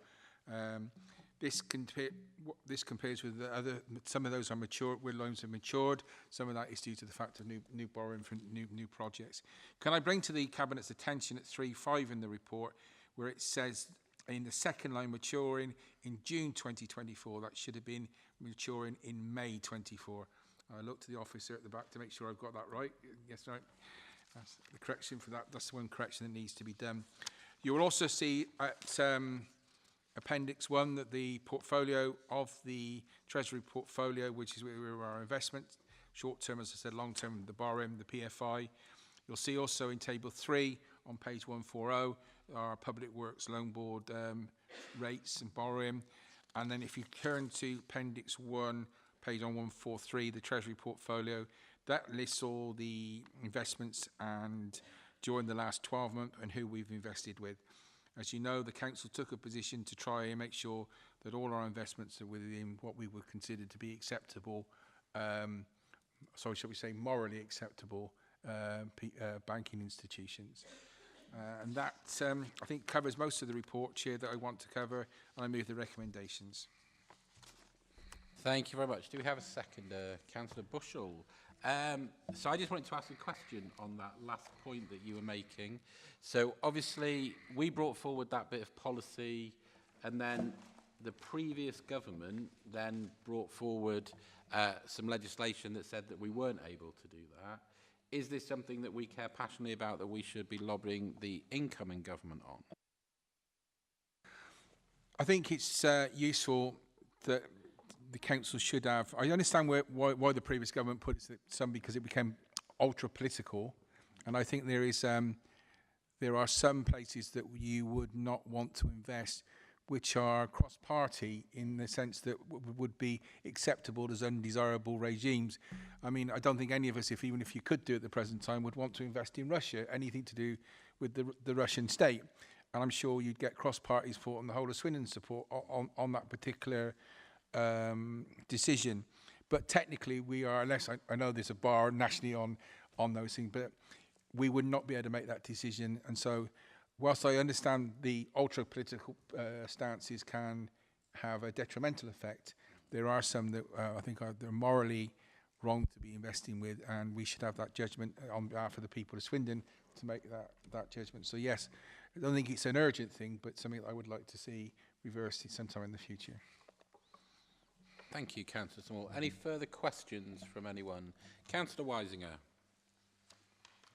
S3: This compares with the other. Some of those are mature, where loans have matured. Some of that is due to the fact of new borrowing for new projects. Can I bring to the Cabinet's attention at 3.5 in the report, where it says in the second line maturing in June 2024, that should have been maturing in May 24. I looked to the officer at the back to make sure I've got that right. Yes, right. That's the correction for that. That's the one correction that needs to be done. You will also see at Appendix 1 that the portfolio of the Treasury portfolio, which is where our investments, short-term, as I said, long-term, the borrowing, the PFI. You'll see also in Table 3 on page 140 our Public Works Loan Board rates and borrowing. And then if you turn to Appendix 1, page on 143, the Treasury portfolio, that lists all the investments and during the last 12 months and who we've invested with. As you know, the Council took a position to try and make sure that all our investments are within what we would consider to be acceptable, shall we say morally acceptable banking institutions. And that, I think, covers most of the report, Chair, that I want to cover, and I move the recommendations.
S1: Thank you very much. Do we have a second, Councillor Bushell? So I just wanted to ask a question on that last point that you were making. So obviously we brought forward that bit of policy, and then the previous government then brought forward some legislation that said that we weren't able to do that. Is this something that we care passionately about, that we should be lobbying the incoming government on?
S3: I think it's useful that the council should have. I understand why the previous government put some, because it became ultra political, and I think there are some places that you would not want to invest, which are cross-party in the sense that would be acceptable as undesirable regimes. I mean, I don't think any of us, even if you could do it at the present time, would want to invest in Russia, anything to do with the Russian state. And I'm sure you'd get cross-party support and the whole of Swindon support on that particular decision. But technically we are, unless I know there's a bar nationally on those things, but we would not be able to make that decision. And so whilst I understand the ultra-political stances can have a detrimental effect, there are some that I think they're morally wrong to be investing with, and we should have that judgment on behalf of the people of Swindon to make that judgment. So yes, I don't think it's an urgent thing, but something that I would like to see reversed sometime in the future.
S1: Thank you, Councillor Small. Any further questions from anyone? Councillor Weisinger.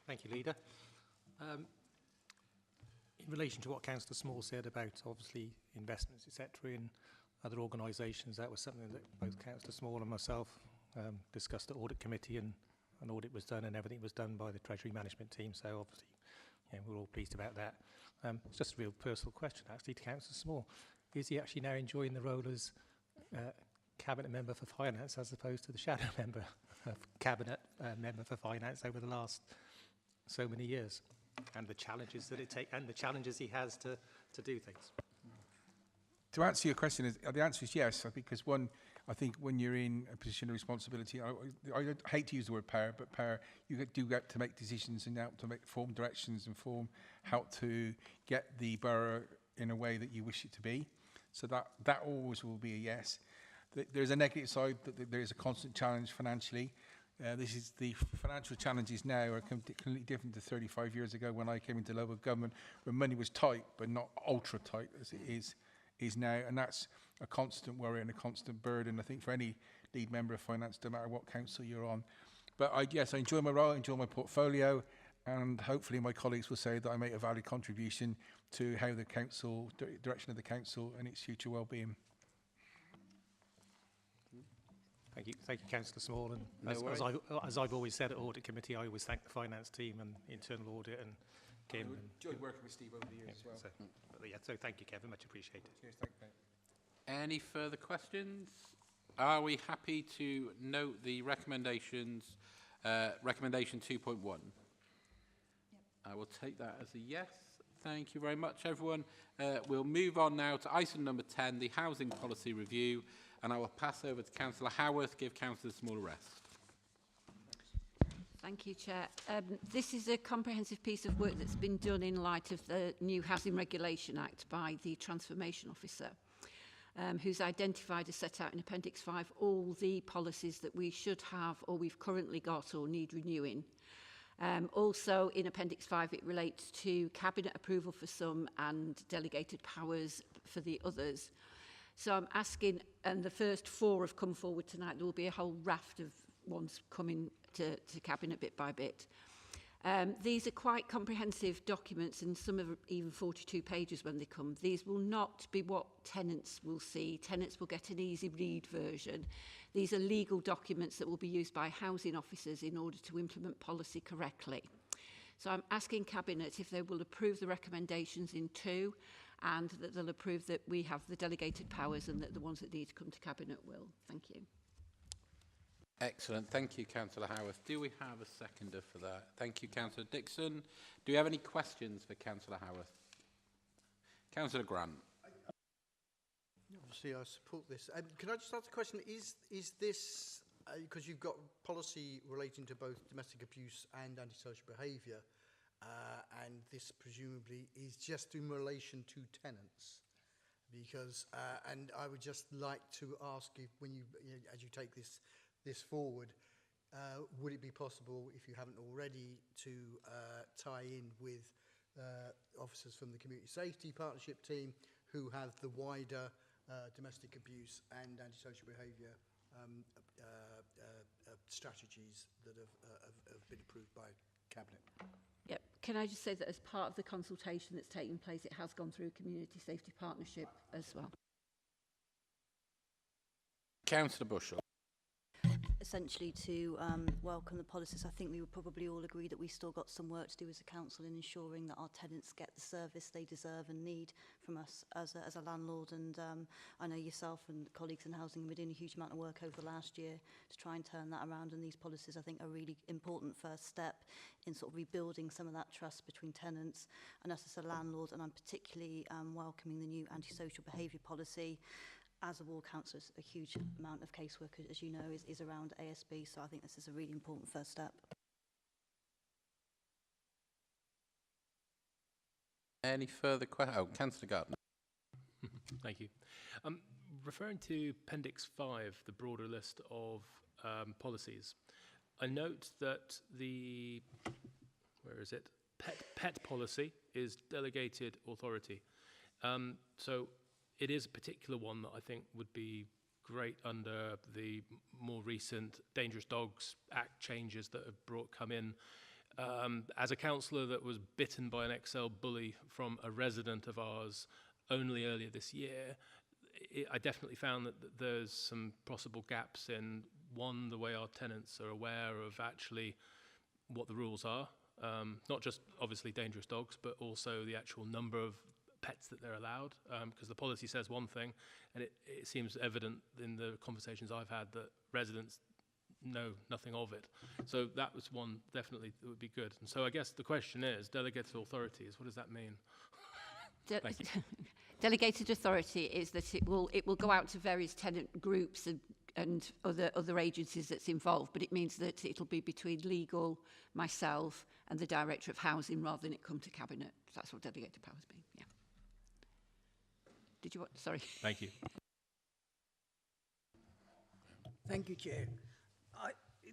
S18: Thank you, Leader. In relation to what Councillor Small said about, obviously, investments, etc., in other organisations, that was something that both Councillor Small and myself discussed at Audit Committee, and an audit was done and everything was done by the Treasury Management team, so obviously we're all pleased about that. It's just a real personal question, actually, to Councillor Small. Is he actually now enjoying the role as Cabinet Member for Finance as opposed to the Shadow Member of Cabinet Member for Finance over the last so many years, and the challenges that it takes, and the challenges he has to do things?
S3: To answer your question, the answer is yes, because I think when you're in a position of responsibility, I hate to use the word power, but power, you do get to make decisions and help to form directions and how to get the borough in a way that you wish it to be. So that always will be a yes. There's a negative side, that there is a constant challenge financially. This is the financial challenges now are completely different to 35 years ago when I came into local government, where money was tight, but not ultra tight as it is now. And that's a constant worry and a constant burden, I think, for any lead member of finance, no matter what council you're on. But yes, I enjoy my role, I enjoy my portfolio, and hopefully my colleagues will say that I make a valid contribution to how the council, direction of the council and its future well-being.
S18: Thank you, Councillor Small. And as I've always said at Audit Committee, I always thank the finance team and Internal Audit and Kim.
S3: I enjoyed working with Steve over the years as well.
S18: So thank you, Kevin. Much appreciated.
S3: Cheers, thank you.
S1: Any further questions? Are we happy to note the recommendations? Recommendation 2.1. Yep. I will take that as a yes. Thank you very much, everyone. We'll move on now to item number 10, the Housing Policy Review, and I will pass over to Councillor Howarth, give Councillor Small a rest.
S2: Thank you, Chair. This is a comprehensive piece of work that's been done in light of the new Housing Regulation Act by the Transformation Officer, who's identified as set out in Appendix 5 all the policies that we should have or we've currently got or need renewing. Also in Appendix 5 it relates to Cabinet approval for some and delegated powers for the others. So I'm asking, and the first 4 have come forward tonight, there will be a whole raft of ones coming to Cabinet bit by bit. These are quite comprehensive documents, and some are even 42 pages when they come. These will not be what tenants will see. Tenants will get an easy read version. These are legal documents that will be used by housing officers in order to implement policy correctly. So I'm asking Cabinet if they will approve the recommendations in 2, and that they'll approve that we have the delegated powers and that the ones that need to come to Cabinet will. Thank you.
S1: Excellent. Thank you, Councillor Howarth. Do we have a seconder for that? Thank you, Councillor Dixon. Do we have any questions for Councillor Howarth? Councillor Grant.
S6: Obviously, I support this. Can I just ask a question? Is this, because you've got policy relating to both domestic abuse and antisocial behaviour, and this presumably is just in relation to tenants? Because, and I would just like to ask if, when you know, as you take this forward, would it be possible, if you haven't already, to tie in with officers from the Community Safety Partnership team who have the wider domestic abuse and antisocial behaviour strategies that have been approved by Cabinet?
S2: Yep. Can I just say that as part of the consultation that's taking place, it has gone through Community Safety Partnership as well.
S1: Councillor Bushell.
S8: Essentially to welcome the policies. I think we would probably all agree that we've still got some work to do as a council in ensuring that our tenants get the service they deserve and need from us as a landlord. And I know yourself and colleagues in housing have been doing a huge amount of work over the last year to try and turn that around, and these policies I think are a really important first step in sort of rebuilding some of that trust between tenants and us as a landlord. And I'm particularly welcoming the new antisocial behaviour policy. As a ward councillor, a huge amount of casework, as you know, is around ASB, so I think this is a really important first step.
S1: Any further questions? Oh, Councillor Gardner.
S12: Thank you. Referring to Appendix 5, the broader list of policies, I note that the, where is it? Pet policy is delegated authority. So it is a particular one that I think would be great under the more recent Dangerous Dogs Act changes that have come in. As a councillor that was bitten by an XL bully from a resident of ours only earlier this year, I definitely found that there's some possible gaps in, one, the way our tenants are aware of actually what the rules are, not just obviously dangerous dogs, but also the actual number of pets that they're allowed, because the policy says one thing, and it seems evident in the conversations I've had that residents know nothing of it. So that was one definitely that would be good. And so I guess the question is, delegated authorities, what does that mean? Thank you.
S2: Delegated authority is that it will go out to various tenant groups and other agencies that's involved, but it means that it'll be between legal, myself, and the Director of Housing rather than it come to Cabinet. That's what delegated powers mean. Yeah. Did you want? Sorry.
S12: Thank you.
S11: Thank you, Chair.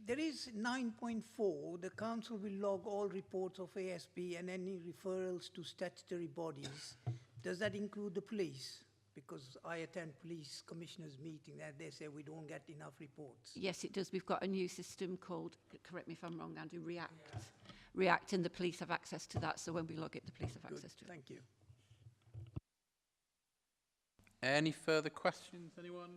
S11: There is 9.4, the Council will log all reports of ASB and any referrals to statutory bodies. Does that include the police? Because I attend police commissioners' meeting and they say we don't get enough reports.
S2: Yes, it does. We've got a new system called, correct me if I'm wrong, Andrew, React, and the police have access to that. So when we log it, the police have access to it.
S11: Thank you.
S1: Any further questions, anyone?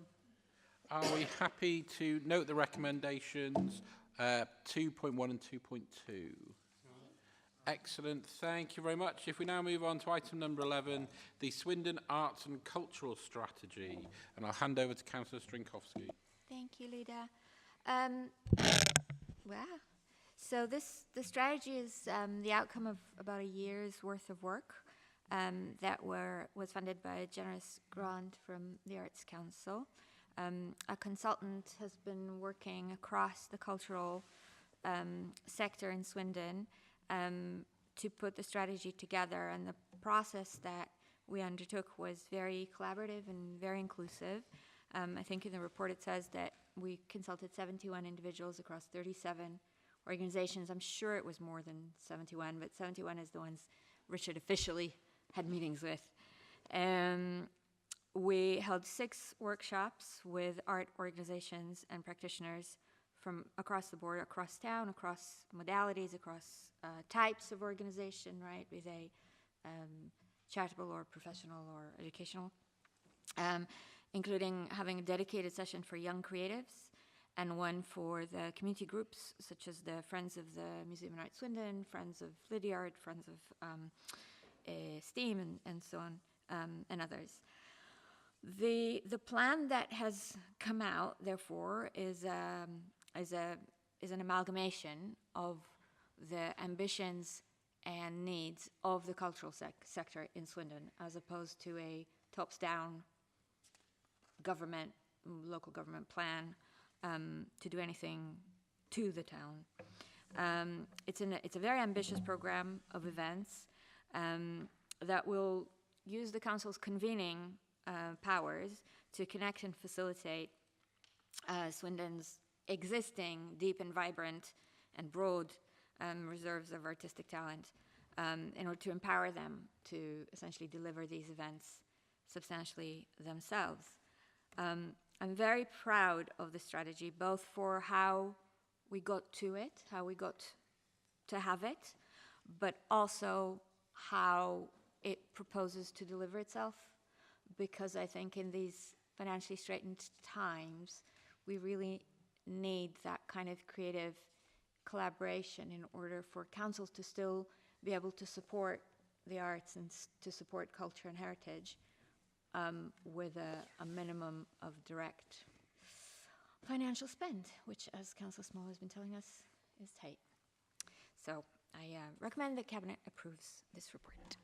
S1: Are we happy to note the recommendations 2.1 and 2.2? Excellent, thank you very much. If we now move on to item number 11, the Swindon Arts and Cultural Strategy, and I'll hand over to Councillor Strinkowski.
S10: Thank you, Leader. Wow. So the strategy is the outcome of about a year's worth of work. that was funded by a generous grant from the Arts Council. A consultant has been working across the cultural sector in Swindon to put the strategy together, and the process that we undertook was very collaborative and very inclusive. I think in the report it says that we consulted 71 individuals across 37 organizations. I'm sure it was more than 71, but 71 is the ones Richard officially had meetings with. We held 6 workshops with art organizations and practitioners from across the board, across town, across modalities, across types of organization, right, with a charitable or professional or educational, including having a dedicated session for young creatives and one for the community groups, such as the Friends of the Museum and Art Swindon, Friends of Lydiard, Friends of STEAM, and so on, and others. The plan that has come out, therefore, is an amalgamation of the ambitions and needs of the cultural sector in Swindon, as opposed to a tops-down government, local government plan to do anything to the town. It's a very ambitious program of events that will use the council's convening powers to connect and facilitate Swindon's existing deep and vibrant and broad reserves of artistic talent in order to empower them to essentially deliver these events substantially themselves. I'm very proud of the strategy, both for how we got to it, how we got to have it, but also how it proposes to deliver itself, because I think in these financially straitened times, we really need that kind of creative collaboration in order for councils to still be able to support the arts and to support culture and heritage with a minimum of direct financial spend, which, as Councillor Small has been telling us, is tight. So I recommend that Cabinet approves this report.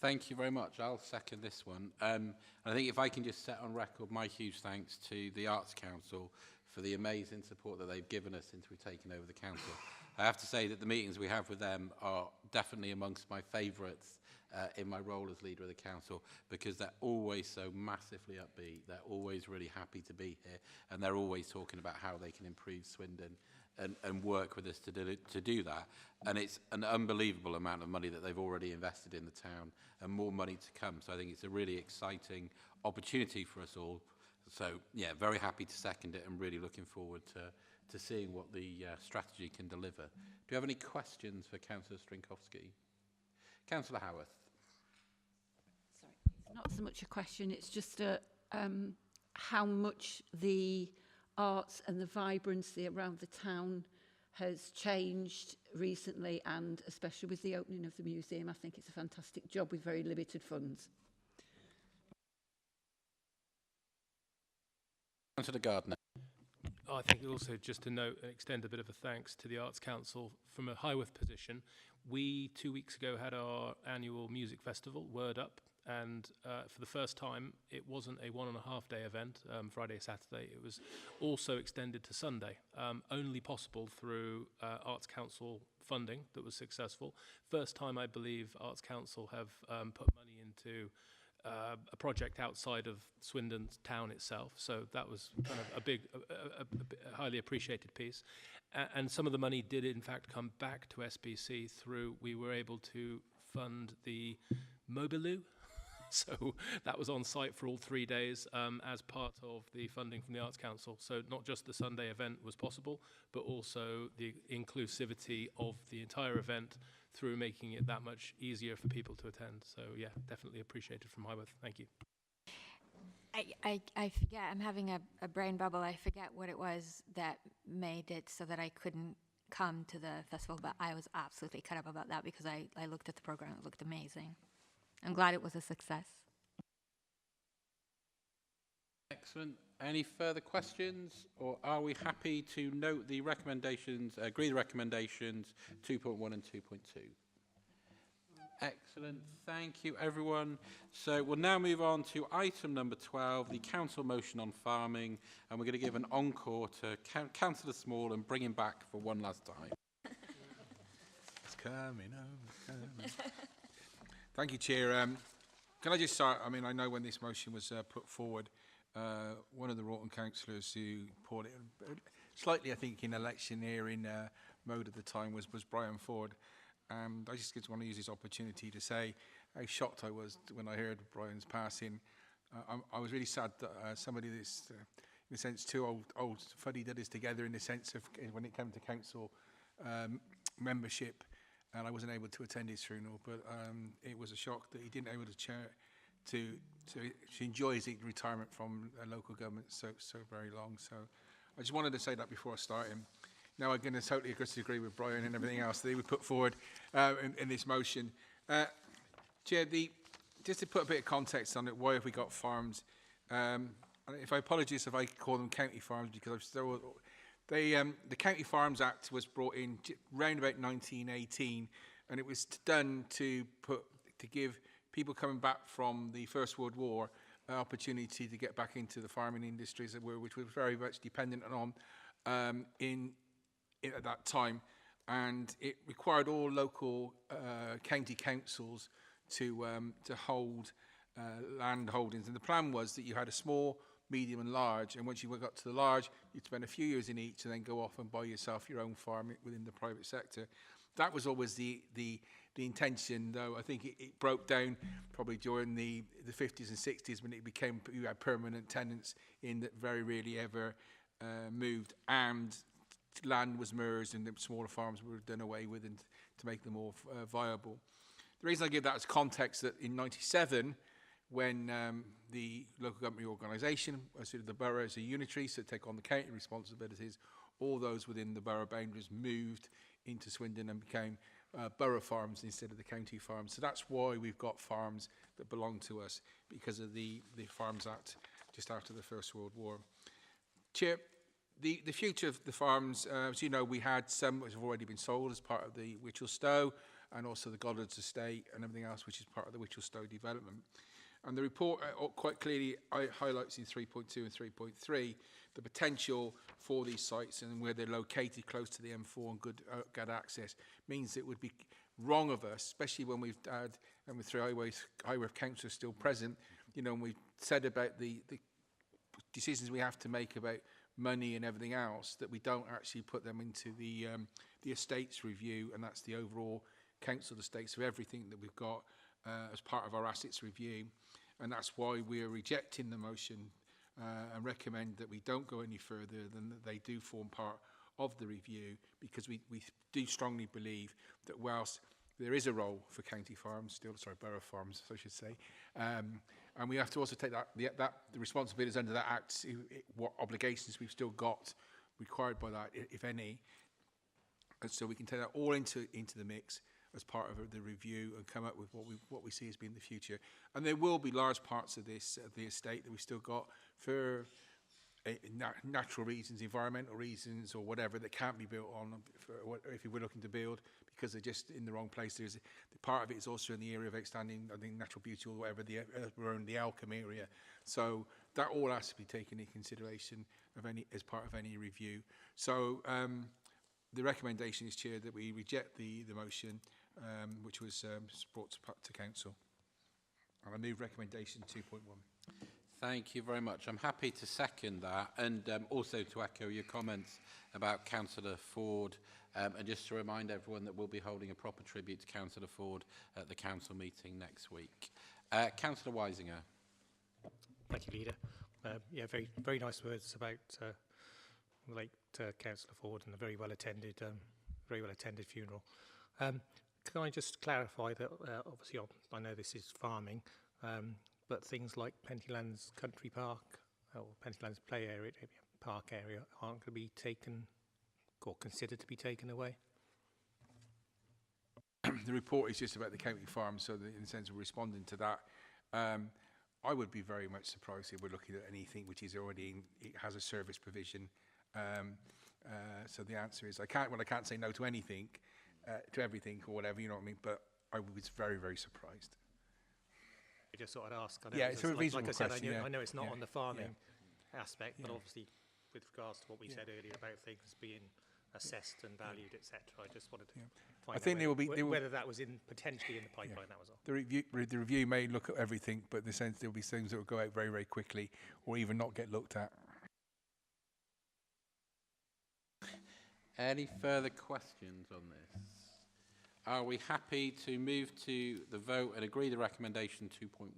S1: Thank you very much. I'll second this one. I think if I can just set on record my huge thanks to the Arts Council for the amazing support that they've given us since we've taken over the council. I have to say that the meetings we have with them are definitely amongst my favourites in my role as leader of the council, because they're always so massively upbeat, they're always really happy to be here, and they're always talking about how they can improve Swindon and work with us to do that. And it's an unbelievable amount of money that they've already invested in the town, and more money to come. So I think it's a really exciting opportunity for us all. So yeah, very happy to second it, and really looking forward to seeing what the strategy can deliver. Do you have any questions for Councillor Strinkowski? Councillor Howarth.
S2: Sorry, it's not so much a question, it's just how much the arts and the vibrancy around the town has changed recently, and especially with the opening of the museum. I think it's a fantastic job with very limited funds.
S1: Councillor Gardner.
S12: I think also just to note and extend a bit of a thanks to the Arts Council from a Highworth position. We 2 weeks ago had our annual music festival, Word Up, and for the first time it wasn't a 1.5-day event, Friday, Saturday. It was also extended to Sunday, only possible through Arts Council funding that was successful. First time I believe Arts Council have put money into a project outside of Swindon's town itself, so that was kind of a big, a highly appreciated piece. And some of the money did in fact come back to SBC through, we were able to fund the Mobiloo, so that was on site for all 3 days as part of the funding from the Arts Council. So not just the Sunday event was possible, but also the inclusivity of the entire event through making it that much easier for people to attend. So yeah, definitely appreciated from Highworth. Thank you.
S10: I forget, I'm having a brain bubble. I forget what it was that made it so that I couldn't come to the festival, but I was absolutely cut up about that because I looked at the program. It looked amazing. I'm glad it was a success.
S1: Excellent. Any further questions, or are we happy to note the recommendations, agree the recommendations 2.1 and 2.2? Excellent. Thank you, everyone. So we'll now move on to item number 12, the council motion on farming, and we're going to give an encore to Councillor Small and bring him back for one last time.
S3: It's coming home, it's coming. Thank you, Chair. Can I just start? I mean, I know when this motion was put forward, one of the Rawton councillors who poured it slightly, I think, in electioneering mode at the time was Brian Ford. And I just want to use this opportunity to say how shocked I was when I heard Brian's passing. I was really sad that somebody that's, in a sense, two old fuddy-dudders together in the sense of when it came to council membership, and I wasn't able to attend his funeral. But it was a shock that he didn't able to enjoy his retirement from local government so very long. So I just wanted to say that before I start him. Now I'm going to totally disagree with Brian and everything else that he would put forward in this motion. Chair, just to put a bit of context on it, why have we got farms? If I apologise if I call them county farms, because I'm still... the County Farms Act was brought in round about 1918, and it was done to give people coming back from the First World War an opportunity to get back into the farming industries, which was very much dependent on at that time, and it required all local county councils to hold land holdings. And the plan was that you had a small, medium and large, and once you got to the large, you'd spend a few years in each and then go off and buy yourself your own farm within the private sector. That was always the intention, though I think it broke down probably during the 50s and 60s when it became, you had permanent tenants in that very rarely ever moved, and land was merged and the smaller farms were done away with and to make them more viable. The reason I give that as context that in 97, when the local government reorganisation, the borough as a unitary, so take on the county responsibilities, all those within the borough boundaries moved into Swindon and became borough farms instead of the county farms. So that's why we've got farms that belong to us, because of the Farms Act just after the First World War. Chair, the future of the farms, as you know, we had some which have already been sold as part of the Wychell Stowe, and also the Goddards estate and everything else which is part of the Wychell Stowe development. And the report quite clearly highlights in 3.2 and 3.3 the potential for these sites, and where they're located close to the M4 and good access means it would be wrong of us, especially when we've had, and with three Highworth councillors still present, you know, and we've said about the decisions we have to make about money and everything else, that we don't actually put them into the estates review, and that's the overall council estates of everything that we've got as part of our assets review. And that's why we're rejecting the motion and recommend that we don't go any further than that they do form part of the review, because we do strongly believe that whilst there is a role for county farms, borough farms, I should say, and we have to also take the responsibilities under that Act, what obligations we've still got required by that, if any, and so we can take that all into the mix as part of the review and come up with what we see as being the future. And there will be large parts of the estate that we've still got for natural reasons, environmental reasons, or whatever, that can't be built on if you were looking to build, because they're just in the wrong place. The part of it is also in the area of outstanding, I think, natural beauty or whatever, around the Alcombe area. So that all has to be taken into consideration as part of any review. So the recommendation is, Chair, that we reject the motion which was brought to council. And I move recommendation 2.1.
S1: Thank you very much. I'm happy to second that, and also to echo your comments about Councillor Ford, and just to remind everyone that we'll be holding a proper tribute to Councillor Ford at the council meeting next week. Councillor Weisinger.
S18: Thank you, Leader. Yeah, very nice words about the late Councillor Ford and a very well attended funeral. Can I just clarify that obviously I know this is farming, but things like Pentylands Country Park or Pentylands Play Area, Park area, aren't going to be taken or considered to be taken away?
S3: The report is just about the county farm, so in a sense we're responding to that. I would be very much surprised if we're looking at anything which is already it has a service provision. So the answer is I can't say no to anything, to everything or whatever, you know what I mean. But I was very, very surprised.
S18: I just thought I'd ask. I know
S3: Yeah, it's a reasonable
S18: like I said,
S3: question, yeah.
S18: I know it's not
S3: Yeah,
S18: on the farming
S3: yeah.
S18: aspect, but
S3: Yeah.
S18: obviously with regards to what we said earlier about things being assessed and valued, etc. I just wanted to find
S3: I think
S18: out
S3: there will be
S18: whether that was potentially in the pipeline. That was all.
S3: The review may look at everything, but in the sense there will be things that will go out very, very quickly, or even not get looked at.
S1: Any further questions on this? Are we happy to move to the vote and agree the recommendation 2.1?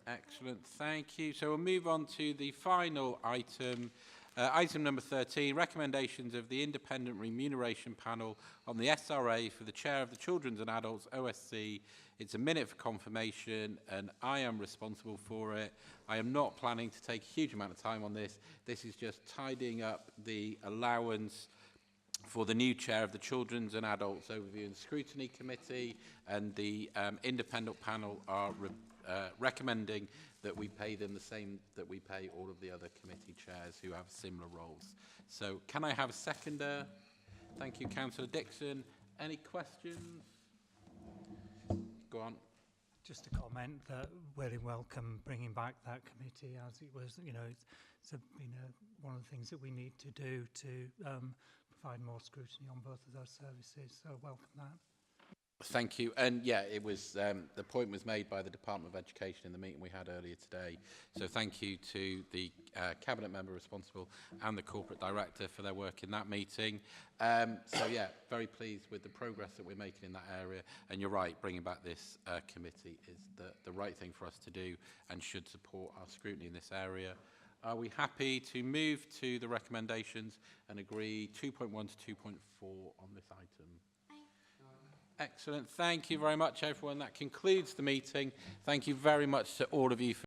S1: Excellent, thank you. So we'll move on to the final item, item number 13, recommendations of the Independent Remuneration Panel on the SRA for the Chair of the Children's and Adults OSC. It's a minute for confirmation and I am responsible for it. I am not planning to take a huge amount of time on this. This is just tidying up the allowance for the new chair of the Children's and Adults Overview and Scrutiny Committee, and the independent panel are recommending that we pay them the same that we pay all of the other committee chairs who have similar roles. So can I have a seconder? Thank you, Councillor Dixon. Any questions? Go on.
S4: Just to comment that really welcome bringing back that committee, as it was, you know, it's been one of the things that we need to do to provide more scrutiny on both of those services. So welcome that.
S1: Thank you. And yeah, it was the point was made by the Department of Education in the meeting we had earlier today. So thank you to the cabinet member responsible and the corporate director for their work in that meeting. So yeah, very pleased with the progress that we're making in that area. And you're right, bringing back this committee is the right thing for us to do and should support our scrutiny in this area. Are we happy to move to the recommendations and agree 2.1 to 2.4 on this item? Excellent. Thank you very much, everyone. That concludes the meeting. Thank you very much to all of you for